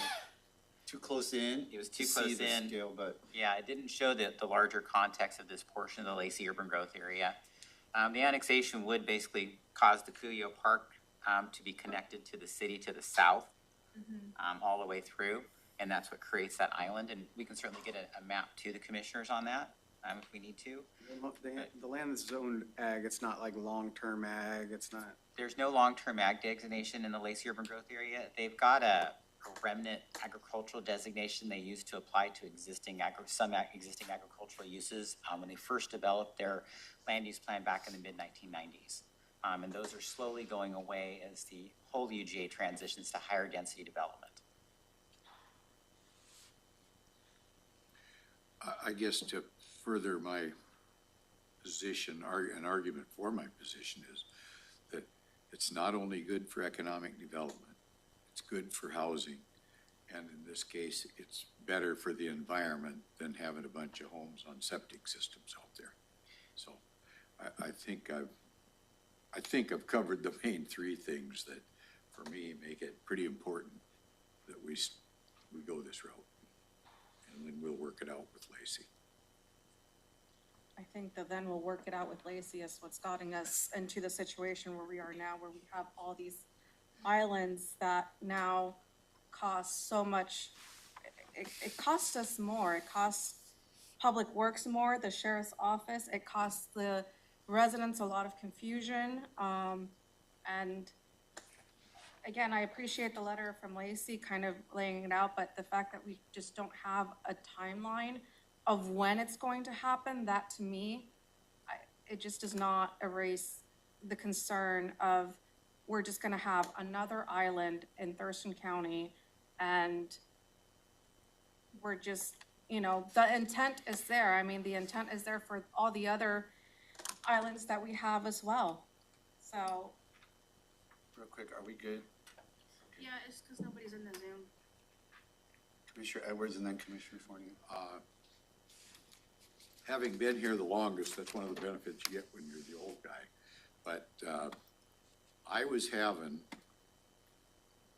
close in. It was too to close see the in. scale, but yeah, it didn't show the larger context of this portion of the Lacey urban growth area. The annexation would basically cause the Cuyo Park to be connected to the city to the south, all the way through, and that's what creates that island. And we can certainly get a map to the commissioners on that if we need to. The land that's zoned ag, it's not like long-term ag, it's not. There's no long-term ag designation in the Lacey urban growth area. They've got a remnant agricultural designation they use to apply to existing agricultural uses when they first developed their land use plan back in the mid-1990s. And those are slowly going away as the whole UGA transitions to higher density development. I guess to further my position, an argument for my position is that it's not only good for economic development, it's good for housing. And in this case, it's better for the environment than having a bunch of homes on septic systems out there. So I think I've covered the main three things that, for me, make it pretty important that we go this route. And then we'll work it out with Lacey. I think that then we'll work it out with Lacey is what's gotten us into the situation where we are now, where we have all these islands that now cost so much. It costs us more. It costs Public Works more, the sheriff's office. It costs the residents a lot of confusion. And again, I appreciate the letter from Lacey kind of laying it out, but the fact that we just don't have a timeline of when it's going to happen, that to me, it just does not erase the concern of we're just gonna have another island in Thurston County and we're just, the intent is there. I mean, the intent is there for all the other islands that we have as well. So. real quick, are we good? Yeah, it's because nobody's in the Zoom. Commissioner Edwards and then Commissioner Forney. Having been here the longest, that's one of the benefits you get when you're the old guy. But I was having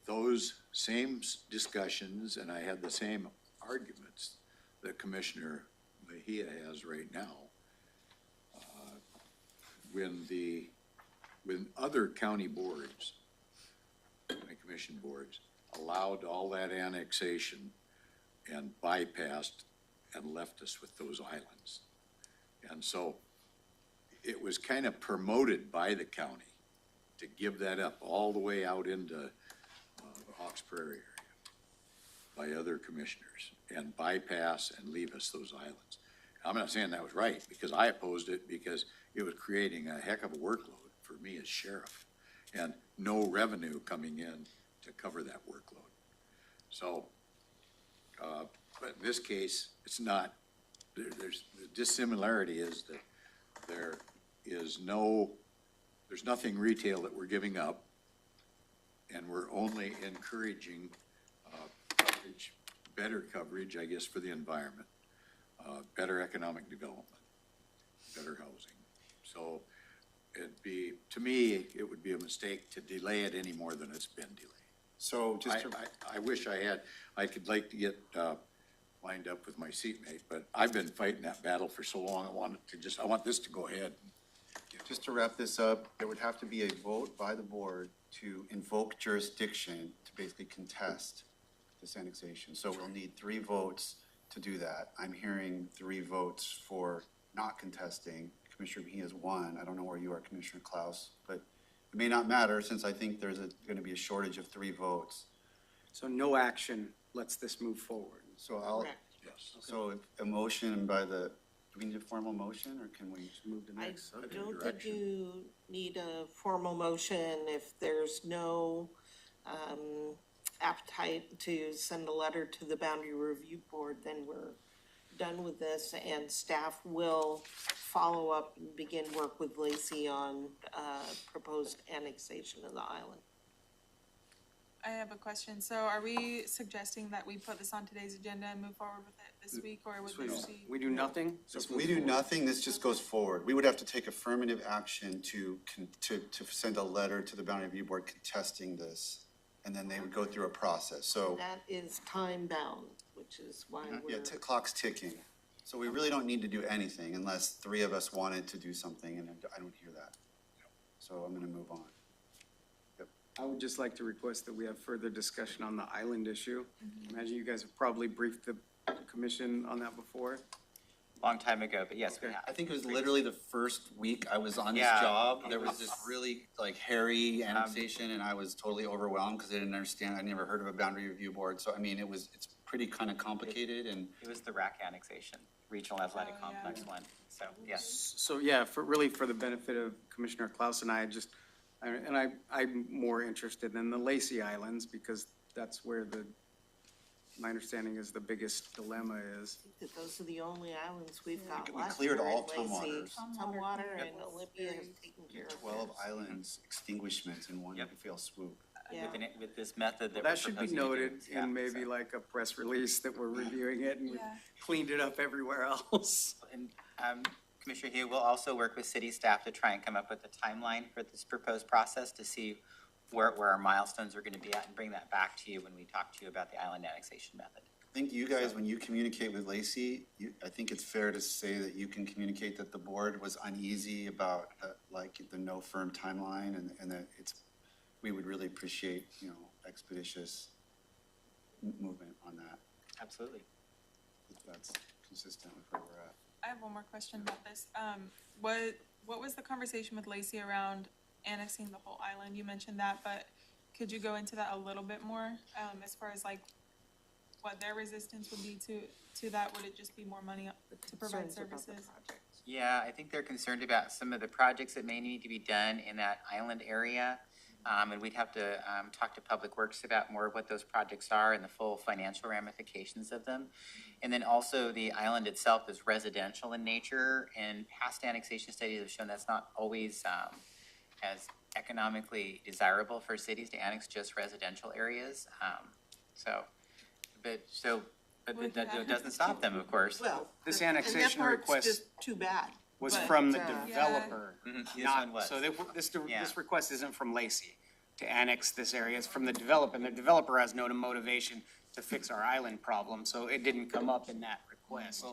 those same discussions and I had the same arguments that Commissioner Mejia has right now. When other county boards, county commission boards, allowed all that annexation and bypassed and left us with those islands. And so it was kind of promoted by the county to give that up all the way out into the Hawks Prairie area by other commissioners and bypass and leave us those islands. I'm not saying that was right because I opposed it because it was creating a heck of a workload for me as sheriff and no revenue coming in to cover that workload. So, but in this case, it's not, there's the dissimilarity is that there's nothing retail that we're giving up and we're only encouraging coverage, better coverage, I guess, for the environment, better economic development, better housing. So to me, it would be a mistake to delay it any more than it's been delayed. So just to, I wish I could like to get, lined up with my seatmate, but I've been fighting that battle for so long, I want this to go ahead. just to wrap this up, there would have to be a vote by the board to invoke jurisdiction to basically contest this annexation. So we'll need 3 votes to do that. I'm hearing 3 votes for not contesting. Commissioner Mejia is 1. I don't know where you are, Commissioner Klaus, but it may not matter since I think there's going to be a shortage of 3 votes. So no action lets this move forward. So I'll, so a motion by the, do we need a formal motion or can we just move to next? I don't think you need a formal motion if there's no appetite to send a letter to the Boundary Review Board, then we're done with this, and staff will follow up and begin work with Lacey on proposed annexation of the island. I have a question. So are we suggesting that we put this on today's agenda and move forward with it this week, or would we see? We do nothing? So if we do nothing, this just goes forward. We would have to take affirmative action to send a letter to the Boundary Review Board contesting this, and then they would go through a process, so. That is time bound, which is why Yeah, we're. clock's ticking. So we really don't need to do anything unless 3 of us wanted to do something, and I don't hear that. So I'm gonna move on. I would just like to request that we have further discussion on the island issue. Imagine you guys have probably briefed the commission on that before. Long time ago, but yes, we have. I think it was literally the first week I was on this Yeah. job. There was this really like hairy annexation and I was totally overwhelmed because I didn't understand. I never heard of a boundary review board. So I mean, it's pretty kind of complicated and. It was the RAC annexation, Regional Athletic Complex one, so, yes. So, yeah, for the benefit of Commissioner Klaus and I, I'm more interested in the Lacey Islands because that's where my understanding is the biggest dilemma is. I think that those are the only islands we've got We left. cleared here in all Lacey. Tumwaters. Tumwater and Olympia has taken care of 12 theirs. islands extinguishments in one fell swoop. Yeah. With this method that That we're should be proposing to do, noted yeah, in maybe so. like a press release that we're reviewing it and we've cleaned it up everywhere else. And Commissioner Hugh, we'll also work with city staff to try and come up with a timeline for this proposed process to see where our milestones are gonna be at and bring that back to you when we talk to you about the island annexation method. I think you guys, when you communicate with Lacey, I think it's fair to say that you can communicate that the board was uneasy about the no firm timeline and that we would really appreciate, expeditious movement on that. Absolutely. If that's consistent with where we're at. I have one more question about this. What was the conversation with Lacey around annexing the whole island? You mentioned that, but could you go into that a little bit more, as far as like what their resistance would be to that? Would it just be more money to provide Concerns about the services? project. Yeah, I think they're concerned about some of the projects that may need to be done in that island area. And we'd have to talk to Public Works about more of what those projects are and the full financial ramifications of them. And then also the island itself is residential in nature, and past annexation studies have shown that's not always as economically desirable for cities to annex just residential areas. But that doesn't stop them, of course. Well, This and annexation that part's request just too bad. was But, from the uh, developer. This one was. So this Yeah. request isn't from Lacey to annex this area, it's from the developer, and the developer has no motivation to fix our island problem, so it didn't come up in that request.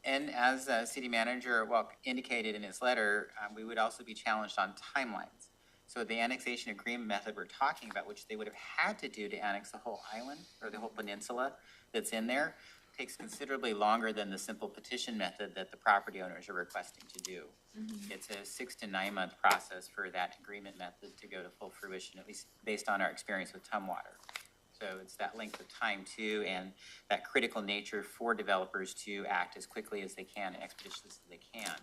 And as city manager, indicated in his letter, we would also be challenged on timelines. So the annexation agreement method we're talking about, which they would have had to do to annex the whole island or the whole peninsula that's in there, takes considerably longer than the simple petition method that the property owners are requesting to do. It's a 6 to 9 month process for that agreement method to go to full fruition, at least based on our experience with Tumwater. So it's that length of time too, and that critical nature for developers to act as quickly as they can and expeditiously as they can,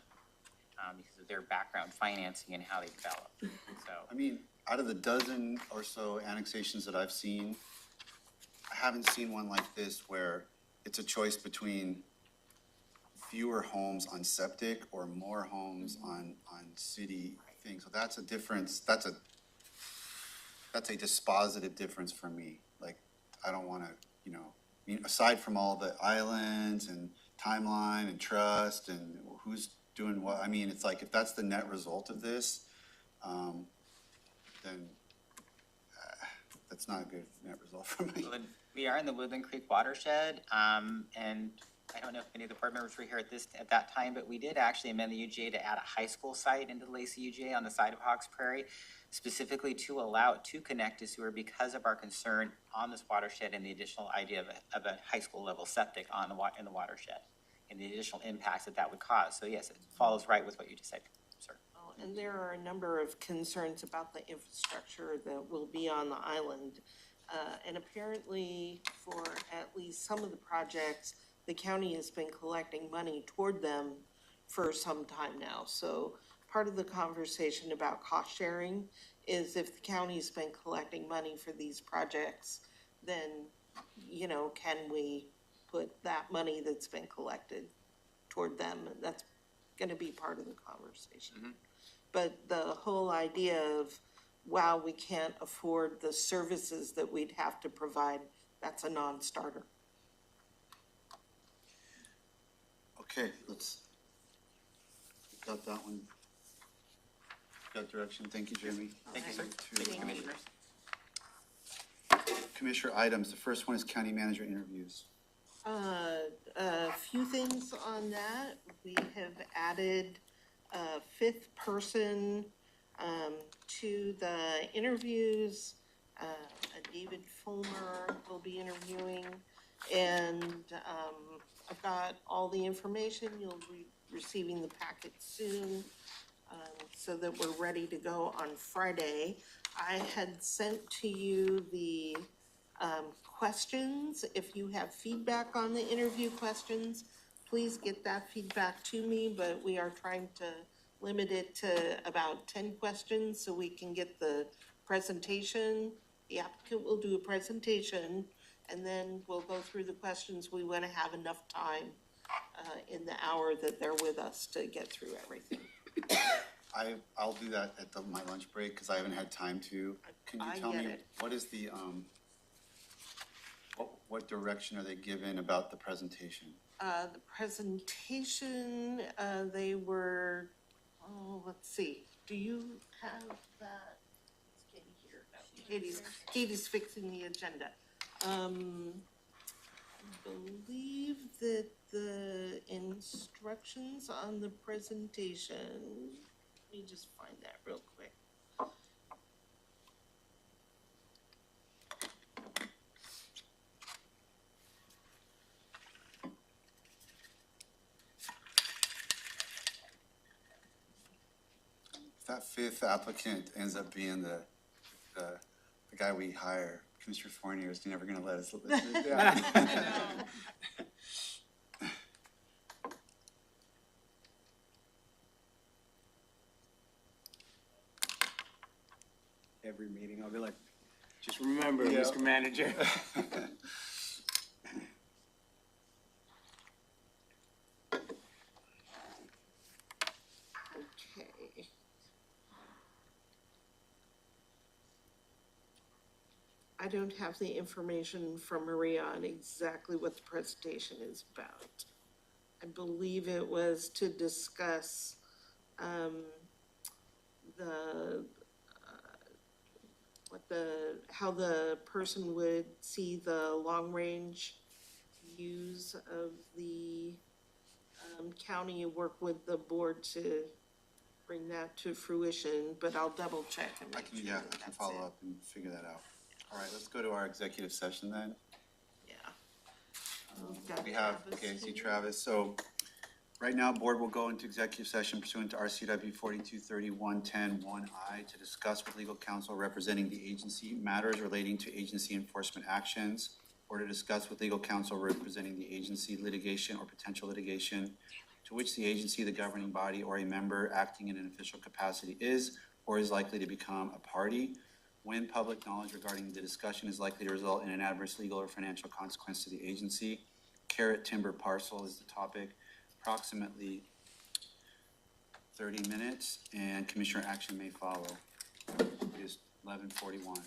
because of their background financing and how they develop, so. I mean, out of the dozen or so annexations that I've seen, I haven't seen one like this where it's a choice between fewer homes on septic or more homes on city things. So that's a difference, that's a dispositive difference for me. Like, I don't wanna, aside from all the islands and timeline and trust and who's doing what, I mean, it's like, if that's the net result of this, then not a good net result for me. We are in the Woodland Creek watershed, and I don't know if any of the board members were here at that time, but we did actually amend the UGA to add a high school site into the Lacey UGA on the side of Hawks Prairie, specifically to allow it to connect to sewer because of our concern on this watershed and the additional idea of a high school level septic in the watershed and the additional impacts that would cause. So yes, it follows right with what you just said, sir. Oh, and there are a number of concerns about the infrastructure that will be on the island. And apparently for at least some of the projects, the county has been collecting money toward them for some time now. So part of the conversation about cost sharing is if the county's been collecting money for these projects, then, you know, can we put that money that's been collected toward them? That's gonna be part of the conversation. Mm-hmm. But the whole idea of, wow, we can't afford the services that we'd have to provide, that's a non-starter. Okay, got that one. Got direction. Thank you, Jeremy. Thank you, sir. Thank you, commissioners. Commissioner items. The first one is county manager interviews. A few things on that. We have added a fifth person to the interviews. David Fulmer will be interviewing, and I've got all the information. You'll be receiving the packet soon, so that we're ready to go on Friday. I had sent to you the questions. If you have feedback on the interview questions, please get that feedback to me, but we are trying to limit it to about 10 questions so we can get the presentation. The applicant will do a presentation, and then we'll go through the questions. We want to have enough time in the hour that they're with us to get through everything. I'll do that at my lunch break because I haven't had time to. Can you tell me what is the what direction are they given about the presentation? The presentation, they were, let's see. Do you have that? It's Katie here. Katie's fixing the agenda. I believe that the instructions on the presentation, let me just find that real quick. If that fifth applicant ends up being the guy we hire, Commissioner Fournier is never gonna let us live it down. Every meeting, I'll be like, just remember, Mr. Manager. Okay. I don't have the information from Maria on exactly what the presentation is about. I believe it was to discuss how the person would see the long-range views of the county and work with the board to bring that to fruition, but I'll double check and make sure I can follow up and figure that out. All right, let's go to our executive session then. Yeah. We have, see Travis. So right now, board will go into executive session pursuant to RCW 4231-10-1I to discuss with legal counsel representing the agency matters relating to agency enforcement actions, or to discuss with legal counsel representing the agency litigation or potential litigation to which the agency, the governing body, or a member acting in an official capacity is or is likely to become a party, when public knowledge regarding the discussion is likely to result in an adverse legal or financial consequence to the agency. Carrot timber parcel is the topic. Approximately 30 minutes, and commissioner action may follow. It is 11:41.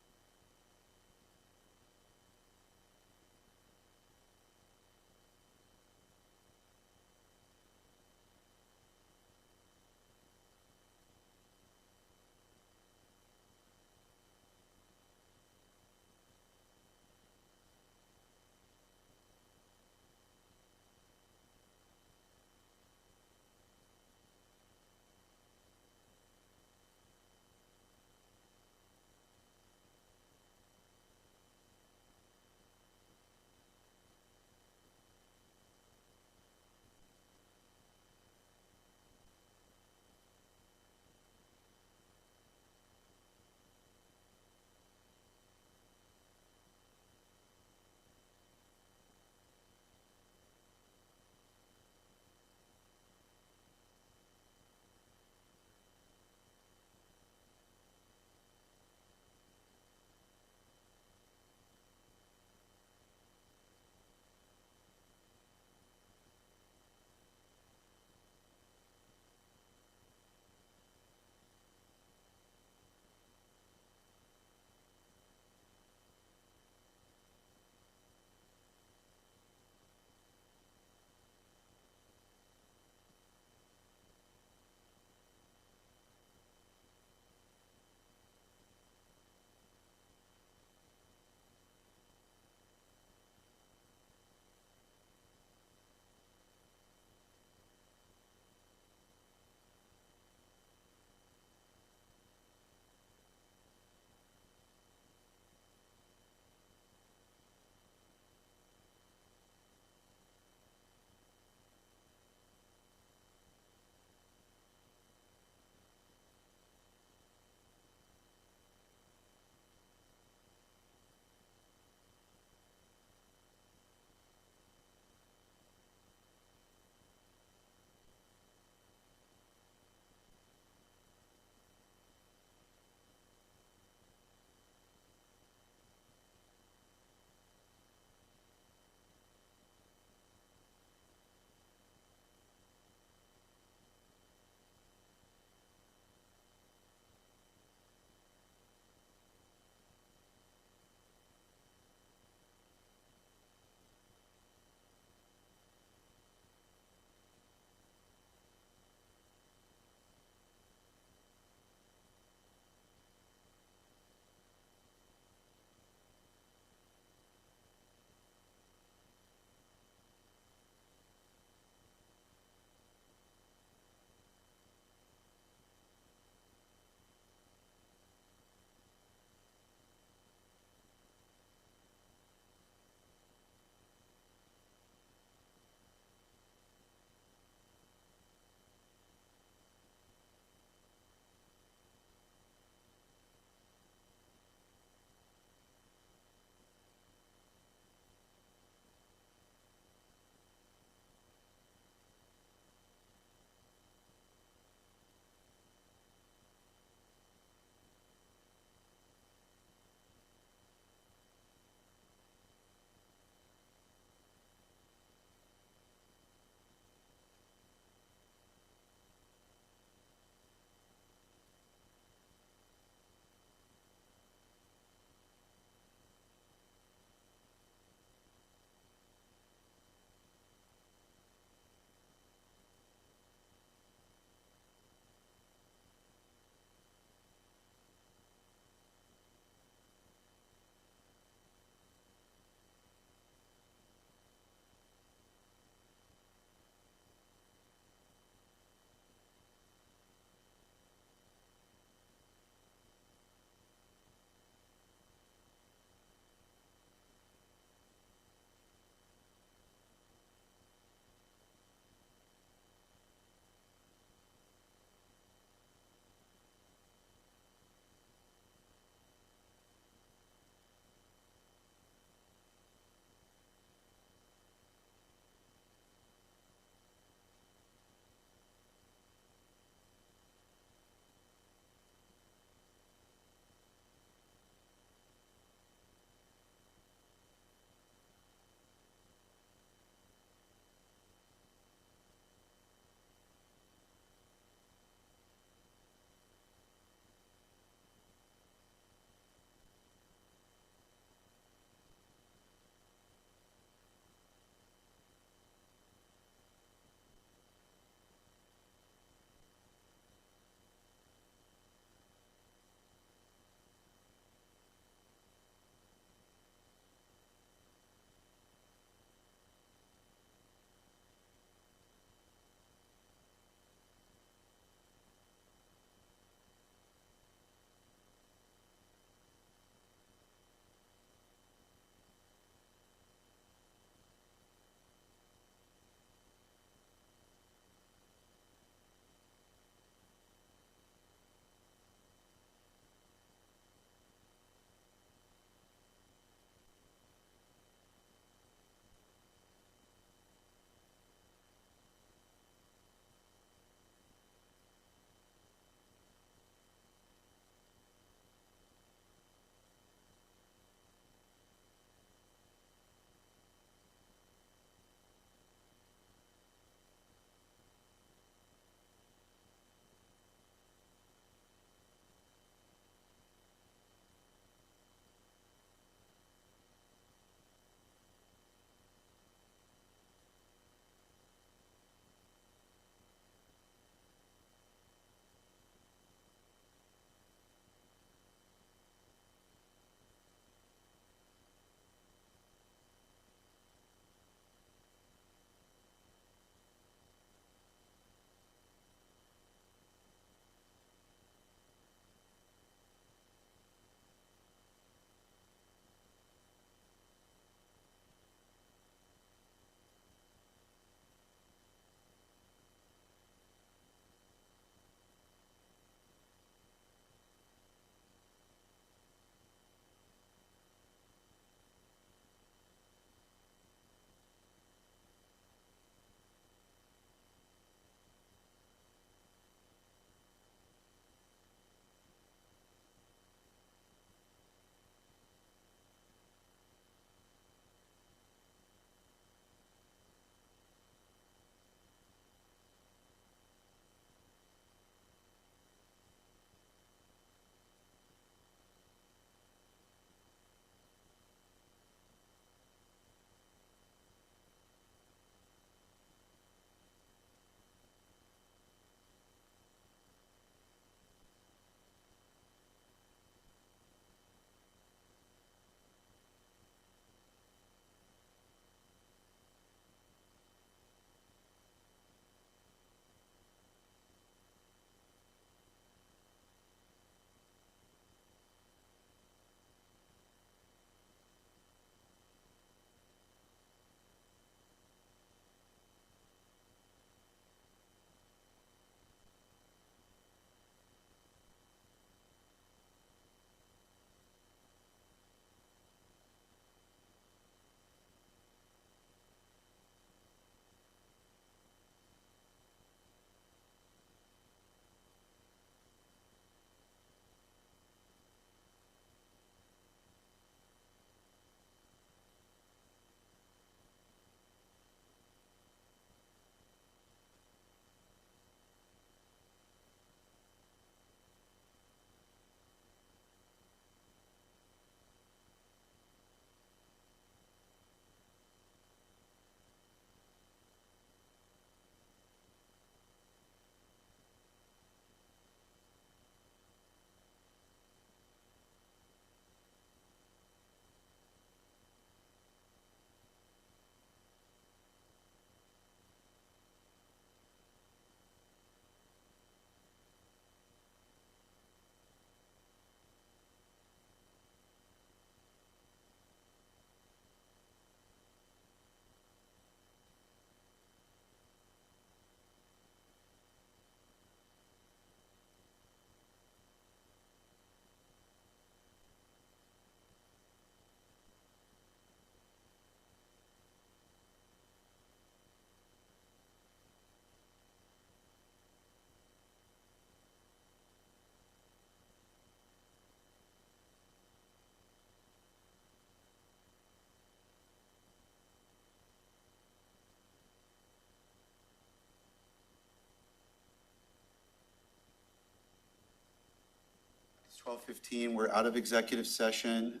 12:15, we're out of executive session.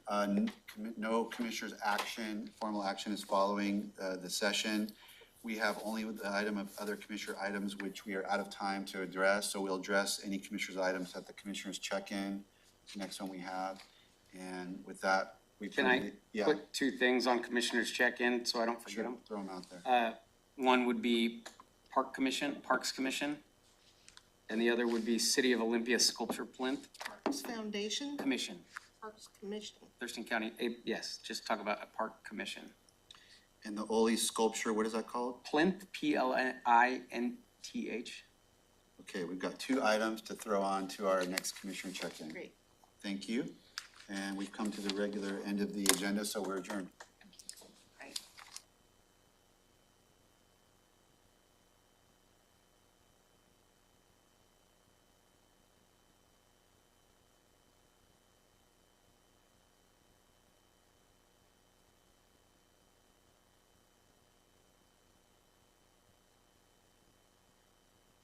No commissioners' action, formal action is following the session. We have only the item of other commissioner items, which we are out of time to address. So we'll address any commissioners' items at the commissioners' check-in, the next one we have. And with that, we Can I yeah, put two things on commissioners check-in so I don't forget sure, them? throw them out there. One would be Parks Commission, and the other would be City of Olympia Sculpture Plinth Parks Foundation, Commission, Parks Commission. Thurston County, yes, just talk about a park commission. And the Oli sculpture, what is that called? Plinth, Plinth. Okay, we've got two items to throw on to our next commissioner check-in. Great. Thank you. And we've come to the regular end of the agenda, so we're adjourned.